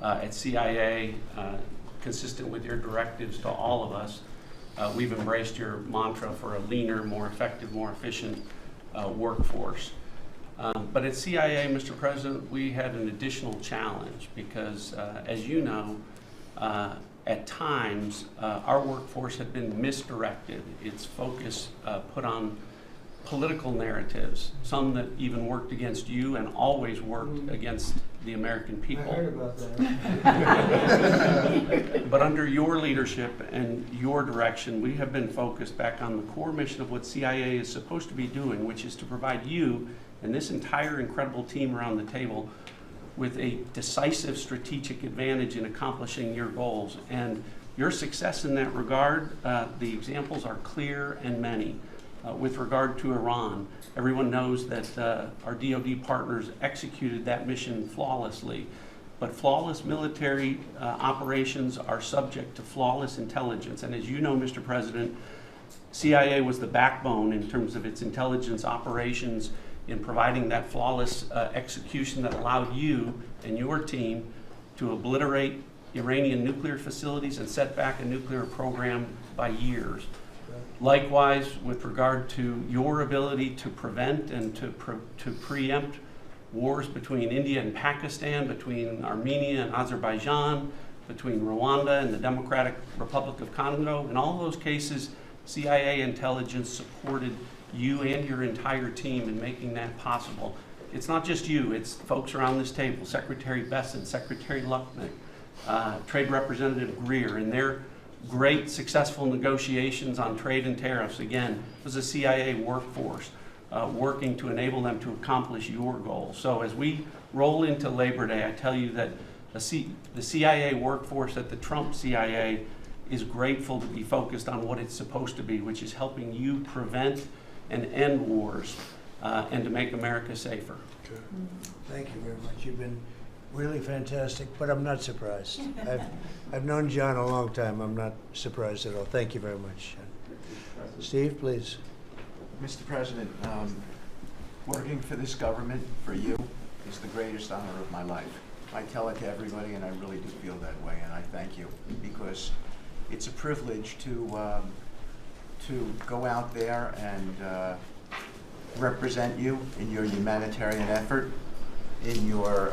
At CIA, consistent with your directives to all of us, we've embraced your mantra for a leaner, more effective, more efficient workforce. But at CIA, Mr. President, we had an additional challenge because, as you know, at times, our workforce had been misdirected. Its focus put on political narratives, some that even worked against you and always worked against the American people. I heard about that. But under your leadership and your direction, we have been focused back on the core mission of what CIA is supposed to be doing, which is to provide you and this entire incredible team around the table with a decisive strategic advantage in accomplishing your goals. And your success in that regard, the examples are clear and many. With regard to Iran, everyone knows that our DoD partners executed that mission flawlessly. But flawless military operations are subject to flawless intelligence. And as you know, Mr. President, CIA was the backbone in terms of its intelligence operations in providing that flawless execution that allowed you and your team to obliterate Iranian nuclear facilities and set back a nuclear program by years. Likewise, with regard to your ability to prevent and to preempt wars between India and Pakistan, between Armenia and Azerbaijan, between Rwanda and the Democratic Republic of Congo, in all those cases, CIA intelligence supported you and your entire team in making that possible. It's not just you, it's folks around this table, Secretary Bessent, Secretary Luckman, Trade Representative Greer, and their great successful negotiations on trade and tariffs. Again, it was a CIA workforce working to enable them to accomplish your goals. So as we roll into Labor Day, I tell you that the CIA workforce at the Trump CIA is grateful to be focused on what it's supposed to be, which is helping you prevent and end wars and to make America safer. Okay. Thank you very much. You've been really fantastic, but I'm not surprised. I've known John a long time. I'm not surprised at all. Thank you very much. Steve, please. Mr. President, working for this government, for you, is the greatest honor of my life. I tell it to everybody, and I really do feel that way, and I thank you, because it's a privilege to go out there and represent you in your humanitarian effort, in your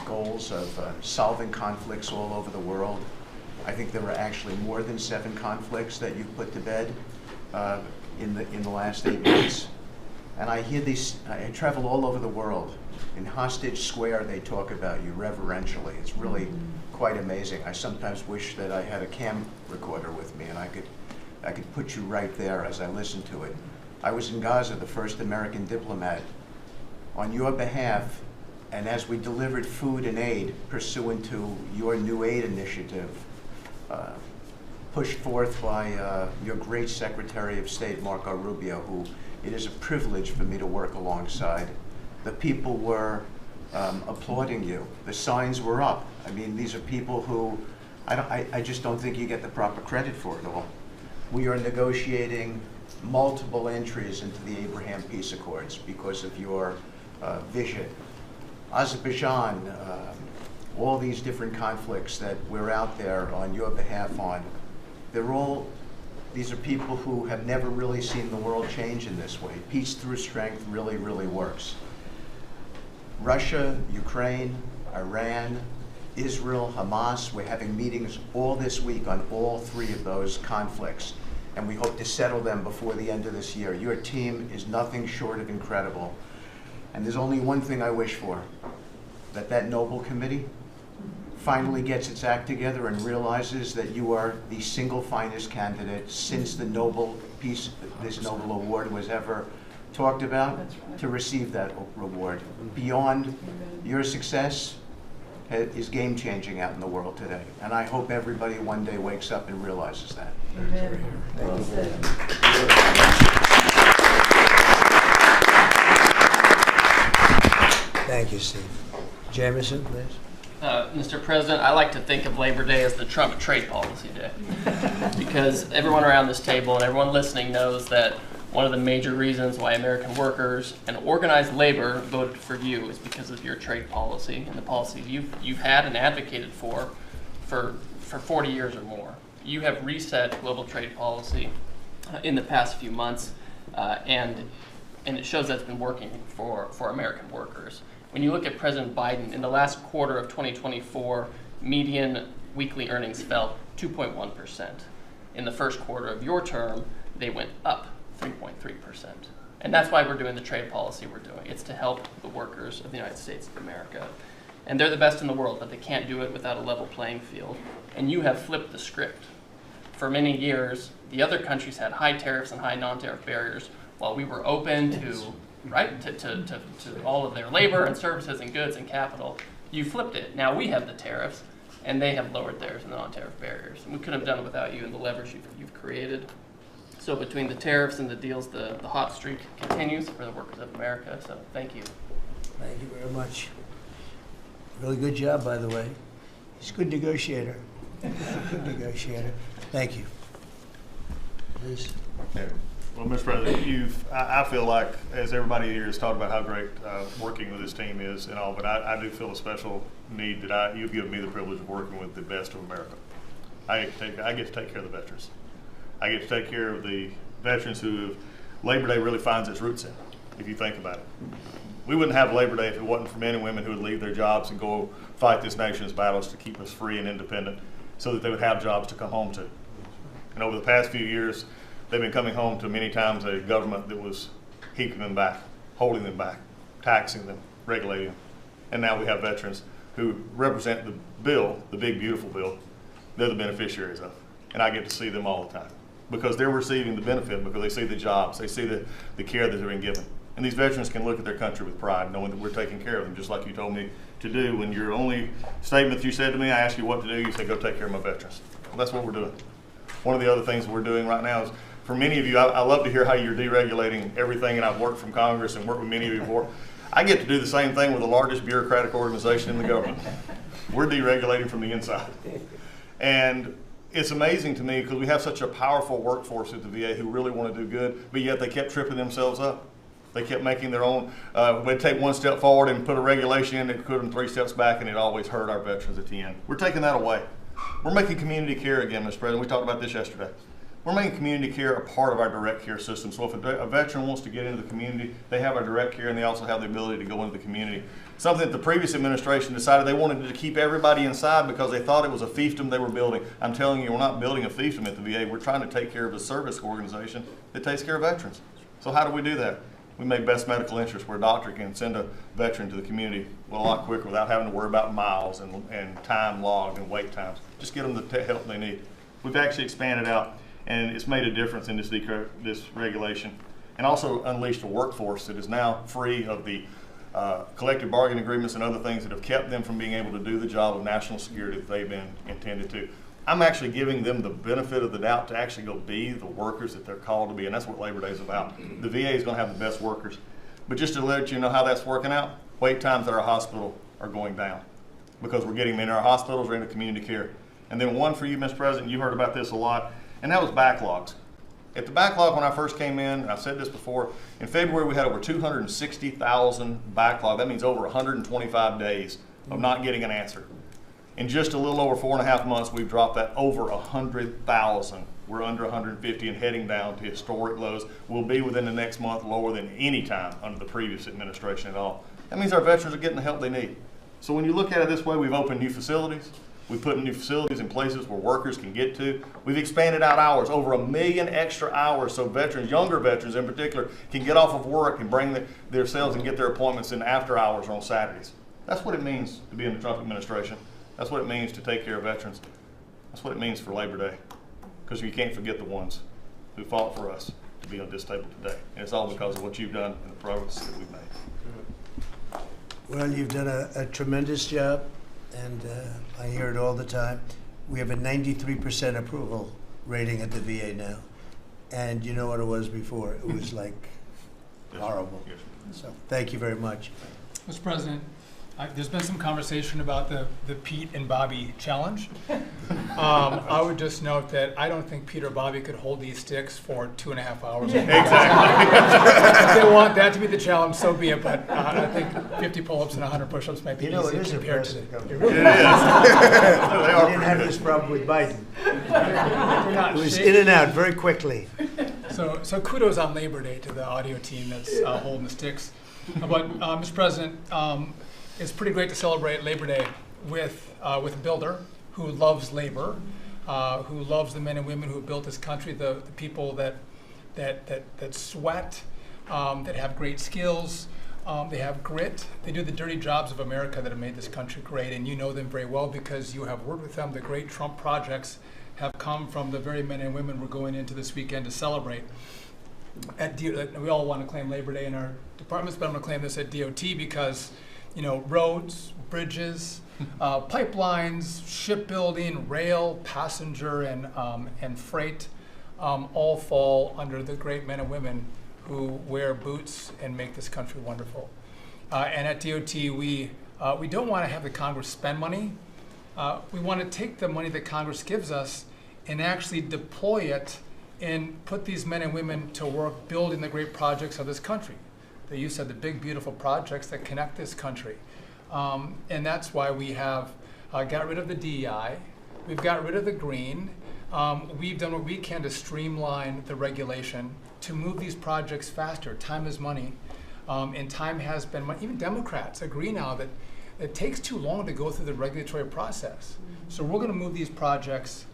goals of solving conflicts all over the world. I think there were actually more than 7 conflicts that you've put to bed in the last 8 months. And I hear these, I travel all over the world. In Hostage Square, they talk about you reverentially. It's really quite amazing. I sometimes wish that I had a cam recorder with me and I could put you right there as I listen to it. I was in Gaza, the first American diplomat, on your behalf, and as we delivered food and aid pursuant to your new aid initiative, pushed forth by your great Secretary of State, Marco Rubio, who it is a privilege for me to work alongside. The people were applauding you. The signs were up. I mean, these are people who I just don't think you get the proper credit for it all. We are negotiating multiple entries into the Abraham Peace Accords because of your vision. Azerbaijan, all these different conflicts that we're out there on your behalf on, these are people who have never really seen the world change in this way. Peace through strength really, really works. Russia, Ukraine, Iran, Israel, Hamas, we're having meetings all this week on all 3 of those conflicts, and we hope to settle them before the end of this year. Your team is nothing short of incredible. And there's only one thing I wish for, that Nobel Committee finally gets its act together and realizes that you are the single finest candidate since the this Nobel Award was ever talked about to receive that reward. Beyond your success is game-changing out in the world today. And I hope everybody one day wakes up and realizes that. Amen. Well said. Thank you, Steve. Jamison, please. Mr. President, I like to think of Labor Day as the Trump trade policy day because everyone around this table and everyone listening knows that one of the major reasons why American workers and organized labor voted for you is because of your trade policy and the policies you've had and advocated for 40 years or more. You have reset global trade policy in the past few months, and it shows that's been working for American workers. When you look at President Biden, in the last quarter of 2024, median weekly earnings fell 2.1%. In the first quarter of your term, they went up 3.3%. And that's why we're doing the trade policy we're doing. It's to help the workers of the United States of America. And they're the best in the world, but they can't do it without a level playing field. And you have flipped the script. For many years, the other countries had high tariffs and high non-tariff barriers, while we were open to all of their labor and services and goods and capital. You flipped it. Now we have the tariffs, and they have lowered theirs and the non-tariff barriers. And we couldn't have done it without you and the leverage you've created. So between the tariffs and the deals, the hot streak continues for the workers of America. So thank you. Thank you very much. Really good job, by the way. He's a good negotiator. Good negotiator. Thank you. Please. Yeah. Well, Mr. President, I feel like, as everybody here has talked about how great working with this team is and all, but I do feel a special need that you've given me the privilege of working with the best of America. I get to take care of the veterans. I get to take care of the veterans who Labor Day really finds its roots in, if you think about it. We wouldn't have Labor Day if it wasn't for men and women who would leave their jobs and go fight this nation's battles to keep us free and independent so that they would have jobs to come home to. And over the past few years, they've been coming home to many times a government that was keeping them back, holding them back, taxing them, regulating them. And now we have veterans who represent the bill, the big, beautiful bill, they're the beneficiaries of. And I get to see them all the time because they're receiving the benefit because they see the jobs, they see the care that they're being given. And these veterans can look at their country with pride, knowing that we're taking care of them, just like you told me to do. When your only statement you said to me, I asked you what to do, you said, go take care of my veterans. Well, that's what we're doing. One of the other things we're doing right now is, for many of you, I love to hear how you're deregulating everything, and I've worked from Congress and worked with many of you before. I get to do the same thing with the largest bureaucratic organization in the government. We're deregulating from the inside. And it's amazing to me because we have such a powerful workforce at the VA who really want to do good, but yet they kept tripping themselves up. They kept making their own, we'd take one step forward and put a regulation in that put them 3 steps back, and it always hurt our veterans at the end. We're taking that away. We're making community care again, Mr. President. We talked about this yesterday. We're making community care a part of our direct care system. So if a veteran wants to get into the community, they have our direct care and they also have the ability to go into the community. Something that the previous administration decided they wanted to keep everybody inside because they thought it was a fiefdom they were building. I'm telling you, we're not building a fiefdom at the VA. We're trying to take care of a service organization that takes care of veterans. So how do we do that? We make best medical interest where a doctor can send a veteran to the community a lot quicker without having to worry about miles and time logged and wait times. Just get them the help they need. We've actually expanded out, and it's made a difference in this regulation, and also unleashed a workforce that is now free of the collective bargaining agreements and other things that have kept them from being able to do the job of national security that they've been intended to. I'm actually giving them the benefit of the doubt to actually go be the workers that they're called to be, and that's what Labor Day is about. The VA is going to have the best workers. But just to let you know how that's working out, wait times at our hospital are going down because we're getting them in our hospitals or into community care. And then one for you, Mr. President, you heard about this a lot, and that was backlogs. At the backlog when I first came in, and I've said this before, in February we had over 260,000 backlog. That means over 125 days of not getting an answer. In just a little over 4.5 months, we've dropped that over 100,000. We're under 150 and heading down to historic lows. We'll be within the next month lower than any time under the previous administration at all. That means our veterans are getting the help they need. So when you look at it this way, we've opened new facilities. We've put new facilities in places where workers can get to. We've expanded out hours, over 1 million extra hours, so veterans, younger veterans in particular, can get off of work and bring themselves and get their appointments in after hours or on Saturdays. That's what it means to be in the Trump administration. That's what it means to take care of veterans. That's what it means for Labor Day. Because you can't forget the ones who fought for us to be on this table today. And it's all because of what you've done and the progress that we've made. Well, you've done a tremendous job, and I hear it all the time. We have a 93% approval rating at the VA now. And you know what it was before? It was like horrible. So thank you very much. Mr. President, there's been some conversation about the Pete and Bobby challenge. I would just note that I don't think Pete or Bobby could hold these sticks for 2.5 hours. Exactly. If they want that to be the challenge, so be it. But I think 50 pull-ups and 100 push-ups might be easy compared to it. Really is. We didn't have this problem with Biden. It was in and out very quickly. So kudos on Labor Day to the audio team that's holding the sticks. But Mr. President, it's pretty great to celebrate Labor Day with a builder who loves labor, who loves the men and women who have built this country, the people that sweat, that have great skills, they have grit, they do the dirty jobs of America that have made this country great, and you know them very well because you have worked with them. The great Trump projects have come from the very men and women we're going into this weekend to celebrate. We all want to claim Labor Day in our departments, but I'm going to claim this at DOT because roads, bridges, pipelines, shipbuilding, rail, passenger, and freight all fall under the great men and women who wear boots and make this country wonderful. And at DOT, we don't want to have the Congress spend money. We want to take the money that Congress gives us and actually deploy it and put these men and women to work building the great projects of this country. You said the big, beautiful projects that connect this country. And that's why we have got rid of the DEI. We've got rid of the green. We've done what we can to streamline the regulation to move these projects faster. Time is money. And time has been money. Even Democrats agree now that it takes too long to go through the regulatory process. So we're going to move these projects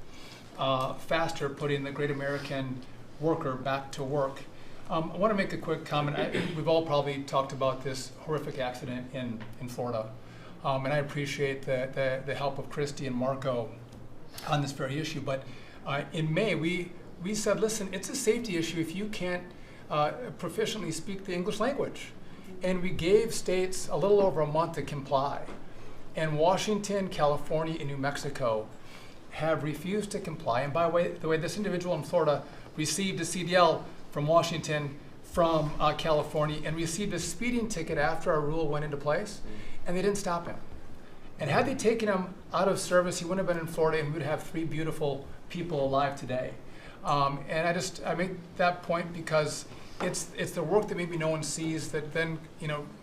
faster, putting the great American worker back to work. I want to make a quick comment. We've all probably talked about this horrific accident in Florida, and I appreciate the help of Christy and Marco on this very issue. But in May, we said, listen, it's a safety issue if you can't proficiently speak the English language. And we gave states a little over a month to comply. And Washington, California, and New Mexico have refused to comply. And by the way, this individual in Florida received a CDL from Washington, from California, and received a speeding ticket after our rule went into place, and they didn't stop him. And had they taken him out of service, he wouldn't have been in Florida, and we would have 3 beautiful people alive today. And I make that point because it's the work that maybe no one sees that then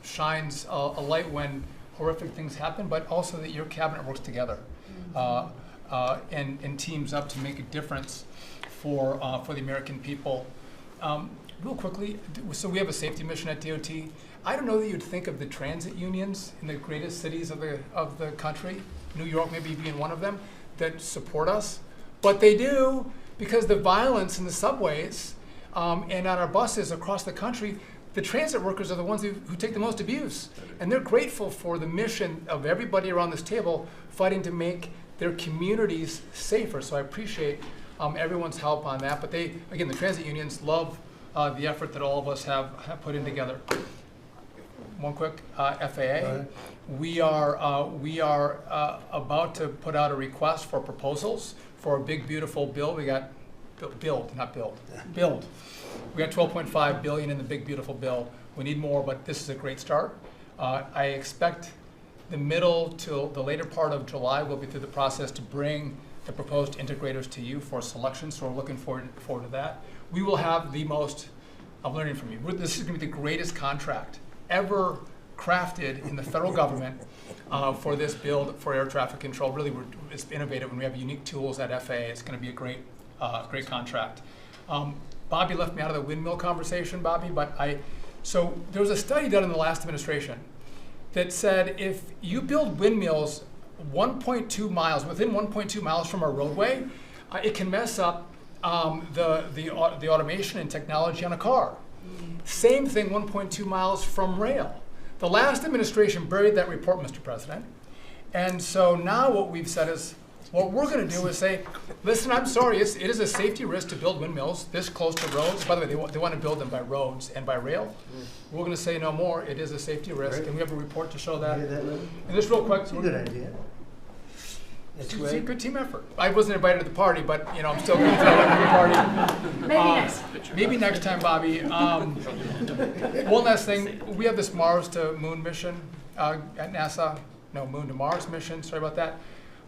shines a light when horrific things happen, but also that your cabinet works together and teams up to make a difference for the American people. Real quickly, so we have a safety mission at DOT. I don't know that you'd think of the transit unions in the greatest cities of the country, New York maybe being one of them, that support us, but they do, because the violence in the subways and on our buses across the country, the transit workers are the ones who take the most abuse. And they're grateful for the mission of everybody around this table fighting to make their communities safer. So I appreciate everyone's help on that. But they, again, the transit unions love the effort that all of us have put in together. One quick FAA. We are about to put out a request for proposals for a big, beautiful bill. We got build. We got $12.5 billion in the big, beautiful bill. We need more, but this is a great start. I expect the middle to the later part of July, we'll be through the process to bring the proposed integrators to you for selection, so we're looking forward to that. We will have the most, I'm learning from you, this is going to be the greatest contract ever crafted in the federal government for this build for air traffic control. Really, it's innovative, and we have unique tools at FAA. It's going to be a great contract. Bobby left me out of the windmill conversation, Bobby, but so there was a study done in the last administration that said if you build windmills 1.2 miles, within 1.2 miles from a roadway, it can mess up the automation and technology on a car. Same thing 1.2 miles from rail. The last administration buried that report, Mr. President. And so now what we've said is, what we're going to do is say, listen, I'm sorry, it is a safety risk to build windmills this close to roads. By the way, they want to build them by roads and by rail. We're going to say no more. It is a safety risk, and we have a report to show that. And just real quick. It's a good idea. It's a good team effort. I wasn't invited to the party, but I'm still going to throw it to the party. Maybe next time, Bobby. One last thing. We have this Mars to Moon mission at NASA. No, Moon to Mars mission. Sorry about that.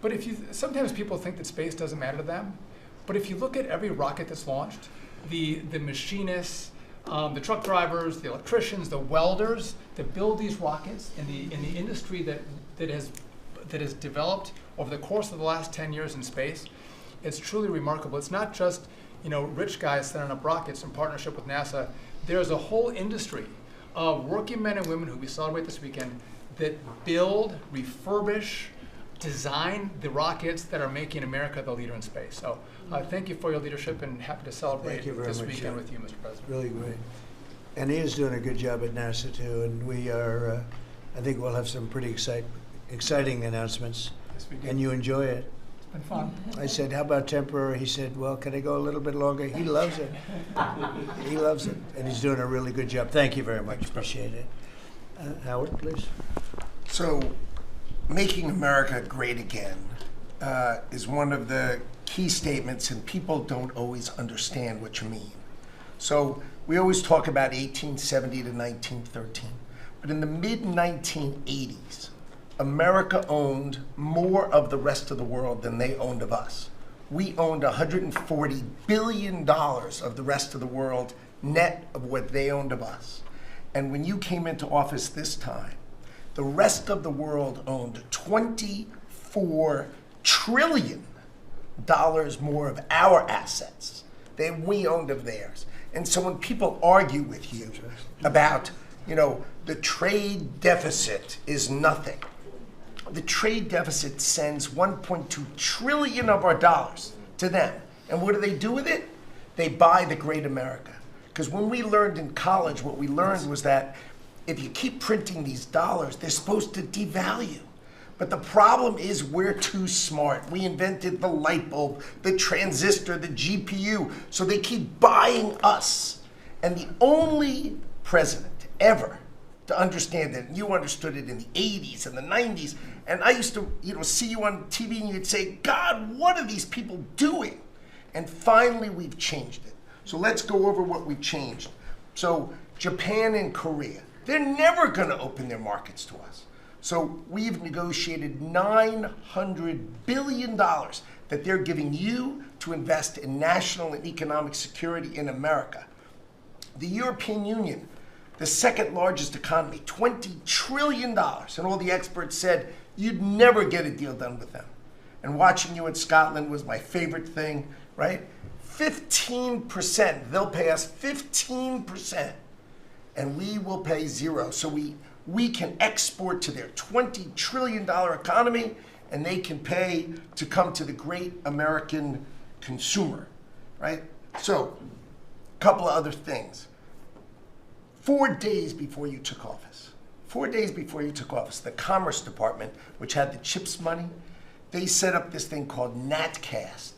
But sometimes people think that space doesn't matter to them. But if you look at every rocket that's launched, the machinists, the truck drivers, the electricians, the welders that build these rockets, in the industry that has developed over the course of the last 10 years in space, it's truly remarkable. It's not just rich guys setting up rockets in partnership with NASA. There's a whole industry of working men and women who we celebrate this weekend that build, refurbish, design the rockets that are making America the leader in space. So thank you for your leadership, and happy to celebrate this weekend with you, Mr. President. Really great. And he is doing a good job at NASA too, and we are, I think we'll have some pretty exciting announcements, and you enjoy it. It's been fun. I said, how about temporary? He said, well, can I go a little bit longer? He loves it. He loves it, and he's doing a really good job. Thank you very much. Appreciate it. Howard, please. So, making America great again is one of the key statements, and people don't always understand what you mean. So we always talk about 1870 to 1913, but in the mid-1980s, America owned more of the rest of the world than they owned of us. We owned $140 billion of the rest of the world net of what they owned of us. And when you came into office this time, the rest of the world owned $24 trillion more of our assets than we owned of theirs. And so when people argue with you about, the trade deficit is nothing, the trade deficit sends 1.2 trillion of our dollars to them. And what do they do with it? They buy the great America. Because when we learned in college, what we learned was that if you keep printing these dollars, they're supposed to devalue. But the problem is we're too smart. We invented the light bulb, the transistor, the GPU, so they keep buying us. And the only president ever to understand it, and you understood it in the 80s and the 90s, and I used to see you on TV and you'd say, God, what are these people doing? And finally we've changed it. So let's go over what we've changed. So Japan and Korea, they're never going to open their markets to us. So we've negotiated $900 billion that they're giving you to invest in national and economic security in America. The European Union, the second largest economy, $20 trillion. And all the experts said you'd never get a deal done with them. And watching you in Scotland was my favorite thing, right? 15%. They'll pay us 15%, and we will pay 0. So we can export to their $20 trillion economy, and they can pay to come to the great American consumer, right? So, a couple of other things. 4 days before you took office, the Commerce Department, which had the CHIPS money, they set up this thing called NatCast,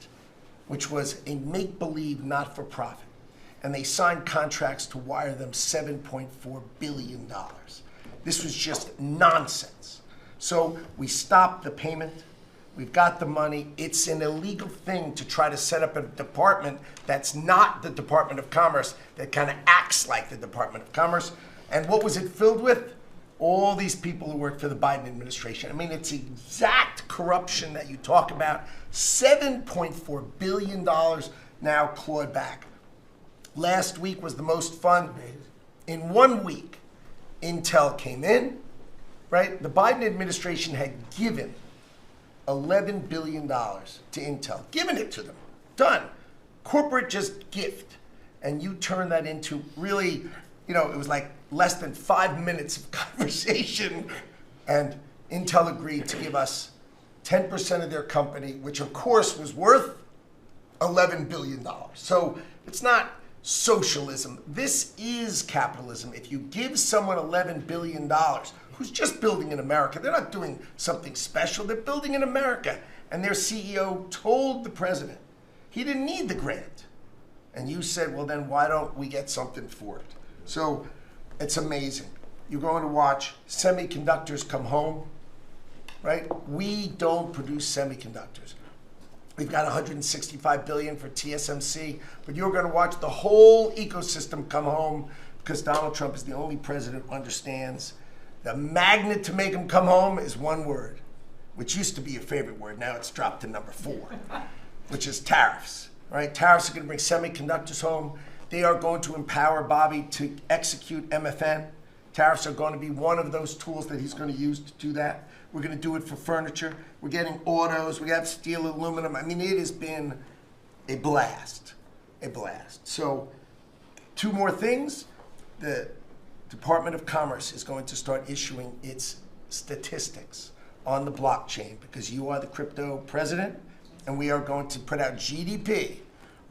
which was a make-believe not-for-profit. And they signed contracts to wire them $7.4 billion. This was just nonsense. So we stopped the payment. We've got the money. It's an illegal thing to try to set up a department that's not the Department of Commerce, that kind of acts like the Department of Commerce. And what was it filled with? All these people who work for the Biden administration. I mean, it's exact corruption that you talk about. $7.4 billion now clawed back. Last week was the most fun. In 1 week, Intel came in, right? The Biden administration had given $11 billion to Intel, given it to them, done. Corporate just gift. And you turn that into really, you know, it was like less than 5 minutes of conversation, and Intel agreed to give us 10% of their company, which of course was worth $11 billion. So it's not socialism. This is capitalism. If you give someone $11 billion, who's just building in America, they're not doing something special, they're building in America. And their CEO told the president he didn't need the grant. And you said, well, then why don't we get something for it? So it's amazing. You're going to watch semiconductors come home, right? We don't produce semiconductors. We've got $165 billion for TSMC, but you're going to watch the whole ecosystem come home, because Donald Trump is the only president who understands the magnet to make them come home is one word, which used to be your favorite word. Now it's dropped to number 4, which is tariffs. Right? Tariffs are going to bring semiconductors home. They are going to empower Bobby to execute MFN. Tariffs are going to be one of those tools that he's going to use to do that. We're going to do it for furniture. We're getting autos. We got steel, aluminum. I mean, it has been a blast, a blast. So 2 more things. The Department of Commerce is going to start issuing its statistics on the blockchain, because you are the crypto president, and we are going to put out GDP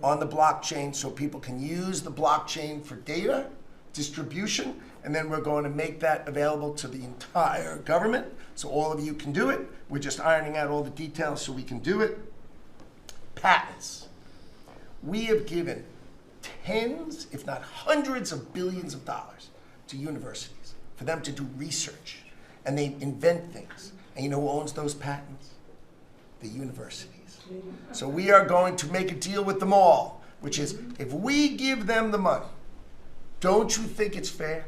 on the blockchain so people can use the blockchain for data distribution, and then we're going to make that available to the entire government so all of you can do it. We're just ironing out all the details so we can do it. Patents. We have given tens, if not hundreds of billions of dollars to universities for them to do research, and they invent things. And you know who owns those patents? The universities. So we are going to make a deal with them all, which is, if we give them the money, don't you think it's fair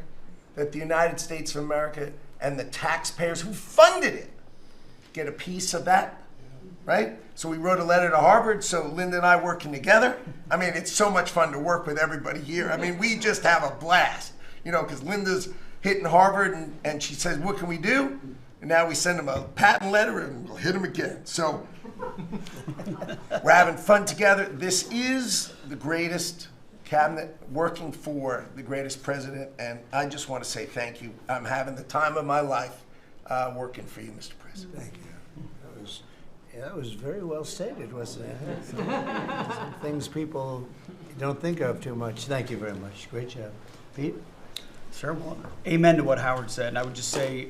that the United States of America and the taxpayers who funded it get a piece of that, right? So we wrote a letter to Harvard, so Linda and I working together. I mean, it's so much fun to work with everybody here. I mean, we just have a blast, you know, because Linda's hitting Harvard, and she says, what can we do? And now we send them a patent letter, and we'll hit them again. So we're having fun together. This is the greatest cabinet working for the greatest president, and I just want to say thank you. I'm having the time of my life working for you, Mr. President. Thank you. That was very well stated, wasn't it? Some things people don't think of too much. Thank you very much. Great job. Pete? Sure. Well, amen to what Howard said. And I would just say,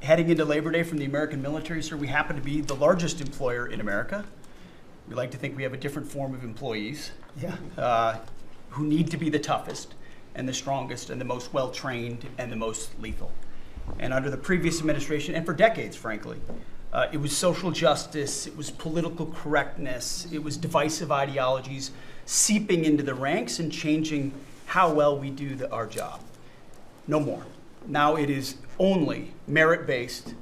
heading into Labor Day from the American military, sir, we happen to be the largest employer in America. We like to think we have a different form of employees. Yeah. Who need to be the toughest and the strongest and the most well-trained and the most lethal. And under the previous administration, and for decades, frankly, it was social justice, it was political correctness, it was divisive ideologies seeping into the ranks and changing how well we do our job. No more. Now it is only merit-based,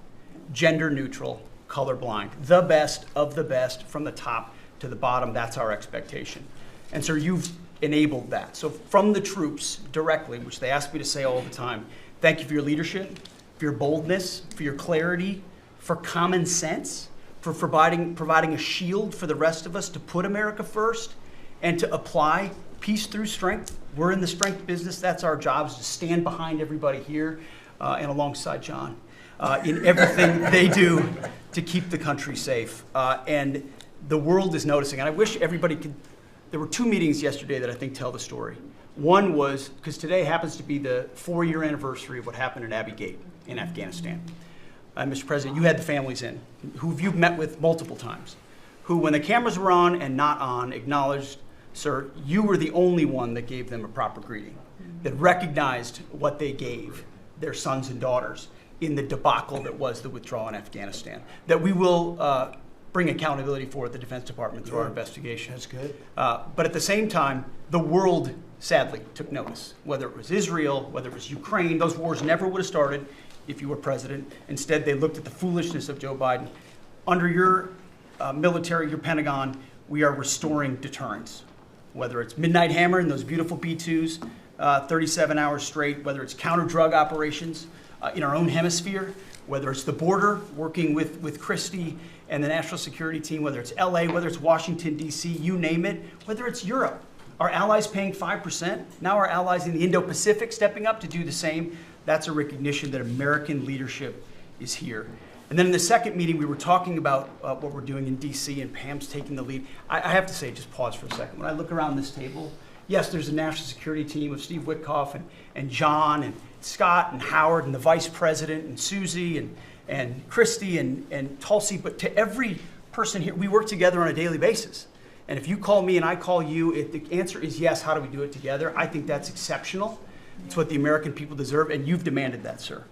gender-neutral, colorblind. The best of the best from the top to the bottom. That's our expectation. And sir, you've enabled that. So from the troops directly, which they ask me to say all the time, thank you for your leadership, for your boldness, for your clarity, for common sense, for providing a shield for the rest of us to put America first, and to apply peace through strength. We're in the strength business. That's our job, is to stand behind everybody here and alongside John in everything they do to keep the country safe. And the world is noticing. And I wish everybody could. There were 2 meetings yesterday that I think tell the story. One was, because today happens to be the 4-year anniversary of what happened in Abbey Gate in Afghanistan. Mr. President, you had the families in, who you've met with multiple times, who, when the cameras were on and not on, acknowledged, sir, you were the only one that gave them a proper greeting, that recognized what they gave their sons and daughters in the debacle that was the withdrawal in Afghanistan, that we will bring accountability for at the Defense Department through our investigation. That's good. But at the same time, the world sadly took notice, whether it was Israel, whether it was Ukraine. Those wars never would have started if you were president. Instead, they looked at the foolishness of Joe Biden. Under your military, your Pentagon, we are restoring deterrence. Whether it's Midnight Hammer and those beautiful B-2s, 37 hours straight, whether it's counter-drug operations in our own hemisphere, whether it's the border, working with Christie and the national security team, whether it's LA, whether it's Washington, D.C., you name it, whether it's Europe. Our allies paying 5%, now our allies in the Indo-Pacific stepping up to do the same. That's a recognition that American leadership is here. And then in the second meeting, we were talking about what we're doing in D.C., and Pam's taking the lead. I have to say, just pause for a second. When I look around this table, yes, there's a national security team of Steve Witkoff and John and Scott and Howard and the vice president and Susie and Christy and Tulsi, but to every person here, we work together on a daily basis. And if you call me and I call you, if the answer is yes, how do we do it together? I think that's exceptional. It's what the American people deserve, and you've demanded that, sir.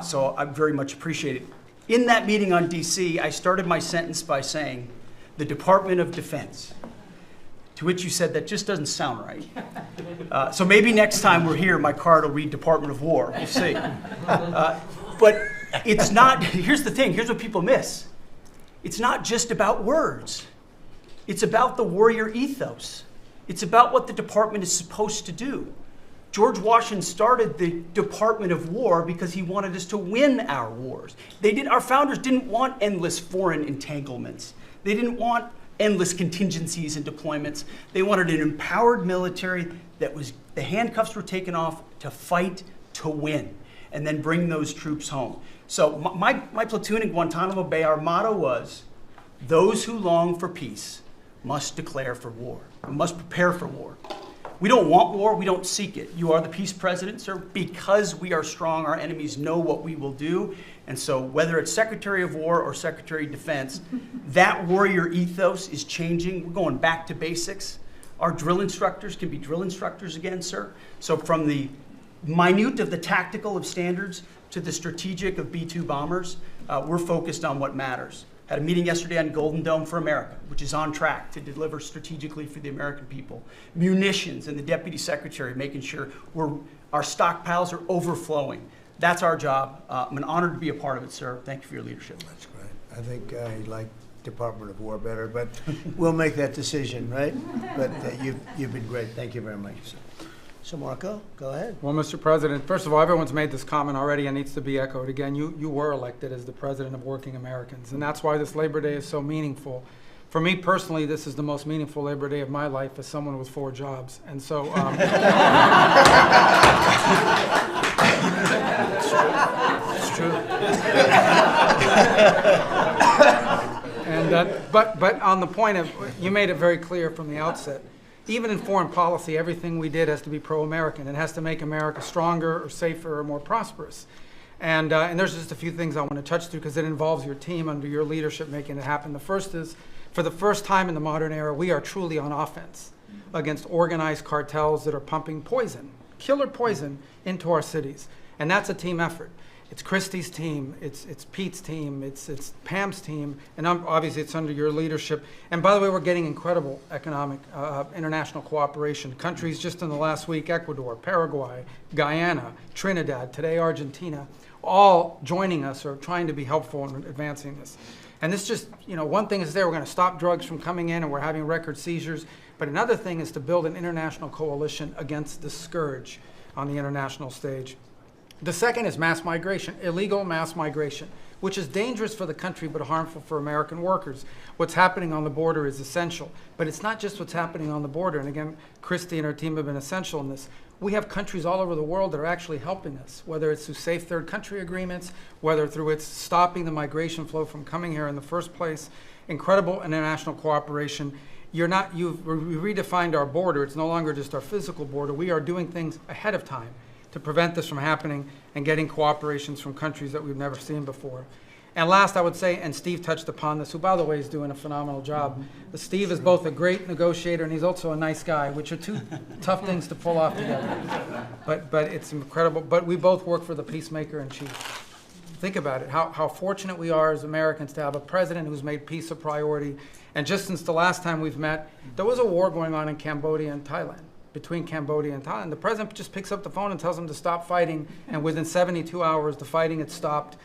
So I very much appreciate it. In that meeting on DC, I started my sentence by saying, the Department of Defense, to which you said, that just doesn't sound right. So maybe next time we're here, my card will read Department of War. We'll see. But it's not, here's the thing, here's what people miss. It's not just about words. It's about the warrior ethos. It's about what the department is supposed to do. George Washington started the Department of War because he wanted us to win our wars. Our founders didn't want endless foreign entanglements. They didn't want endless contingencies and deployments. They wanted an empowered military that was, the handcuffs were taken off to fight to win, and then bring those troops home. So my platoon in Guantanamo Bay, our motto was, those who long for peace must declare for war, must prepare for war. We don't want war, we don't seek it. You are the peace president, sir. Because we are strong, our enemies know what we will do. And so whether it's Secretary of War or Secretary of Defense, that warrior ethos is changing. We're going back to basics. Our drill instructors can be drill instructors again, sir. So from the minute of the tactical of standards to the strategic of B-2 bombers, we're focused on what matters. Had a meeting yesterday on Golden Dome for America, which is on track to deliver strategically for the American people. Munitions, and the Deputy Secretary making sure our stockpiles are overflowing. That's our job. I'm honored to be a part of it, sir. Thank you for your leadership. That's great. I think I like Department of War better, but we'll make that decision, right? But you've been great. Thank you very much, sir. So Marco, go ahead. Well, Mr. President, first of all, everyone's made this comment already and needs to be echoed again. You were elected as the President of Working Americans, and that's why this Labor Day is so meaningful. For me personally, this is the most meaningful Labor Day of my life as someone with 4 jobs. And so, it's true. And but on the point of, you made it very clear from the outset, even in foreign policy, everything we did has to be pro-American. It has to make America stronger or safer or more prosperous. And there's just a few things I want to touch through because it involves your team under your leadership making it happen. The first is, for the first time in the modern era, we are truly on offense against organized cartels that are pumping poison, killer poison, into our cities. And that's a team effort. It's Christie's team, it's Pete's team, it's Pam's team, and obviously it's under your leadership. And by the way, we're getting incredible economic international cooperation. Countries just in the last week, Ecuador, Paraguay, Guyana, Trinidad, today Argentina, all joining us or trying to be helpful in advancing this. And this just, one thing is we're going to stop drugs from coming in and we're having record seizures, but another thing is to build an international coalition against the scourge on the international stage. The second is mass migration, illegal mass migration. which is dangerous for the country but harmful for American workers. What's happening on the border is essential, but it's not just what's happening on the border. And again, Christy and her team have been essential in this. We have countries all over the world that are actually helping us, whether it's through safe third country agreements, whether through it's stopping the migration flow from coming here in the first place, incredible international cooperation. You've redefined our border. It's no longer just our physical border. We are doing things ahead of time to prevent this from happening and getting cooperations from countries that we've never seen before. And last, I would say, and Steve touched upon this, who, by the way, is doing a phenomenal job. Steve is both a great negotiator and he's also a nice guy, which are two tough things to pull off together. But it's incredible. But we both work for the peacemaker in chief. Think about it, how fortunate we are as Americans to have a president who's made peace a priority. And just since the last time we've met, there was a war going on in Cambodia and Thailand. Between Cambodia and Thailand. The president just picks up the phone and tells them to stop fighting, and within 72 hours, the fighting had stopped.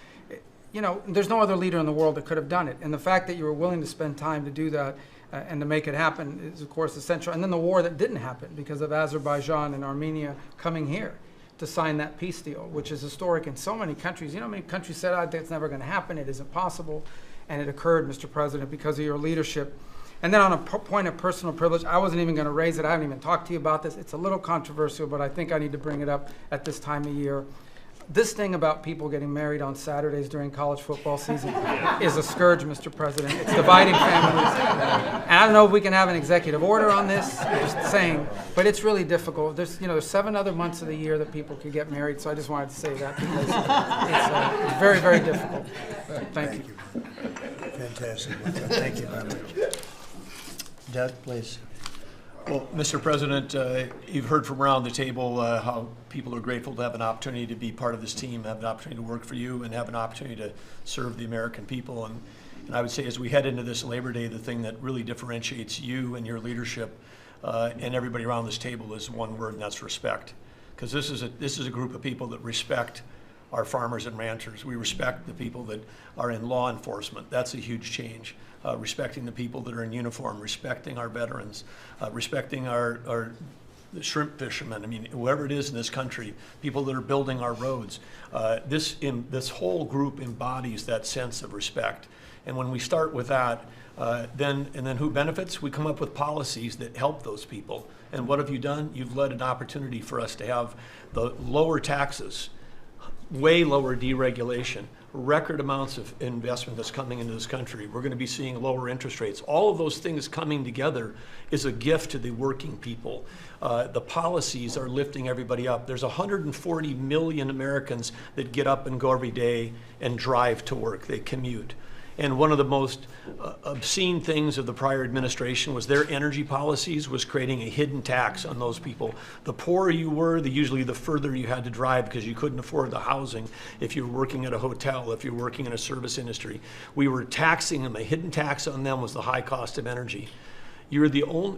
You know, there's no other leader in the world that could have done it. And the fact that you were willing to spend time to do that and to make it happen is, of course, essential. And then the war that didn't happen because of Azerbaijan and Armenia coming here to sign that peace deal, which is historic in so many countries. You know how many countries said, "Oh, it's never going to happen, it isn't possible." And it occurred, Mr. President, because of your leadership. And then on a point of personal privilege, I wasn't even going to raise it. I haven't even talked to you about this. It's a little controversial, but I think I need to bring it up at this time of year. This thing about people getting married on Saturdays during college football season is a scourge, Mr. President. It's dividing families. And I don't know if we can have an executive order on this, just saying, but it's really difficult. There's 7 other months of the year that people could get married, so I just wanted to say that because it's very, very difficult. Thank you. Fantastic. Thank you very much. Doug, please. Well, Mr. President, you've heard from around the table how people are grateful to have an opportunity to be part of this team, have an opportunity to work for you, and have an opportunity to serve the American people. And I would say as we head into this Labor Day, the thing that really differentiates you and your leadership and everybody around this table is one word, and that's respect. Because this is a group of people that respect our farmers and ranchers. We respect the people that are in law enforcement. That's a huge change. Respecting the people that are in uniform, respecting our veterans, respecting our shrimp fishermen. I mean, whoever it is in this country, people that are building our roads. This whole group embodies that sense of respect. And when we start with that, then who benefits? We come up with policies that help those people. And what have you done? You've led an opportunity for us to have the lower taxes, way lower deregulation, record amounts of investment that's coming into this country. We're going to be seeing lower interest rates. All of those things coming together is a gift to the working people. The policies are lifting everybody up. There's 140 million Americans that get up and go every day and drive to work. They commute. And one of the most obscene things of the prior administration was their energy policies was creating a hidden tax on those people. The poorer you were, usually the further you had to drive because you couldn't afford the housing if you were working at a hotel, if you're working in a service industry. We were taxing them. A hidden tax on them was the high cost of energy. You're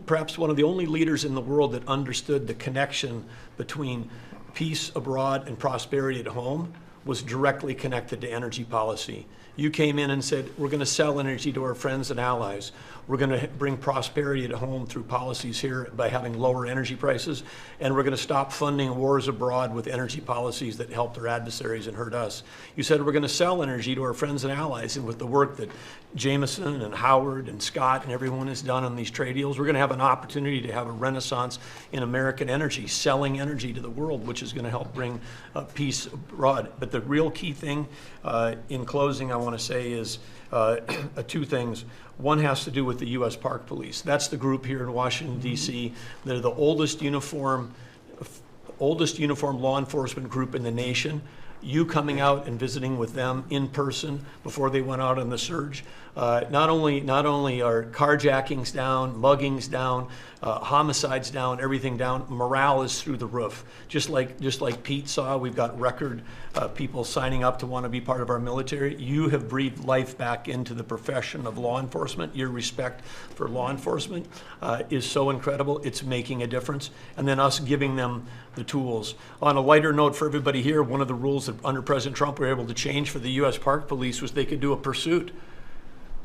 perhaps one of the only leaders in the world that understood the connection between peace abroad and prosperity at home was directly connected to energy policy. You came in and said, we're going to sell energy to our friends and allies. We're going to bring prosperity at home through policies here by having lower energy prices. And we're going to stop funding wars abroad with energy policies that help their adversaries and hurt us. You said we're going to sell energy to our friends and allies. And with the work that Jameson and Howard and Scott and everyone has done on these trade deals, we're going to have an opportunity to have a renaissance in American energy, selling energy to the world, which is going to help bring peace abroad. But the real key thing in closing I want to say is two things. One has to do with the U.S. Park Police. That's the group here in Washington, D.C. They're the oldest uniform law enforcement group in the nation. You coming out and visiting with them in person before they went out on the surge. Not only are carjackings down, muggings down, homicides down, everything down, morale is through the roof. Just like Pete saw, we've got record people signing up to want to be part of our military. You have breathed life back into the profession of law enforcement. Your respect for law enforcement is so incredible. It's making a difference. And then us giving them the tools. On a lighter note for everybody here, one of the rules that under President Trump we were able to change for the U.S. Park Police was they could do a pursuit.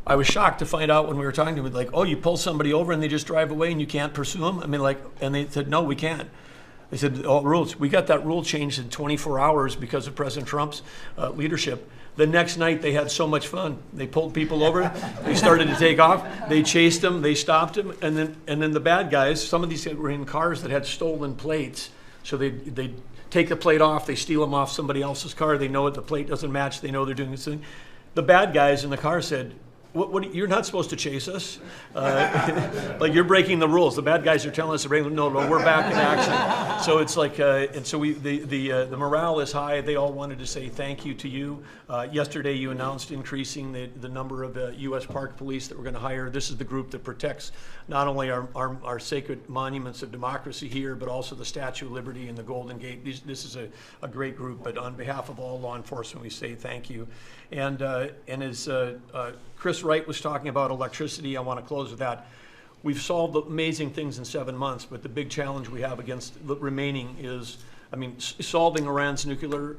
I was shocked to find out when we were talking to them, like, oh, you pull somebody over and they just drive away and you can't pursue them? I mean, and they said, no, we can't. They said, all rules. We got that rule changed in 24 hours because of President Trump's leadership. The next night, they had so much fun. They pulled people over. They started to take off. They chased them. They stopped them. And then the bad guys, some of these were in cars that had stolen plates. So they take the plate off. They steal them off somebody else's car. They know it. The plate doesn't match. They know they're doing this thing. The bad guys in the car said, you're not supposed to chase us. Like, you're breaking the rules. The bad guys are telling us to break. No, we're back in action. So it's like, and so the morale is high. They all wanted to say thank you to you. Yesterday, you announced increasing the number of U.S. Park Police that we're going to hire. This is the group that protects not only our sacred monuments of democracy here, but also the Statue of Liberty and the Golden Gate. This is a great group. But on behalf of all law enforcement, we say thank you. And as Chris Wright was talking about electricity, I want to close with that. We've solved amazing things in 7 months, but the big challenge we have against the remaining is, solving Iran's nuclear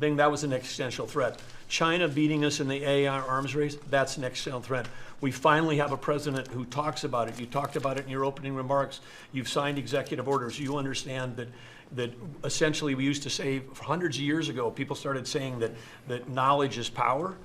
thing, that was an existential threat. China beating us in the AI arms race, that's an existential threat. We finally have a president who talks about it. You talked about it in your opening remarks. You've signed executive orders. You understand that essentially we used to say hundreds of years ago, people started saying that knowledge is power.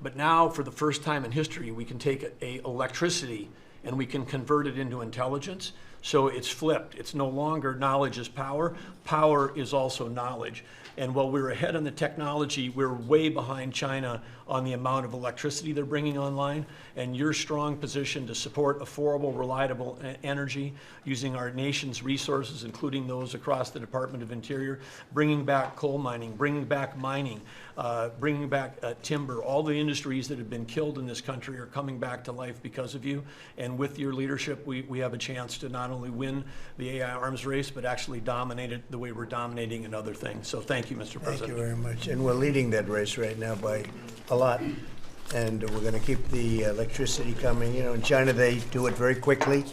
But now, for the first time in history, we can take electricity and we can convert it into intelligence. So it's flipped. It's no longer knowledge is power. Power is also knowledge. And while we're ahead on the technology, we're way behind China on the amount of electricity they're bringing online. And your strong position to support affordable, reliable energy using our nation's resources, including those across the Department of Interior, bringing back coal mining, bringing back mining, bringing back timber. All the industries that have been killed in this country are coming back to life because of you. And with your leadership, we have a chance to not only win the AI arms race, but actually dominate it the way we're dominating in other things. So thank you, Mr. President. Thank you very much. And we're leading that race right now by a lot. And we're going to keep the electricity coming. You know, in China, they do it very quickly.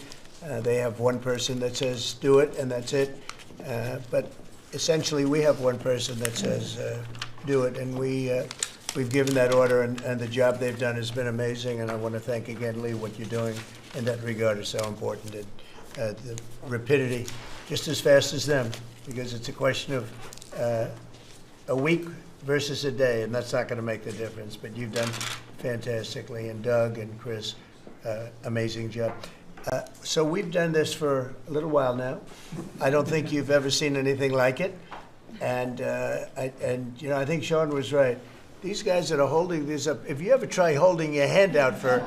They have one person that says, do it, and that's it. But essentially, we have one person that says, do it. And we've given that order, and the job they've done has been amazing. And I want to thank again, Lee, what you're doing in that regard is so important. And the rapidity, just as fast as them, because it's a question of a week versus a day, and that's not going to make the difference. But you've done fantastically, and Doug and Chris, amazing job. So we've done this for a little while now. I don't think you've ever seen anything like it, and you know, I think Sean was right. These guys that are holding these up, if you ever try holding your hand out for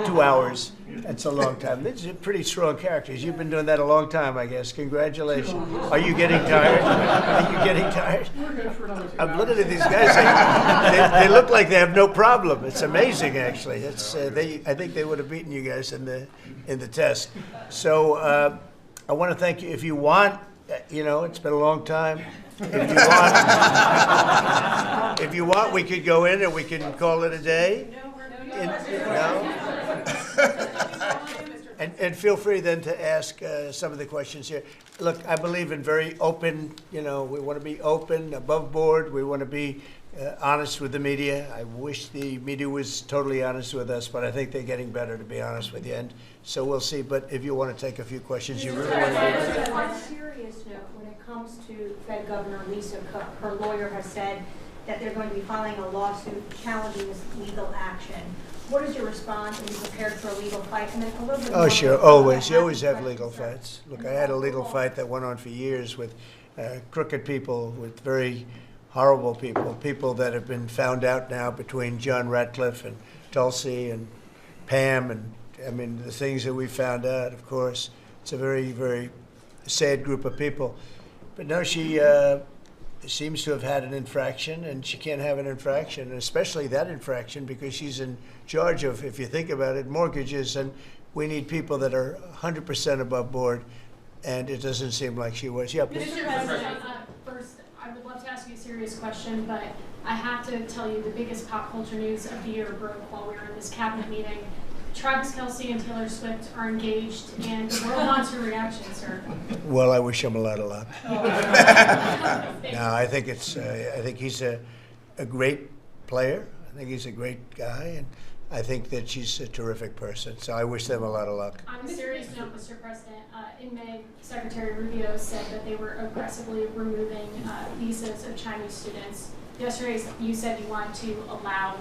2 hours, that's a long time. These are pretty strong characters. You've been doing that a long time, I guess. Congratulations. Are you getting tired? Are you getting tired? I'm looking at these guys. They look like they have no problem. It's amazing, actually. It's, I think they would have beaten you guys in the test. So I want to thank you. If you want, you know, it's been a long time. If you want, we could go in and we can call it a day. And feel free then to ask some of the questions here. Look, I believe in very open, you know, we want to be open, above board. We want to be honest with the media. I wish the media was totally honest with us, but I think they're getting better, to be honest with you. And so we'll see. But if you want to take a few questions, you really want to do. On a serious note, when it comes to Fed Governor Lisa Cook, her lawyer has said that they're going to be filing a lawsuit challenging this legal action. What is your response? Are you prepared for a legal fight? And then a little bit Oh, sure, always. You always have legal fights. Look, I had a legal fight that went on for years with crooked people, with very horrible people, people that have been found out now between John Ratcliffe and Tulsi and Pam, and I mean, the things that we found out, of course. It's a very, very sad group of people. But no, she seems to have had an infraction, and she can't have an infraction, and especially that infraction, because she's in charge of, if you think about it, mortgages, and we need people that are 100% above board, and it doesn't seem like she was. Yeah, please. Mr. President, first, I would love to ask you a serious question, but I have to tell you the biggest pop culture news of the year broke while we were in this cabinet meeting. Travis Kelce and Taylor Swift are engaged, and the world wants your reaction, sir. Well, I wish him a lot of luck. No, I think it's. I think he's a great player. I think he's a great guy, and I think that she's a terrific person. So I wish them a lot of luck. On a serious note, Mr. President, in May, Secretary Rubio said that they were aggressively removing visas of Chinese students. Yesterday, you said you wanted to allow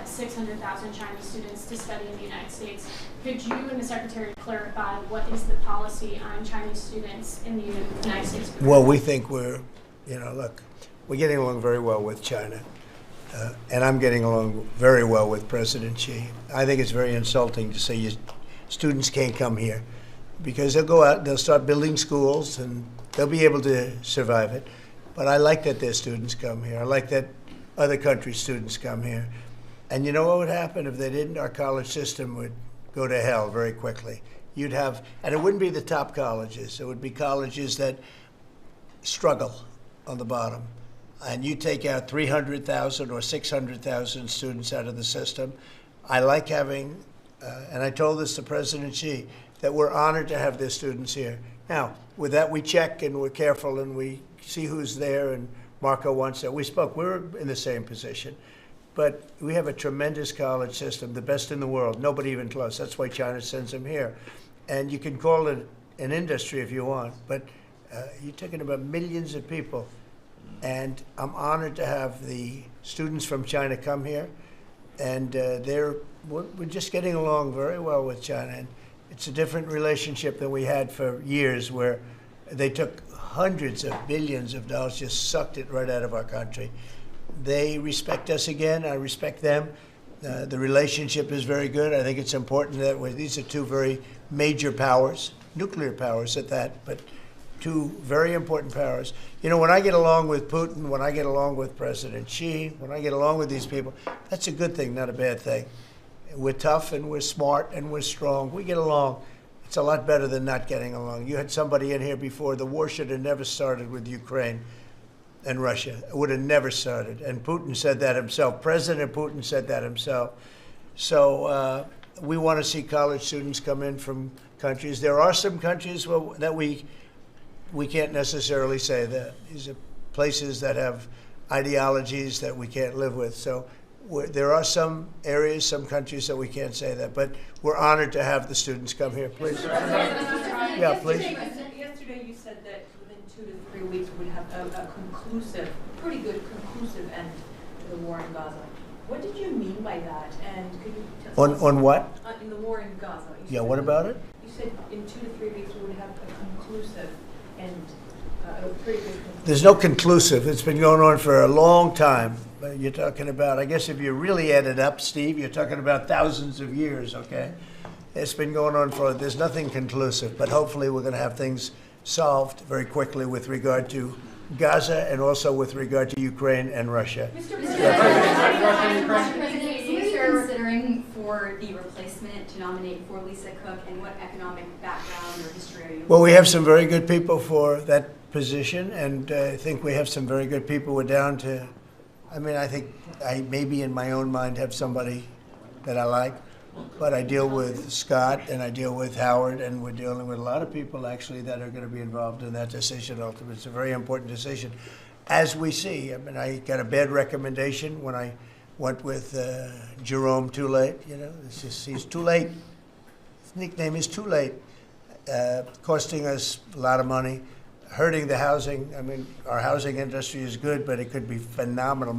600,000 Chinese students to study in the United States. Could you and the Secretary clarify what is the policy on Chinese students in the United States? Well, we think we're, look, we're getting along very well with China. And I'm getting along very well with President Xi. I think it's very insulting to say students can't come here, because they'll go out, they'll start building schools, and they'll be able to survive it. But I like that their students come here. I like that other countries' students come here. And you know what would happen if they didn't? Our college system would go to hell very quickly. You'd have, and it wouldn't be the top colleges. It would be colleges that struggle on the bottom. And you take out 300,000 or 600,000 students out of the system. I like having, and I told this to President Xi, that we're honored to have their students here. Now, with that, we check and we're careful and we see who's there, and Marco wants that. We spoke, we're in the same position. But we have a tremendous college system, the best in the world, nobody even close. That's why China sends them here. And you can call it an industry if you want, but you're talking about millions of people. And I'm honored to have the students from China come here. And we're just getting along very well with China. And it's a different relationship than we had for years, where they took hundreds of billions of dollars, just sucked it right out of our country. They respect us again. I respect them. The relationship is very good. I think it's important that these are two very major powers, nuclear powers at that, but two very important powers. You know, when I get along with Putin, when I get along with President Xi, when I get along with these people, that's a good thing, not a bad thing. We're tough and we're smart and we're strong. We get along. It's a lot better than not getting along. You had somebody in here before. The war should have never started with Ukraine and Russia. It would have never started. And Putin said that himself. President Putin said that himself. So we want to see college students come in from countries. There are some countries that we can't necessarily say that. These are places that have ideologies that we can't live with. So there are some areas, some countries that we can't say that. But we're honored to have the students come here. Please. Yeah, please. Yesterday you said that within 2 to 3 weeks we would have a conclusive, pretty good conclusive end to the war in Gaza. What did you mean by that? And could you tell us? On what? In the war in Gaza. Yeah, what about it? You said in 2 to 3 weeks we would have a conclusive end. Pretty good conclusive. There's no conclusive. It's been going on for a long time. You're talking about, I guess if you really add it up, Steve, you're talking about thousands of years, okay? It's been going on there's nothing conclusive, but hopefully we're going to have things solved very quickly with regard to Gaza and also with regard to Ukraine and Russia. Mr. President, what are you considering for the replacement to nominate for Lisa Cook, and what economic background or history are you? Well, we have some very good people for that position, and I think we have some very good people. We're down to, I think I maybe in my own mind have somebody that I like, but I deal with Scott and I deal with Howard, and we're dealing with a lot of people actually that are going to be involved in that decision ultimately. It's a very important decision. As we see, I got a bad recommendation when I went with Jerome Too Late. He's too late. His nickname is Too Late, costing us a lot of money, hurting the housing. Our housing industry is good, but it could be phenomenal.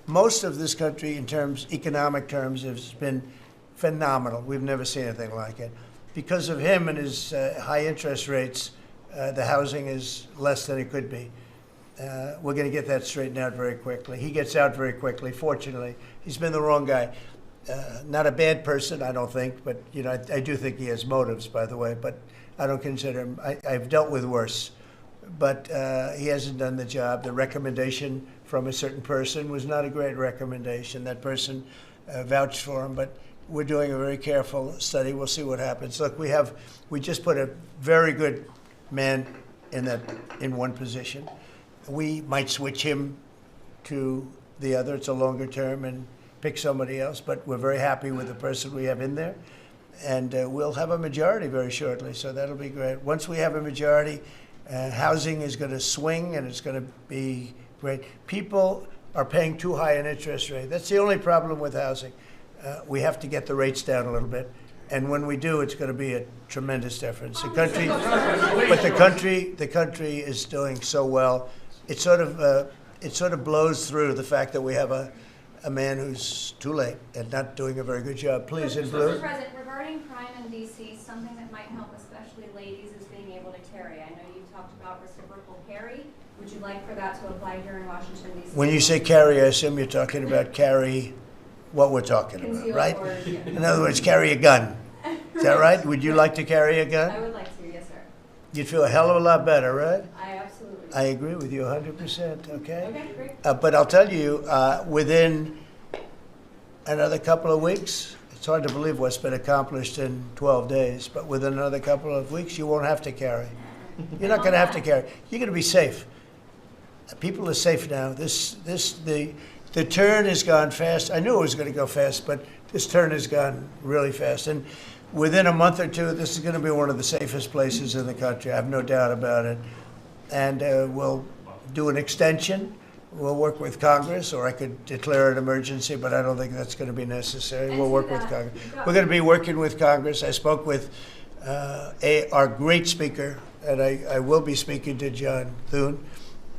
Most of this country, in economic terms, has been phenomenal. We've never seen anything like it. Because of him and his high interest rates, the housing is less than it could be. We're going to get that straightened out very quickly. He gets out very quickly, fortunately. He's been the wrong guy. Not a bad person, I don't think, but I do think he has motives, by the way, but I don't consider him. I've dealt with worse. But he hasn't done the job. The recommendation from a certain person was not a great recommendation. That person vouched for him, but we're doing a very careful study. We'll see what happens. Look, we just put a very good man in one position. We might switch him to the other. It's a longer term and pick somebody else, but we're very happy with the person we have in there. And we'll have a majority very shortly, so that'll be great. Once we have a majority, housing is going to swing, and it's going to be great. People are paying too high an interest rate. That's the only problem with housing. we have to get the rates down a little bit. And when we do, it's going to be a tremendous difference. The country, but the country is doing so well. It sort of blows through the fact that we have a man who's too late and not doing a very good job. Please, in blue. Mr. President, regarding crime in D.C., something that might help especially ladies is being able to carry. I know you've talked about reciprocal carry. Would you like for that to apply here in Washington, D.C.? When you say carry, I assume you're talking about carry what we're talking about, right? In other words, carry a gun. Is that right? Would you like to carry a gun? I would like to, yes, sir. You'd feel a hell of a lot better, right? I absolutely. I agree with you 100%, okay? Okay, great. But I'll tell you, within another couple of weeks, it's hard to believe what's been accomplished in 12 days, but within another couple of weeks, you won't have to carry. You're not going to have to carry. You're going to be safe. People are safe now. The turn has gone fast. I knew it was going to go fast, but this turn has gone really fast. And within a month or two, this is going to be one of the safest places in the country. I have no doubt about it. And we'll do an extension. We'll work with Congress, or I could declare an emergency, but I don't think that's going to be necessary. We'll work with Congress. We're going to be working with Congress. I spoke with our great speaker, and I will be speaking to John Thune.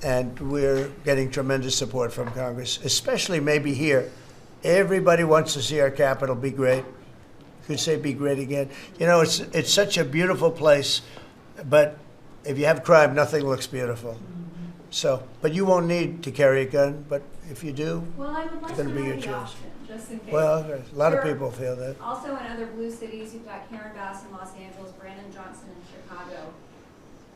And we're getting tremendous support from Congress, especially maybe here. Everybody wants to see our capital be great. You could say be great again. You know, it's such a beautiful place, but if you have crime, nothing looks beautiful. So, but you won't need to carry a gun, but if you do, Well, I would like it's to going to be know your the choice. option, just in case. Well, a lot of Sure. people feel that. Also in other blue cities, you've got Karen Bass in Los Angeles, Brandon Johnson in Chicago.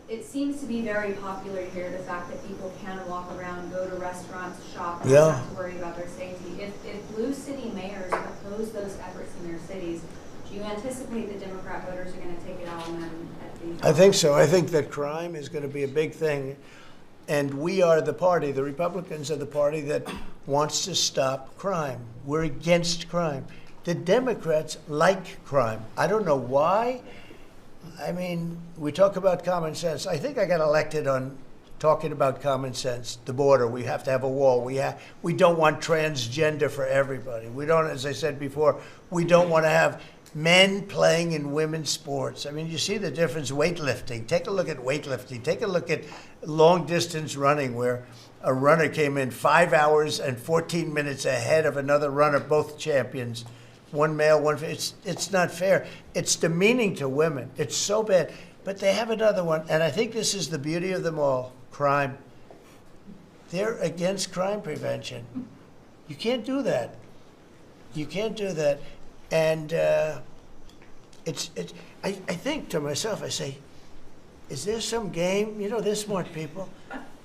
It seems to be very popular here, the fact that people can walk around, go to restaurants, shop, and not have to worry about their safety. If blue city mayors oppose those efforts in their cities, do you anticipate that Democrat voters are going to take it out on them at these? I think so. I think that crime is going to be a big thing. And we are the party, the Republicans are the party that wants to stop crime. We're against crime. The Democrats like crime. I don't know why. I mean, we talk about common sense. I think I got elected on talking about common sense. The border, we have to have a wall. We don't want transgender for everybody. We don't, as I said before, we don't want to have men playing in women's sports. I mean, you see the difference. Weightlifting. Take a look at weightlifting. Take a look at long distance running, where a runner came in 5 hours and 14 minutes ahead of another runner, both champions. One male, one female. It's not fair. It's demeaning to women. It's so bad. But they have another one, and I think this is the beauty of them all. Crime. They're against crime prevention. You can't do that. You can't do that. And I think to myself, I say, is there some game? You know, they're smart people.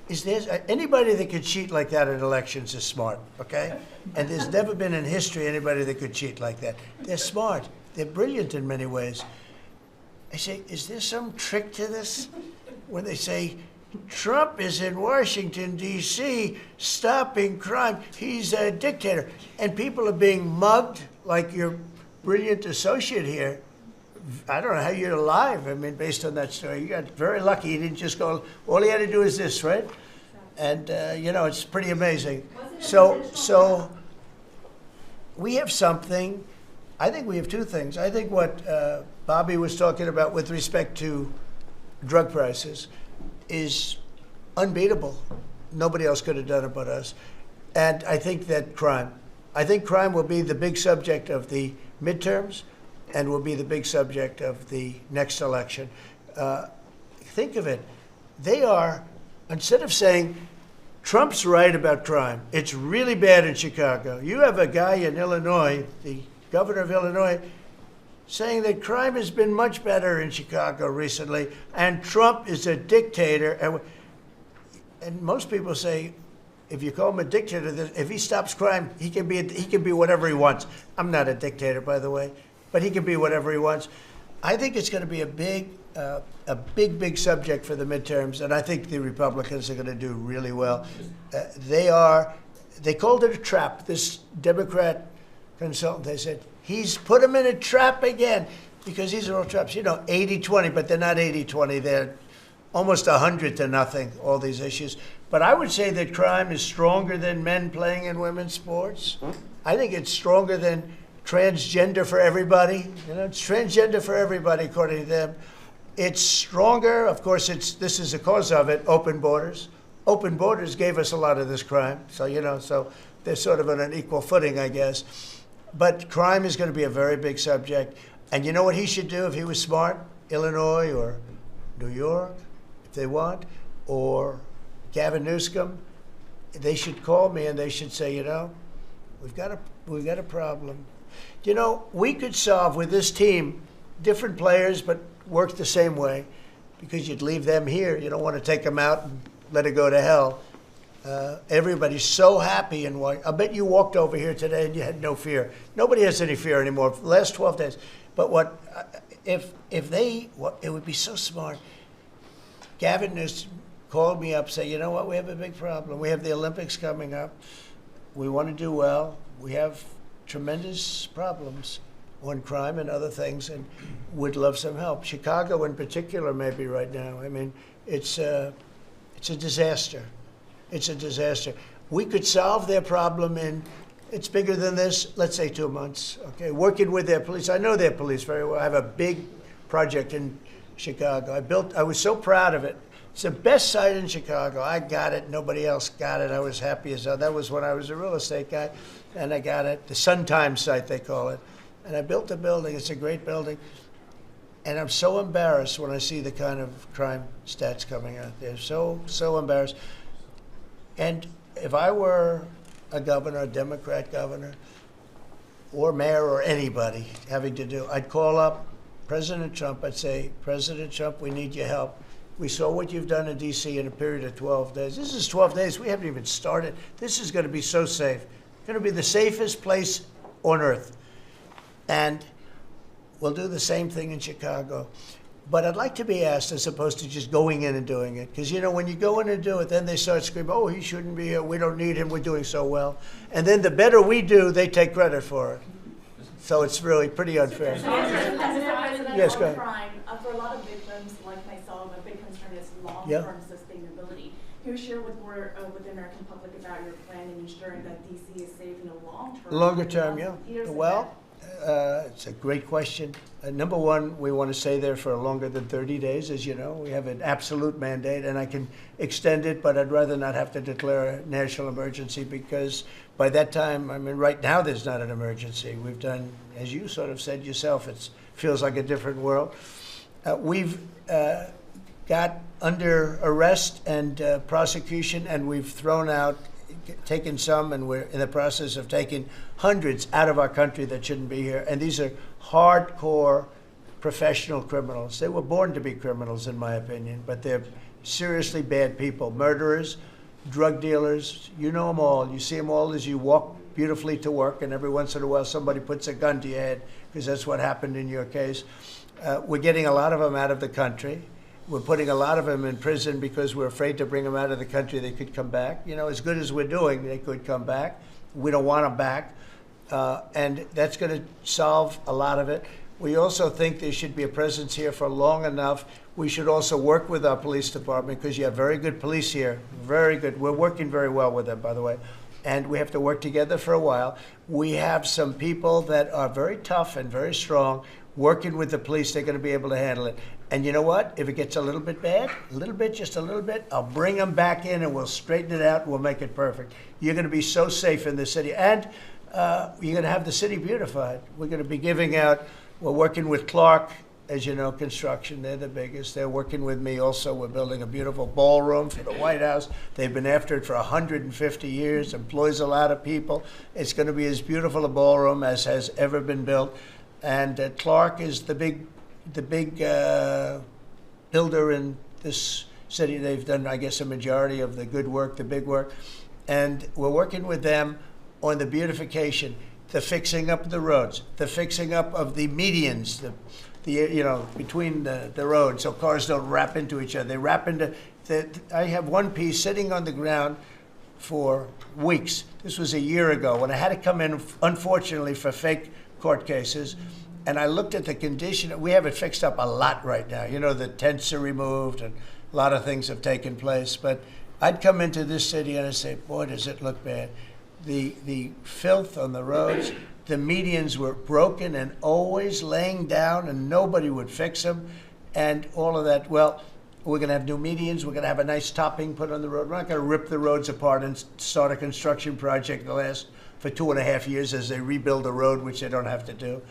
Is there anybody that could cheat like that in elections is smart, okay? And there's never been in history anybody that could cheat like that. They're smart. They're brilliant in many ways. I say, is there some trick to this? When they say, Trump is in Washington, D.C., stopping crime. He's a dictator. And people are being mugged like your brilliant associate here. I don't know how you're alive. I mean, based on that story, you got very lucky. He didn't just go, all he had to do is this, right? And, you know, it's pretty amazing. So we have something. I think we have two things. I think what Bobby was talking about with respect to drug prices is unbeatable. Nobody else could have done it but us. And I think that crime. I think crime will be the big subject of the midterms and will be the big subject of the next election. Think of it. They are, instead of saying, Trump's right about crime, it's really bad in Chicago. You have a guy in Illinois, the governor of Illinois, saying that crime has been much better in Chicago recently, and Trump is a dictator. And most people say, if you call him a dictator, if he stops crime, he can be whatever he wants. I'm not a dictator, by the way, but he can be whatever he wants. I think it's going to be a big subject for the midterms, and I think the Republicans are going to do really well. They called it a trap. This Democrat consultant, they said, he's put him in a trap again, because these are all traps. You know, 80-20, but they're not 80-20. They're almost 100-0, all these issues. But I would say that crime is stronger than men playing in women's sports. I think it's stronger than transgender for everybody. You know, it's transgender for everybody, according to them. It's stronger. Of course, this is the cause of it, open borders. Open borders gave us a lot of this crime. So, you know, so they're sort of on an equal footing, I guess. But crime is going to be a very big subject. And you know what he should do if he was smart? Illinois or New York, if they want, or Gavin Newsom, they should call me and they should say, you know, we've got a problem. You know, we could solve with this team, different players, but work the same way, because you'd leave them here. You don't want to take them out and let it go to hell. Everybody's so happy and I bet you walked over here today and you had no fear. Nobody has any fear anymore for the last 12 days. But if they, it would be so smart. Gavin Newsom called me up, say, you know what, we have a big problem. We have the Olympics coming up. We want to do well. We have tremendous problems on crime and other things, and would love some help. Chicago in particular, maybe right now. I mean, it's a disaster. It's a disaster. We could solve their problem in, it's bigger than this, let's say 2 months, okay? Working with their police. I know their police very well. I have a big project in Chicago. I was so proud of it. It's the best site in Chicago. I got it. Nobody else got it. I was happy as hell. That was when I was a real estate guy, and I got it. The Sun Times site, they call it. And I built the building. It's a great building. And I'm so embarrassed when I see the kind of crime stats coming out there. So embarrassed. And if I were a governor, a Democrat governor, or mayor, or anybody having to do, I'd call up President Trump. I'd say, President Trump, we need your help. We saw what you've done in D.C. in a period of 12 days. This is 12 days. We haven't even started. This is going to be so safe. It's going to be the safest place on earth. And we'll do the same thing in Chicago. But I'd like to be asked, as opposed to just going in and doing it. Because, you know, when you go in and do it, then they start screaming, oh, he shouldn't be here. We don't need him. We're doing so well. And then the better we do, they take credit for it. So it's really pretty unfair. Yes, go ahead. Crime, for a lot of victims like myself, a big concern is long-term sustainability. Can you share with the American public about your plan in ensuring that DC is safe in the long term? Longer term, yeah. Well, it's a great question. Number one, we want to stay there for longer than 30 days, as you know. We have an absolute mandate, and I can extend it, but I'd rather not have to declare a national emergency, because by that time, I mean, right now there's not an emergency. We've done, as you sort of said yourself, it feels like a different world. We've got under arrest and prosecution, and we've thrown out, taken some, and we're in the process of taking hundreds out of our country that shouldn't be here. And these are hardcore professional criminals. They were born to be criminals, in my opinion, but they're seriously bad people. Murderers, drug dealers, you know them all. You see them all as you walk beautifully to work, and every once in a while somebody puts a gun to your head, because that's what happened in your case. We're getting a lot of them out of the country. We're putting a lot of them in prison because we're afraid to bring them out of the country. They could come back. You know, as good as we're doing, they could come back. We don't want them back. And that's going to solve a lot of it. We also think there should be a presence here for long enough. We should also work with our police department, because you have very good police here. Very good. We're working very well with them, by the way. And we have to work together for a while. We have some people that are very tough and very strong. Working with the police, they're going to be able to handle it. And you know what? If it gets a little bit bad, just a little bit, I'll bring them back in and we'll straighten it out and we'll make it perfect. You're going to be so safe in the city. And you're going to have the city beautified. We're going to be giving out, we're working with Clark, as you know, construction. They're the biggest. They're working with me also. We're building a beautiful ballroom for the White House. They've been after it for 150 years, employs a lot of people. It's going to be as beautiful a ballroom as has ever been built. And Clark is the big builder in this city. They've done, I guess, a majority of the good work, the big work. And we're working with them on the beautification, the fixing up of the roads, the fixing up of the medians, you know, between the roads, so cars don't wrap into each other. They wrap into, I have one piece sitting on the ground for weeks. This was a year ago when I had to come in, unfortunately, for fake court cases. And I looked at the condition. We have it fixed up a lot right now. You know, the tents are removed and a lot of things have taken place. But I'd come into this city and I'd say, boy, does it look bad. the filth on the roads. The medians were broken and always laying down, and nobody would fix them, and all of that. Well, we're going to have new medians. We're going to have a nice topping put on the road. We're not going to rip the roads apart and start a construction project that lasts for 2.5 years as they rebuild the road, which they don't have to do.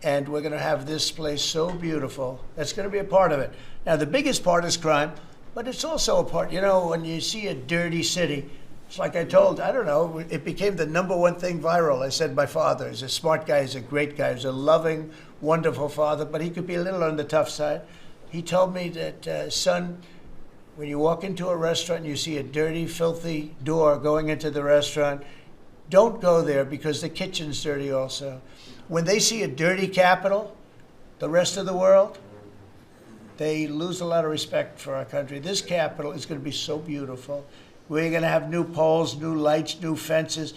And we're going to have this place so beautiful. That's going to be a part of it. Now, the biggest part is crime, but it's also a part, you know, when you see a dirty city, it's like I told, I don't know, it became the #1 thing viral. I said my father is a smart guy, he's a great guy, he's a loving, wonderful father, but he could be a little on the tough side. He told me that, son, when you walk into a restaurant and you see a dirty, filthy door going into the restaurant, don't go there because the kitchen's dirty also. When they see a dirty Capitol, the rest of the world, they lose a lot of respect for our country. This Capitol is going to be so beautiful. We're going to have new poles, new lights, new fences.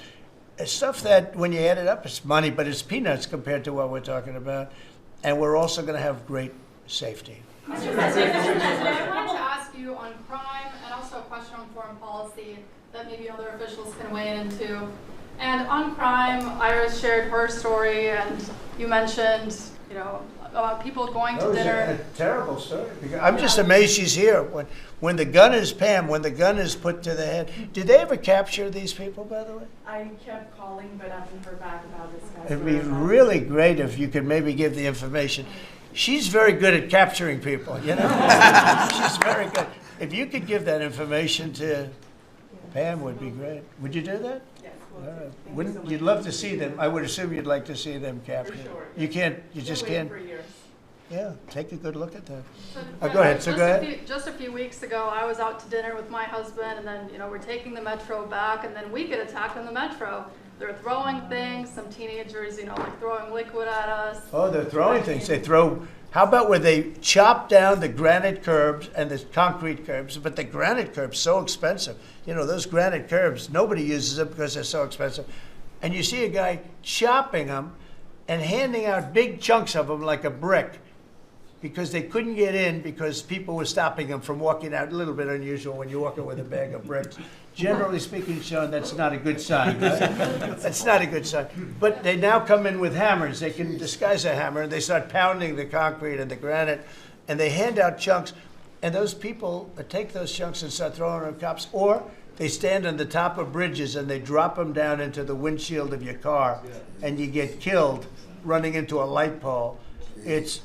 It's stuff that, when you add it up, it's money, but it's peanuts compared to what we're talking about. And we're also going to have great safety. Mr. President, I wanted to ask you on crime and also a question on foreign policy that maybe other officials can weigh into. And on crime, Iris shared her story, and you mentioned, you know, about people going to dinner. That was a terrible story. I'm just amazed she's here. When the gun is, Pam, when the gun is put to the head. Did they ever capture these people, by the way? I kept calling, but I haven't heard back about this guy. It'd be really great if you could maybe give the information. She's very good at capturing people, you know? She's very good. If you could give that information to Pam, would be great. Would you do that? Yes, Wouldn't you'd love to see them? I would assume you'd like to see them captured. For sure. You can't. You just can't. For years. Yeah, take a good look at that. So, Go ahead. So go ahead. Just a few weeks ago, I was out to dinner with my husband, and then, you know, we're taking the metro back, and then we get attacked on the metro. They're throwing things. Some teenagers, you know, like throwing liquid at us. Oh, they're throwing things. They throw. How about where they chop down the granite curbs and the concrete curbs? But the granite curbs so expensive. You know, those granite curbs, nobody uses them because they're so expensive. And you see a guy chopping them and handing out big chunks of them like a brick, because they couldn't get in because people were stopping them from walking out. A little bit unusual when you're walking with a bag of bricks. Generally speaking, Sean, that's not a good sign, right? That's not a good sign. But they now come in with hammers. They can disguise a hammer, and they start pounding the concrete and the granite, and they hand out chunks. And those people take those chunks and start throwing them at cops, or they stand on the top of bridges and they drop them down into the windshield of your car, and you get killed running into a light pole. It's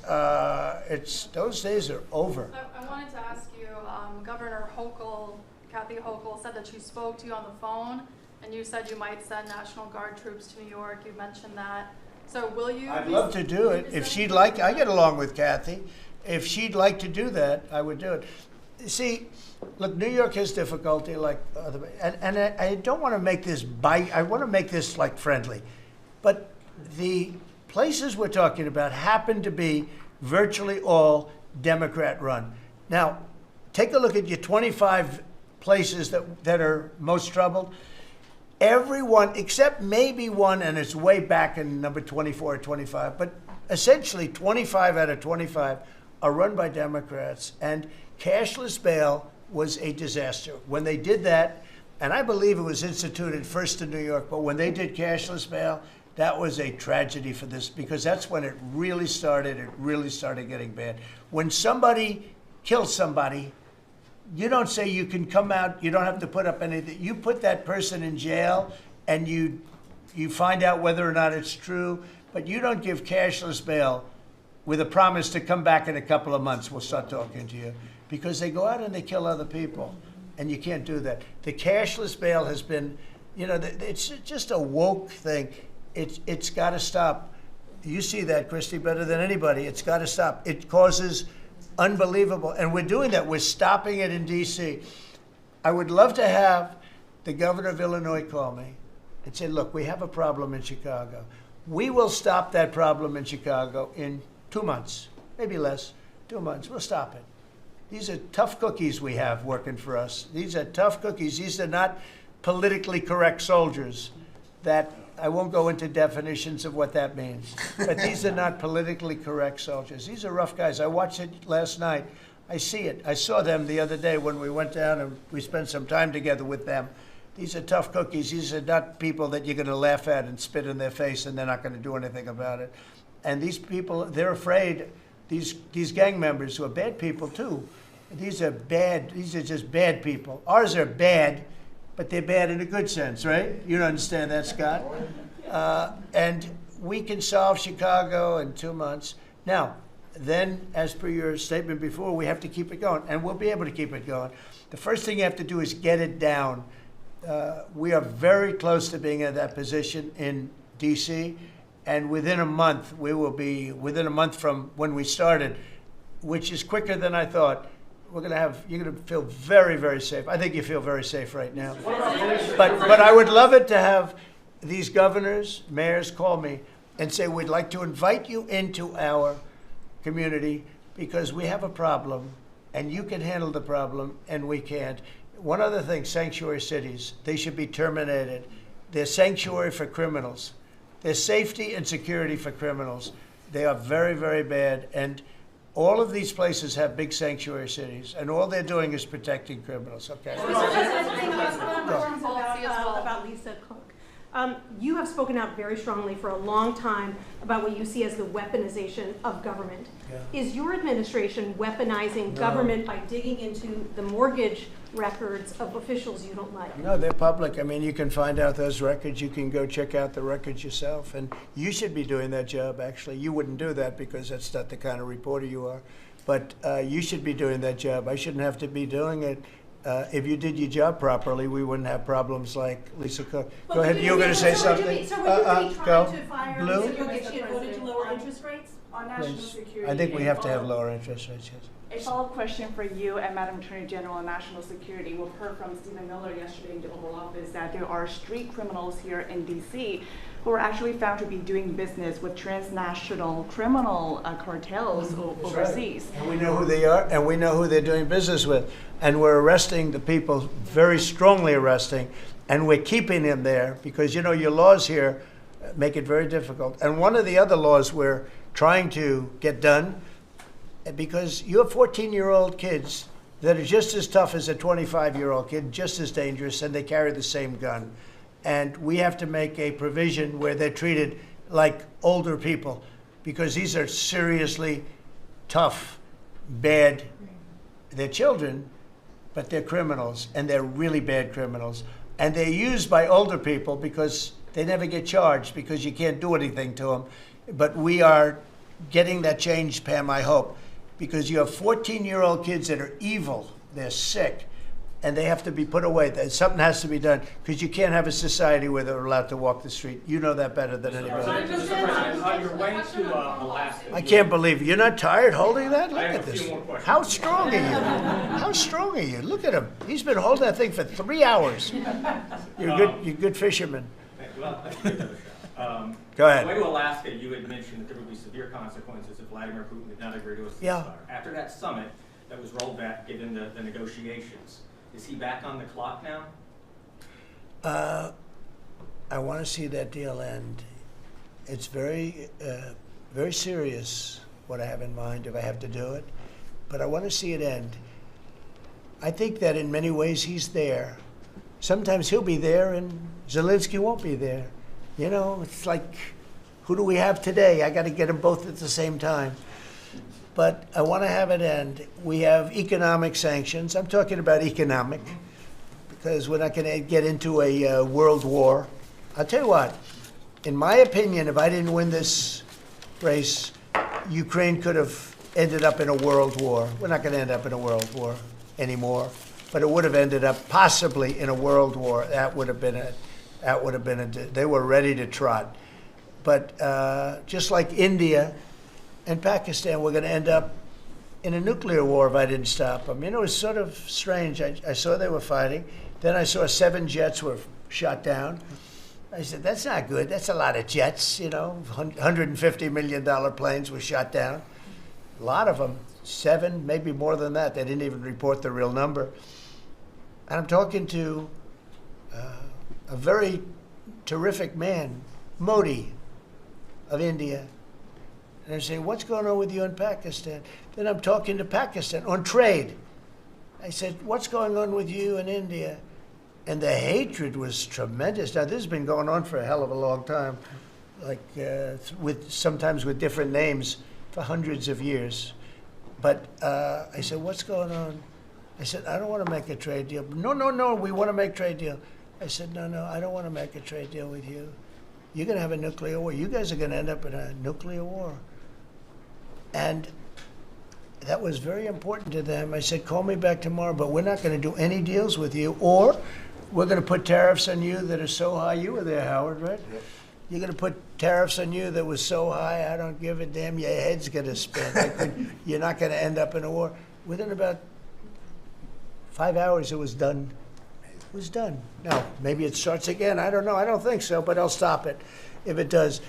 those days are over. I wanted to ask you, Governor Hochul, Kathy Hochul, said that she spoke to you on the phone, and you said you might send National Guard troops to New York. You mentioned that. So will you? I'd love to do it. If she'd like, I get along with Kathy. If she'd like to do that, I would do it. See, look, New York has difficulty like other, and I don't want to make this I want to make this like friendly, but the places we're talking about happen to be virtually all Democrat run. Now, take a look at your 25 places that are most troubled. Everyone, except maybe one, and it's way back in number 24 or 25, but essentially 25 out of 25 are run by Democrats, and cashless bail was a disaster. When they did that, and I believe it was instituted first in New York, but when they did cashless bail, that was a tragedy for this, because that's when it really started getting bad. When somebody kills somebody, you don't say you can come out, you don't have to put up anything. You put that person in jail, and you find out whether or not it's true, but you don't give cashless bail with a promise to come back in a couple of months, we'll start talking to you. Because they go out and they kill other people, and you can't do that. The cashless bail has been, you know, it's just a woke thing. It's got to stop. You see that, Christy, better than anybody. It's got to stop. It causes unbelievable, and we're doing that. We're stopping it in D.C. I would love to have the governor of Illinois call me and say, look, we have a problem in Chicago. We will stop that problem in Chicago in 2 months, maybe less, 2 months. We'll stop it. These are tough cookies we have working for us. These are tough cookies. These are not politically correct soldiers. That I won't go into definitions of what that means. But these are not politically correct soldiers. These are rough guys. I watched it last night. I see it. I saw them the other day when we went down and we spent some time together with them. These are tough cookies. These are not people that you're going to laugh at and spit in their face and they're not going to do anything about it. And these people, they're afraid, these gang members who are bad people too, these are just bad people. Ours are bad, but they're bad in a good sense, right? You don't understand that, Scott? And we can solve Chicago in 2 months. Now, then, as per your statement before, we have to keep it going, and we'll be able to keep it going. The first thing you have to do is get it down. We are very close to being in that position in D.C., and within a month, we will be, within a month from when we started, which is quicker than I thought, you're going to feel very, very safe. I think you feel very safe right now. But I would love it to have these governors, mayors call me and say, we'd like to invite you into our community because we have a problem and you can handle the problem and we can't. One other thing, sanctuary cities, they should be terminated. They're sanctuary for criminals. They're safety and security for criminals. They are very, very bad. And all of these places have big sanctuary cities, and all they're doing is protecting criminals. Okay. About Lisa Cook. You have spoken out very strongly for a long time about what you see as the weaponization of government. Yeah. Is your administration weaponizing government by digging into the mortgage records of officials you don't like? No, they're public. I mean, you can find out those records. You can go check out the records yourself. And you should be doing that job, actually. You wouldn't do that because that's not the kind of reporter you are. But you should be doing that job. I shouldn't have to be doing it. If you did your job properly, we wouldn't have problems like Lisa Cook. Go ahead. You were going to say something. So would you be trying to fire Lisa Cook if she had voted to lower interest rates? On national security. I think we have to have lower interest rates, yes. A follow-up question for you and Madam Attorney General on national security. We've heard from Stephen Miller yesterday in the Oval Office that there are street criminals here in D.C. who are actually found to be doing business with transnational criminal cartels overseas. Right. And we know who they are, and we know who they're doing business with. And we're arresting the people, very strongly arresting, and we're keeping them there because, you know, your laws here make it very difficult. And one of the other laws we're trying to get done, because you have 14-year-old kids that are just as tough as a 25-year-old kid, just as dangerous, and they carry the same gun. And we have to make a provision where they're treated like older people, because these are seriously tough, bad. They're children, but they're criminals, and they're really bad criminals. And they're used by older people because they never get charged because you can't do anything to them. But we are getting that change, Pam, I hope, because you have 14-year-old kids that are evil, they're sick, and they have to be put away. Something has to be done because you can't have a society where they're allowed to walk the street. You know that better than anybody. Mr. President, on your way to Alaska. I can't believe it. You're not tired holding that? Look at this. How strong are you? Yeah. How strong are you? Look at him. He's been holding that thing for 3 hours. You're a good fisherman. Go ahead. On the way to Alaska, you had mentioned that there would be severe consequences if Vladimir Putin did not agree to a ceasefire. Yeah. After that summit that was rolled back, given the negotiations, is he back on the clock now? I want to see that deal end. It's very, very serious what I have in mind if I have to do it, but I want to see it end. I think that in many ways he's there. Sometimes he'll be there and Zelensky won't be there. You know, it's like, who do we have today? I got to get them both at the same time. But I want to have it end. We have economic sanctions. I'm talking about economic, because we're not going to get into a world war. I'll tell you what, in my opinion, if I didn't win this race, Ukraine could have ended up in a world war. We're not going to end up in a world war anymore, but it would have ended up possibly in a world war. That would have been they were ready to trot. But just like India and Pakistan, we're going to end up in a nuclear war if I didn't stop them. You know, it's sort of strange. I saw they were fighting. Then I saw 7 jets were shot down. I said, that's not good. That's a lot of jets, you know. $150 million planes were shot down. A lot of them, 7, maybe more than that. They didn't even report the real number. And I'm talking to a very terrific man, Modi of India. And I say, what's going on with you in Pakistan? Then I'm talking to Pakistan on trade. I said, what's going on with you in India? And the hatred was tremendous. Now, this has been going on for a hell of a long time, like sometimes with different names for hundreds of years. But I said, what's going on? I said, I don't want to make a trade deal. No, we want to make a trade deal. I said, no, I don't want to make a trade deal with you. You're going to have a nuclear war. You guys are going to end up in a nuclear war. And that was very important to them. I said, call me back tomorrow, but we're not going to do any deals with you, or we're going to put tariffs on you that are so high. You were there, Howard, right? Yep. You're going to put tariffs on you that was so high, I don't give a damn. Your head's going to spin. You're not going to end up in a war. Within about 5 hours, it was done. It was done. Now, maybe it starts again. I don't know. I don't think so, but I'll stop it if it does.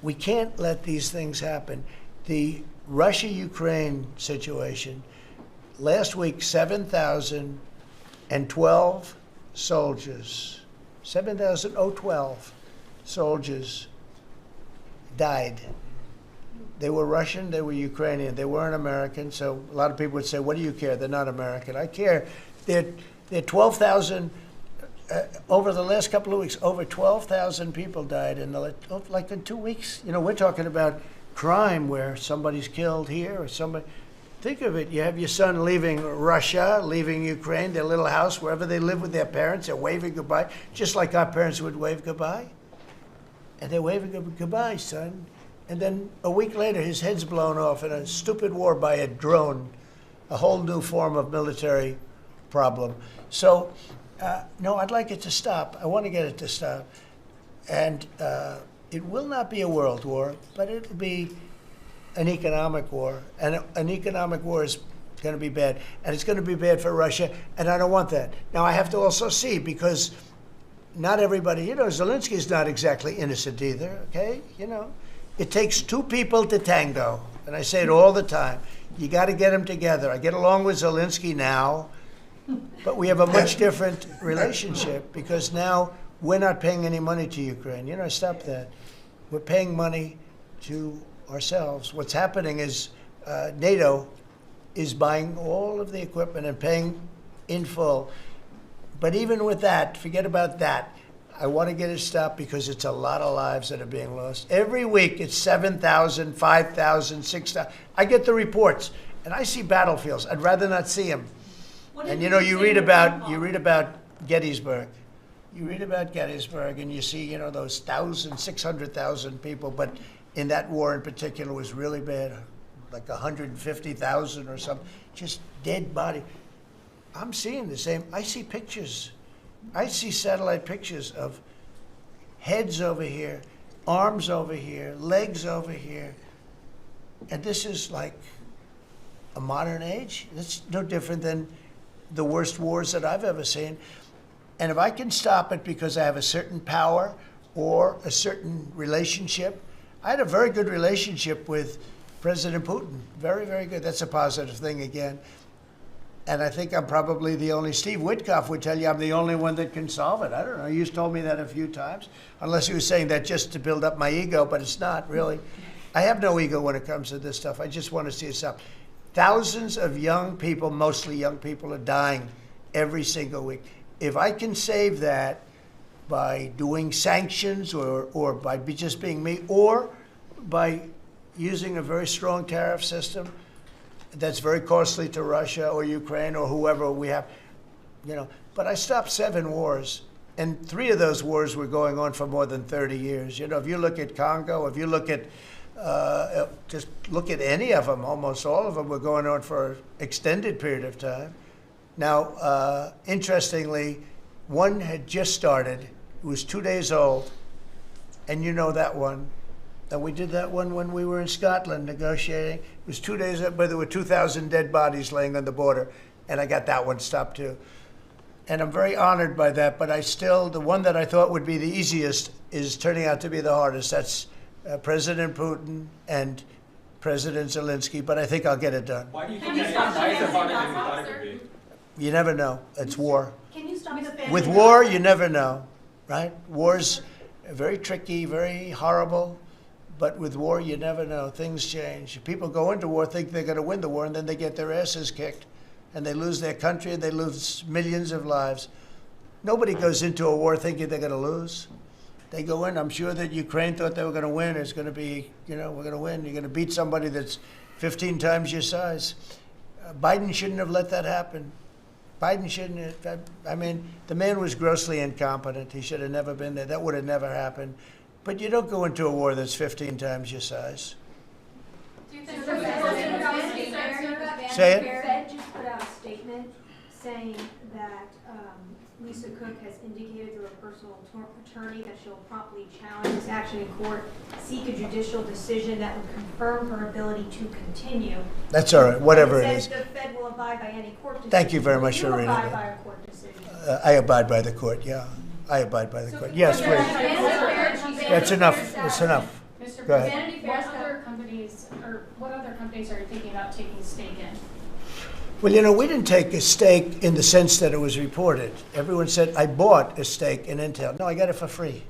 We can't let these things happen. The Russia-Ukraine situation, last week, 7,012 soldiers, 7,012 soldiers died. They were Russian, they were Ukrainian, they weren't American, so a lot of people would say, what do you care? They're not American. I care. They're 12,000, over the last couple of weeks, over 12,000 people died like in 2 weeks. You know, we're talking about crime where somebody's killed here or somebody. Think of it. You have your son leaving Russia, leaving Ukraine, their little house, wherever they live with their parents. They're waving goodbye, just like our parents would wave goodbye. And they're waving goodbye, son. And then a week later, his head's blown off in a stupid war by a drone, a whole new form of military problem. So, no, I'd like it to stop. I want to get it to stop. And it will not be a world war, but it'll be an economic war. And an economic war is going to be bad. And it's going to be bad for Russia, and I don't want that. Now, I have to also see, because not everybody, you know, Zelensky's not exactly innocent either, okay? You know, it takes two people to tango. And I say it all the time. You got to get them together. I get along with Zelensky now, but we have a much different relationship because now we're not paying any money to Ukraine. You know, stop that. We're paying money to ourselves. What's happening is NATO is buying all of the equipment and paying in full. But even with that, forget about that. I want to get it stopped because it's a lot of lives that are being lost. Every week it's 7,000, 5,000, 6,000. I get the reports, and I see battlefields. I'd rather not see them. And you know, you read about Gettysburg. You read about Gettysburg, and you see, you know, those 600,000 people. But in that war in particular, was really bad, like 150,000 or something, just dead body. I'm seeing the same. I see pictures. I see satellite pictures of heads over here, arms over here, legs over here. And this is like a modern age. It's no different than the worst wars that I've ever seen. And if I can stop it because I have a certain power or a certain relationship, I had a very good relationship with President Putin. Very, very good. That's a positive thing again. And I think I'm probably the only, Steve Witkoff would tell you I'm the only one that can solve it. I don't know, he's told me that a few times, unless he was saying that just to build up my ego, but it's not really. I have no ego when it comes to this stuff. I just want to see it stop. Thousands of young people, mostly young people, are dying every single week. If I can save that by doing sanctions or by just being me, or by using a very strong tariff system, that's very costly to Russia or Ukraine or whoever we have, you know. But I stopped 7 wars, and 3 of those wars were going on for more than 30 years. You know, if you look at Congo, if you look at, just look at any of them, almost all of them were going on for an extended period of time. Now, interestingly, one had just started. It was 2 days old, and you know that one. And we did that one when we were in Scotland negotiating. It was 2 days up, but there were 2,000 dead bodies laying on the border, and I got that one stopped too. And I'm very honored by that, but I still, the one that I thought would be the easiest is turning out to be the hardest. That's President Putin and President Zelensky, but I think I'll get it done. Why do you think that is? Why is it harder than you thought it would be? You never know. It's war. Can you stop the family? With war, you never know, right? War's very tricky, very horrible. But with war, you never know. Things change. People go into war, think they're going to win the war, and then they get their asses kicked. and they lose their country, they lose millions of lives. Nobody goes into a war thinking they're going to lose. They go in. I'm sure that Ukraine thought they were going to win. It's going to be, we're going to win. You're going to beat somebody that's 15 times your size. Biden shouldn't have let that happen. Biden shouldn't have. I mean, the man was grossly incompetent. He should have never been there. That would have never happened. But you don't go into a war that's 15 times your size. Do you think Say it. The Fed just put out a statement saying that Lisa Cook has indicated through a personal attorney that she'll promptly challenge this action in court, seek a judicial decision that would confirm her ability to continue. That's all right, whatever it It is. says the Fed will abide by any court decision. Thank you very much You for reading abide it. by a court decision. I abide by the court, yeah. I abide by the court. Yes, please. That's enough. That's enough. Mr. Go ahead. President, what other companies are you thinking about taking stake in? Well, we didn't take a stake in the sense that it was reported. Everyone said, I bought a stake in Intel. No, I got it for free.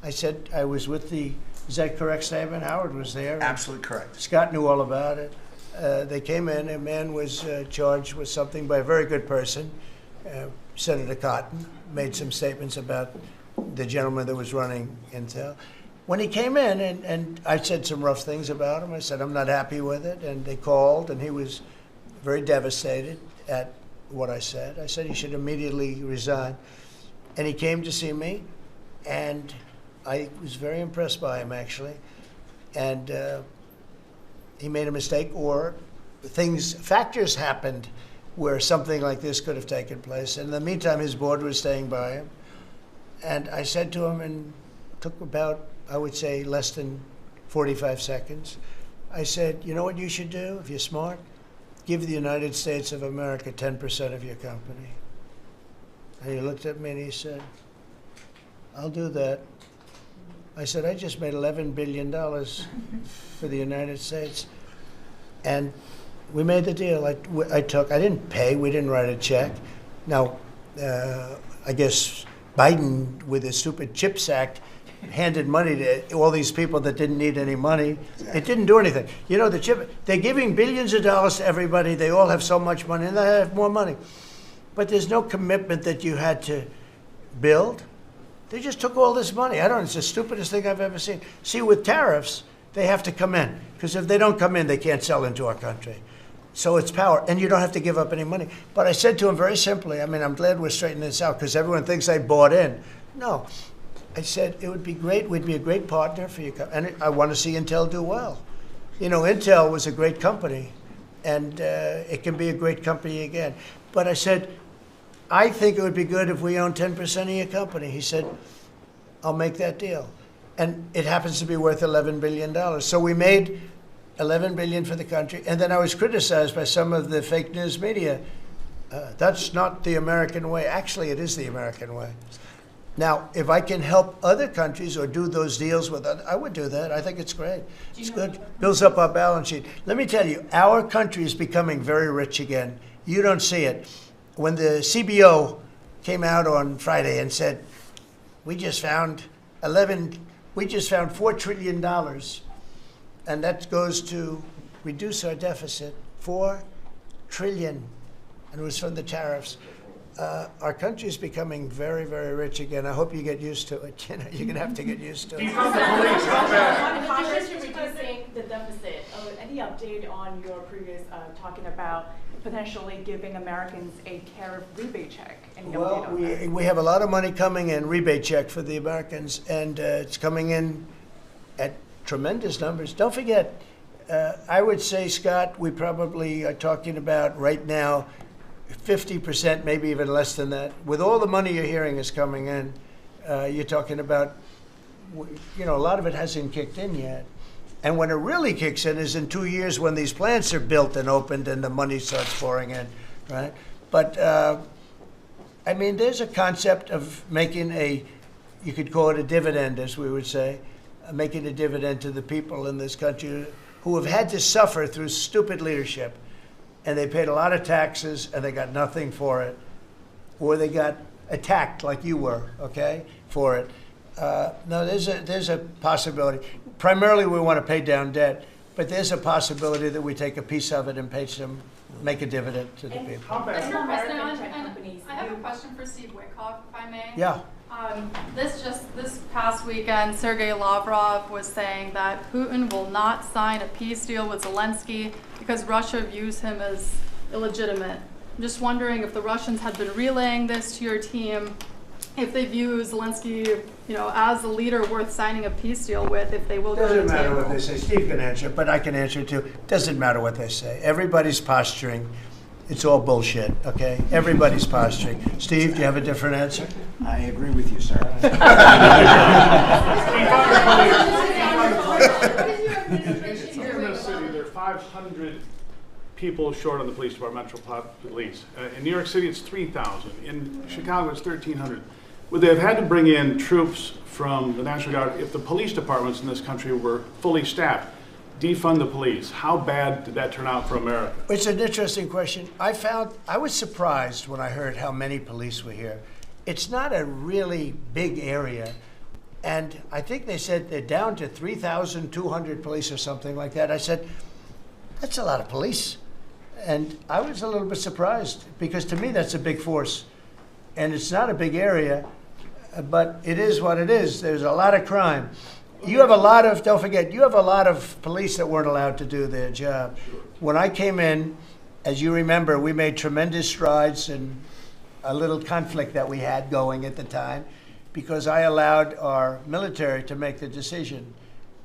I said I was with is that correct statement? Howard was there. Absolutely correct. Scott knew all about it. They came in, a man was charged with something by a very good person. Senator Cotton made some statements about the gentleman that was running Intel. When he came in, and I said some rough things about him, I said, I'm not happy with it, and they called, and he was very devastated at what I said. I said he should immediately resign. And he came to see me, and I was very impressed by him, actually. And he made a mistake, or factors happened where something like this could have taken place. And in the meantime, his board was staying by him. And I said to him, and it took about, I would say, less than 45 seconds. I said, you know what you should do if you're smart? Give the United States of America 10% of your company. And he looked at me and he said, I'll do that. I said, I just made $11 billion for the United States. And we made the deal. I didn't pay, we didn't write a check. Now, I guess Biden, with his stupid CHIPS Act, handed money to all these people that didn't need any money. It didn't do anything. They're giving billions of dollars to everybody. They all have so much money, and they have more money. But there's no commitment that you had to build. They just took all this money. It's the stupidest thing I've ever seen. See, with tariffs, they have to come in, because if they don't come in, they can't sell into our country. So it's power, and you don't have to give up any money. But I said to him very simply, I'm glad we're straightening this out, because everyone thinks I bought in. No. I said, it would be great, we'd be a great partner for you, and I want to see Intel do well. Intel was a great company, and it can be a great company again. But I said, I think it would be good if we own 10% of your company. He said, I'll make that deal. And it happens to be worth $11 billion. So we made $11 billion for the country, and then I was criticized by some of the fake news media. That's not the American way. Actually, it is the American way. Now, if I can help other countries or do those deals with others, I would do that. I think it's great. It's good. Builds up our balance sheet. Let me tell you, our country is becoming very rich again. You don't see it. When the CBO came out on Friday and said, we just found $4 trillion, and that goes to reduce our deficit, $4 trillion, and it was from the tariffs. Our country is becoming very, very rich again. I hope you get used to it. You're going to have to get used to it. Congress reducing the deficit. Any update on your previous talking about potentially giving Americans a tariff rebate check? Any update on that? We have a lot of money coming in, rebate check for the Americans, and it's coming in at tremendous numbers. Don't forget, I would say, Scott, we probably are talking about right now 50%, maybe even less than that. With all the money you're hearing is coming in, you're talking about, a lot of it hasn't kicked in yet. And when it really kicks in is in 2 years when these plants are built and opened and the money starts pouring in, right? But, there's a concept of making you could call it a dividend, as we would say, making a dividend to the people in this country who have had to suffer through stupid leadership. And they paid a lot of taxes, and they got nothing for it. Or they got attacked like you were, okay, for it. No, there's a possibility. Primarily, we want to pay down debt, but there's a possibility that we take a piece of it and pay some make a dividend to the people. Mr. President, and I have a question for Steve Witkoff, if I may. Yeah. This past weekend, Sergei Lavrov was saying that Putin will not sign a peace deal with Zelensky because Russia views him as illegitimate. I'm just wondering if the Russians had been relaying this to your team, if they view Zelensky, as a leader worth signing a peace deal with, if they will go to the table. Doesn't matter what they say. Steve can answer, but I can answer too. Doesn't matter what they say. Everybody's posturing. It's all bullshit, okay? Everybody's posturing. Steve, do you have a different answer? I agree with you, sir. In this city, there are 500 people short on the police department, Metro Police. In New York City, it's 3,000. In Chicago, it's 1,300. Would they have had to bring in troops from the National Guard if the police departments in this country were fully staffed? Defund the police. How bad did that turn out for America? It's an interesting question. I was surprised when I heard how many police were here. It's not a really big area. And I think they said they're down to 3,200 police or something like that. I said, that's a lot of police. And I was a little bit surprised because to me that's a big force. And it's not a big area, but it is what it is. There's a lot of crime. You have a lot of, don't forget, you have a lot of police that weren't allowed to do their job. When I came in, as you remember, we made tremendous strides in a little conflict that we had going at the time because I allowed our military to make the decision.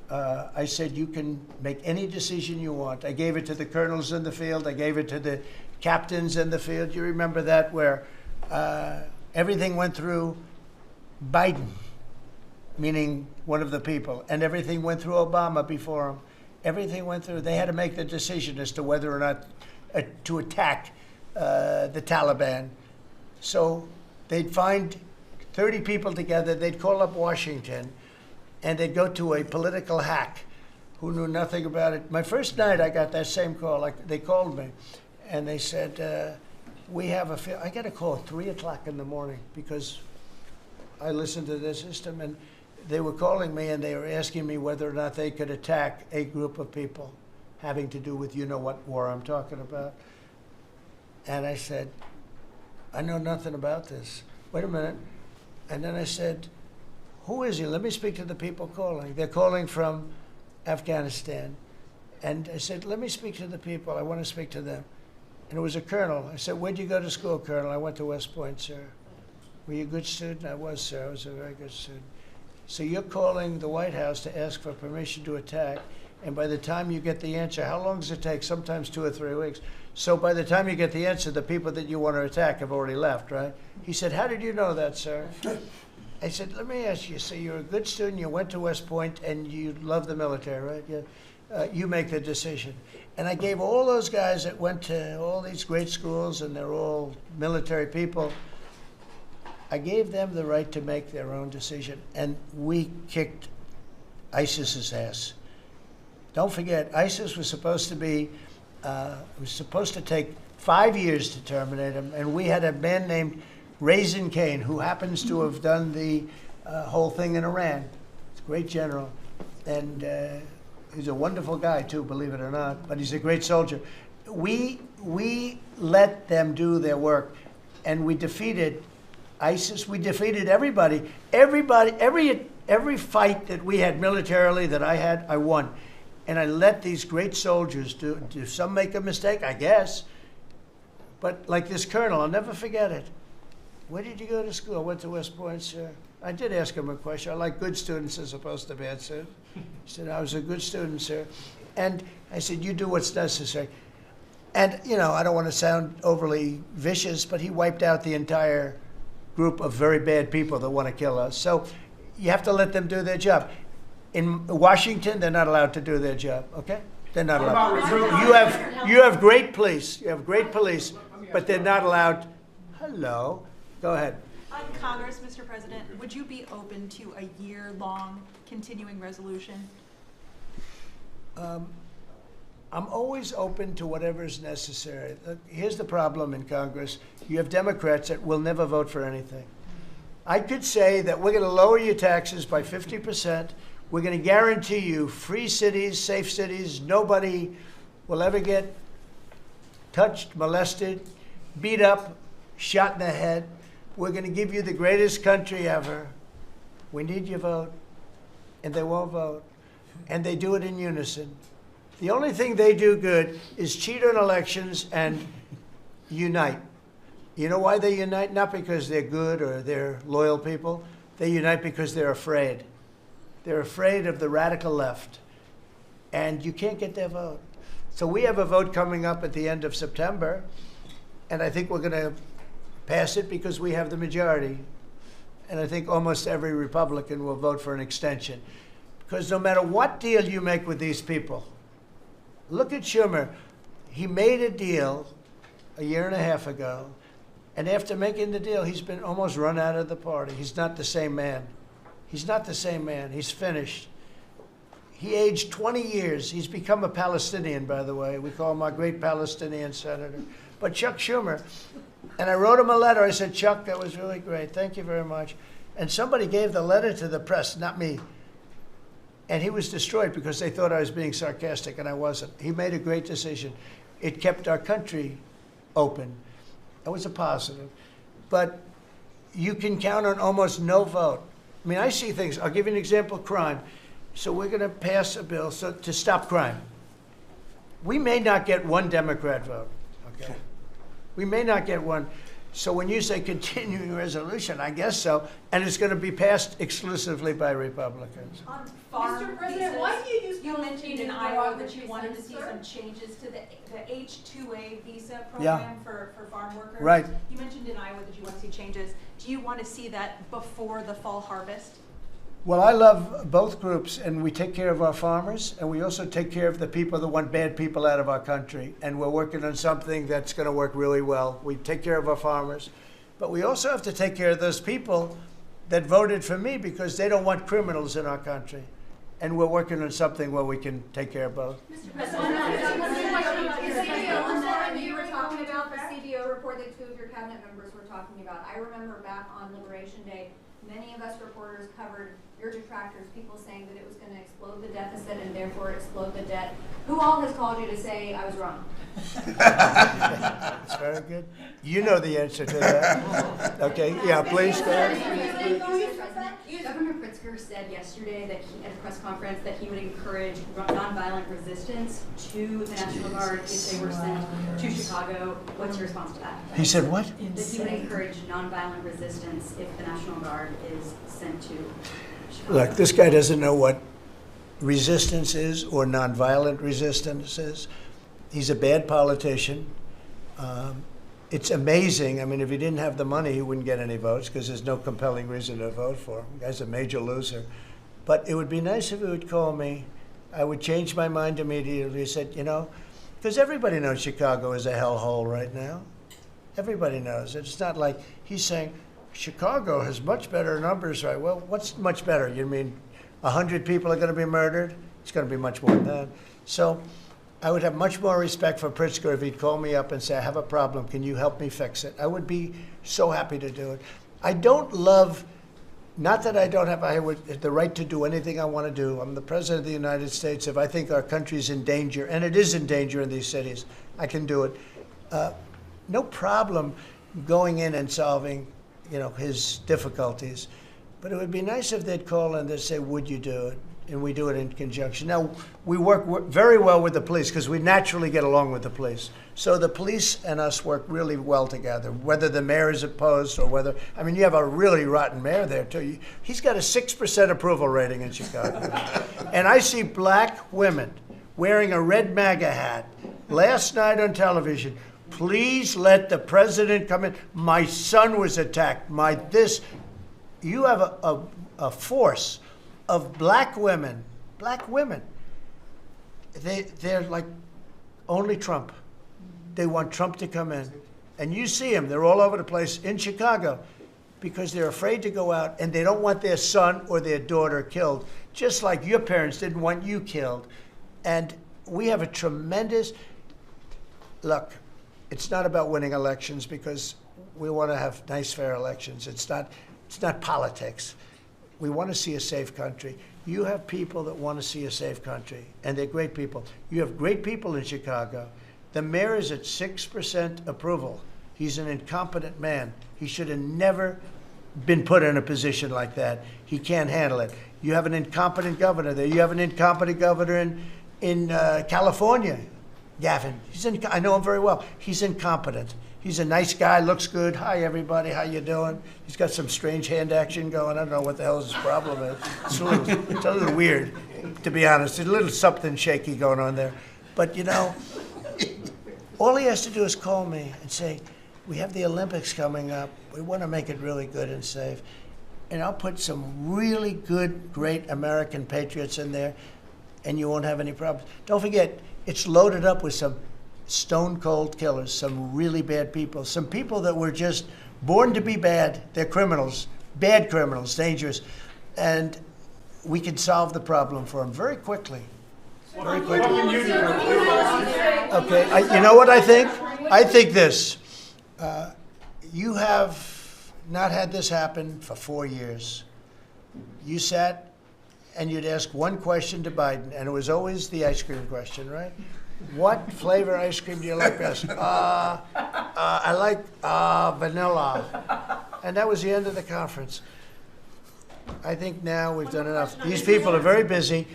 I said, you can make any decision you want. I gave it to the colonels in the field. I gave it to the captains in the field. You remember that where everything went through Biden, meaning one of the people, and everything went through Obama before him. Everything went through. They had to make the decision as to whether or not to attack the Taliban. So they'd find 30 people together. They'd call up Washington, and they'd go to a political hack who knew nothing about it. My first night, I got that same call. They called me, and they said, we have I got a call at 3 o'clock in the morning because I listened to their system, and they were calling me, and they were asking me whether or not they could attack a group of people having to do with what war I'm talking about. And I said, I know nothing about this. Wait a minute. And then I said, who is he? Let me speak to the people calling. They're calling from Afghanistan. And I said, let me speak to the people. I want to speak to them. And it was a colonel. I said, where'd you go to school, Colonel? I went to West Point, sir. Were you a good student? I was, sir. I was a very good student. So you're calling the White House to ask for permission to attack, and by the time you get the answer, how long does it take? Sometimes 2 or 3 weeks. So by the time you get the answer, the people that you want to attack have already left, right? He said, how did you know that, sir? I said, let me ask you, so you're a good student, you went to West Point, and you love the military, right? Yeah. You make the decision. And I gave all those guys that went to all these great schools, and they're all military people, I gave them the right to make their own decision, and we kicked ISIS's ass. Don't forget, ISIS was supposed to be, was supposed to take 5 years to terminate him, and we had a man named Raisin Kane, who happens to have done the whole thing in Iran. He's a great general, and he's a wonderful guy too, believe it or not, but he's a great soldier. We let them do their work, and we defeated ISIS. We defeated everybody. Every fight that we had militarily that I had, I won. And I let these great soldiers do some make a mistake, I guess. But like this colonel, I'll never forget it. Where did you go to school? I went to West Point, sir. I did ask him a question. I like good students as opposed to bad students. He said, I was a good student, sir. And I said, you do what's necessary. And, I don't want to sound overly vicious, but he wiped out the entire group of very bad people that want to kill us. So you have to let them do their job. In Washington, they're not allowed to do their job, okay? They're not allowed. You have great police. You have great police, but they're not allowed. Hello. Go ahead. On Congress, Mr. President, would you be open to a year-long continuing resolution? I'm always open to whatever is necessary. Here's the problem in Congress. You have Democrats that will never vote for anything. I could say that we're going to lower your taxes by 50%. We're going to guarantee you free cities, safe cities. Nobody will ever get touched, molested, beat up, shot in the head. We're going to give you the greatest country ever. We need your vote. And they won't vote. And they do it in unison. The only thing they do good is cheat on elections and unite. You know why they unite? Not because they're good or they're loyal people. They unite because they're afraid. They're afraid of the radical left. And you can't get their vote. So we have a vote coming up at the end of September. And I think we're going to pass it because we have the majority. And I think almost every Republican will vote for an extension. Because no matter what deal you make with these people, look at Schumer. He made a deal a year and a half ago. And after making the deal, he's been almost run out of the party. He's not the same man. He's not the same man. He's finished. He aged 20 years. He's become a Palestinian, by the way. We call him our great Palestinian senator. But Chuck Schumer, and I wrote him a letter. I said, Chuck, that was really great. Thank you very much. And somebody gave the letter to the press, not me. And he was destroyed because they thought I was being sarcastic, and I wasn't. He made a great decision. It kept our country open. That was a positive. But you can count on almost no vote. I mean, I see things. I'll give you an example, crime. So we're going to pass a bill to stop crime. We may not get one Democrat vote, okay? We may not get one. So when you say continuing resolution, I guess so. And it's going to be passed exclusively by Republicans. Mr. President, why do you use you mentioned in Iowa that you wanted to see some changes to the H-2A visa program for farm workers? Right. You mentioned in Iowa that you want to see changes. Do you want to see that before the fall harvest? Well, I love both groups, and we take care of our farmers, and we also take care of the people that want bad people out of our country. And we're working on something that's going to work really well. We take care of our farmers, but we also have to take care of those people that voted for me because they don't want criminals in our country. And we're working on something where we can take care of both. Mr. President, you were talking about the CBO report that two of your cabinet members were talking about. I remember back on Liberation Day, many of us reporters covered your detractors, people saying that it was going to explode the deficit and therefore explode the debt. Who all has called you to say I was wrong? That's very good. You know the answer to that. Okay, yeah, please go ahead. Governor Pritzker said yesterday that at a press conference that he would encourage nonviolent resistance to the National Guard if they were sent to Chicago. What's your response to that? He said what? That he would encourage nonviolent resistance if the National Guard is sent to Chicago. Look, this guy doesn't know what resistance is or nonviolent resistance is. He's a bad politician. It's amazing. I mean, if he didn't have the money, he wouldn't get any votes because there's no compelling reason to vote for him. The guy's a major loser. But it would be nice if he would call me. I would change my mind immediately. He said, you know, because everybody knows Chicago is a hellhole right now. Everybody knows it. It's not like he's saying, Chicago has much better numbers, right? Well, what's much better? You mean 100 people are going to be murdered? It's going to be much more than that. So I would have much more respect for Pritzker if he'd call me up and say, I have a problem. Can you help me fix it? I would be so happy to do it. I don't love, not that I don't have the right to do anything I want to do. I'm the President of the United States. If I think our country's in danger, and it is in danger in these cities, I can do it. No problem going in and solving, you know, his difficulties. But it would be nice if they'd call and they'd say, would you do it? And we do it in conjunction. Now, we work very well with the police because we naturally get along with the police. So the police and us work really well together, whether the mayor is opposed or whether, I mean, you have a really rotten mayor there, too. He's got a 6% approval rating in Chicago. And I see black women wearing a red MAGA hat last night on television. Please let the president come in. My son was attacked. You have a force of black women. They're like only Trump. They want Trump to come in. And you see them, they're all over the place in Chicago because they're afraid to go out and they don't want their son or their daughter killed, just like your parents didn't want you killed. And we have a tremendous, look, it's not about winning elections because we want to have nice, fair elections. It's not politics. We want to see a safe country. You have people that want to see a safe country, and they're great people. You have great people in Chicago, The mayor is at 6% approval. He's an incompetent man. He should have never been put in a position like that. He can't handle it. You have an incompetent governor there. You have an incompetent governor in California, Gavin. I know him very well. He's incompetent. He's a nice guy, looks good. Hi, everybody. How you doing? He's got some strange hand action going. I don't know what the hell his problem is. It's a little weird, to be honest. There's a little something shaky going on there. But, you know, all he has to do is call me and say, we have the Olympics coming up. We want to make it really good and safe. And I'll put some really good, great American patriots in there, and you won't have any problems. Don't forget, it's loaded up with some stone-cold killers, some really bad people, some people that were just born to be bad. They're criminals, bad criminals, dangerous. And we can solve the problem for them very quickly. Very quickly. Okay, you know what I think? I think this. You have not had this happen for 4 years. You sat and you'd ask one question to Biden, and it was always the ice cream question, right? What flavor ice cream do you like best? I like vanilla. And that was the end of the conference. I think now we've done enough. These people are very busy.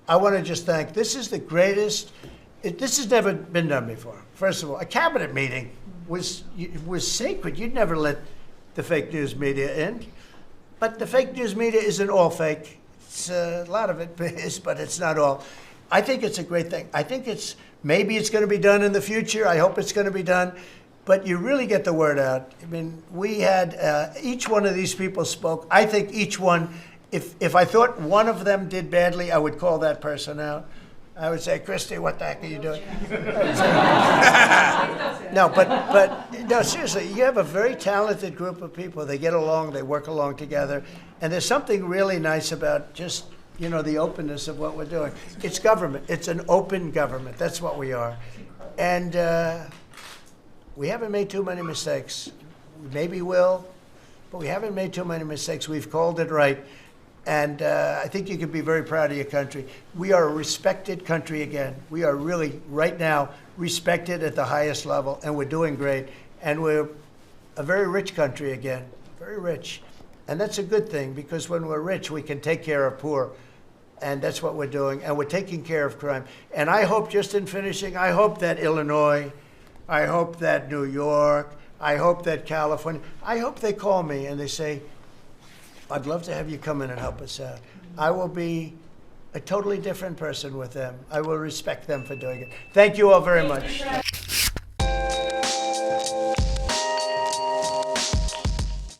I want to just thank, this is the greatest, this has never been done before. First of all, a cabinet meeting was sacred. You'd never let the fake news media in. But the fake news media isn't all fake. It's, a lot of it is, but it's not all. I think it's a great thing. I think maybe it's going to be done in the future. I hope it's going to be done. But you really get the word out. I mean, we had, each one of these people spoke. I think each one, if I thought one of them did badly, I would call that person out. I would say, Christy, what the heck are you doing? No, but no, seriously, you have a very talented group of people. They get along, they work along together. And there's something really nice about just, you know, the openness of what we're doing. It's government. It's an open government. That's what we are. And we haven't made too many mistakes. We maybe will, but we haven't made too many mistakes. We've called it right. And I think you can be very proud of your country. We are a respected country again. We are really, right now, respected at the highest level, and we're doing great. And we're a very rich country again, very rich. And that's a good thing, because when we're rich, we can take care of poor. And that's what we're doing. And we're taking care of crime. And I hope, just in finishing, I hope that Illinois, I hope that New York, I hope that California, I hope they call me and they say, I'd love to have you come in and help us out. I will be a totally different person with them. I will respect them for doing it. Thank you all very much.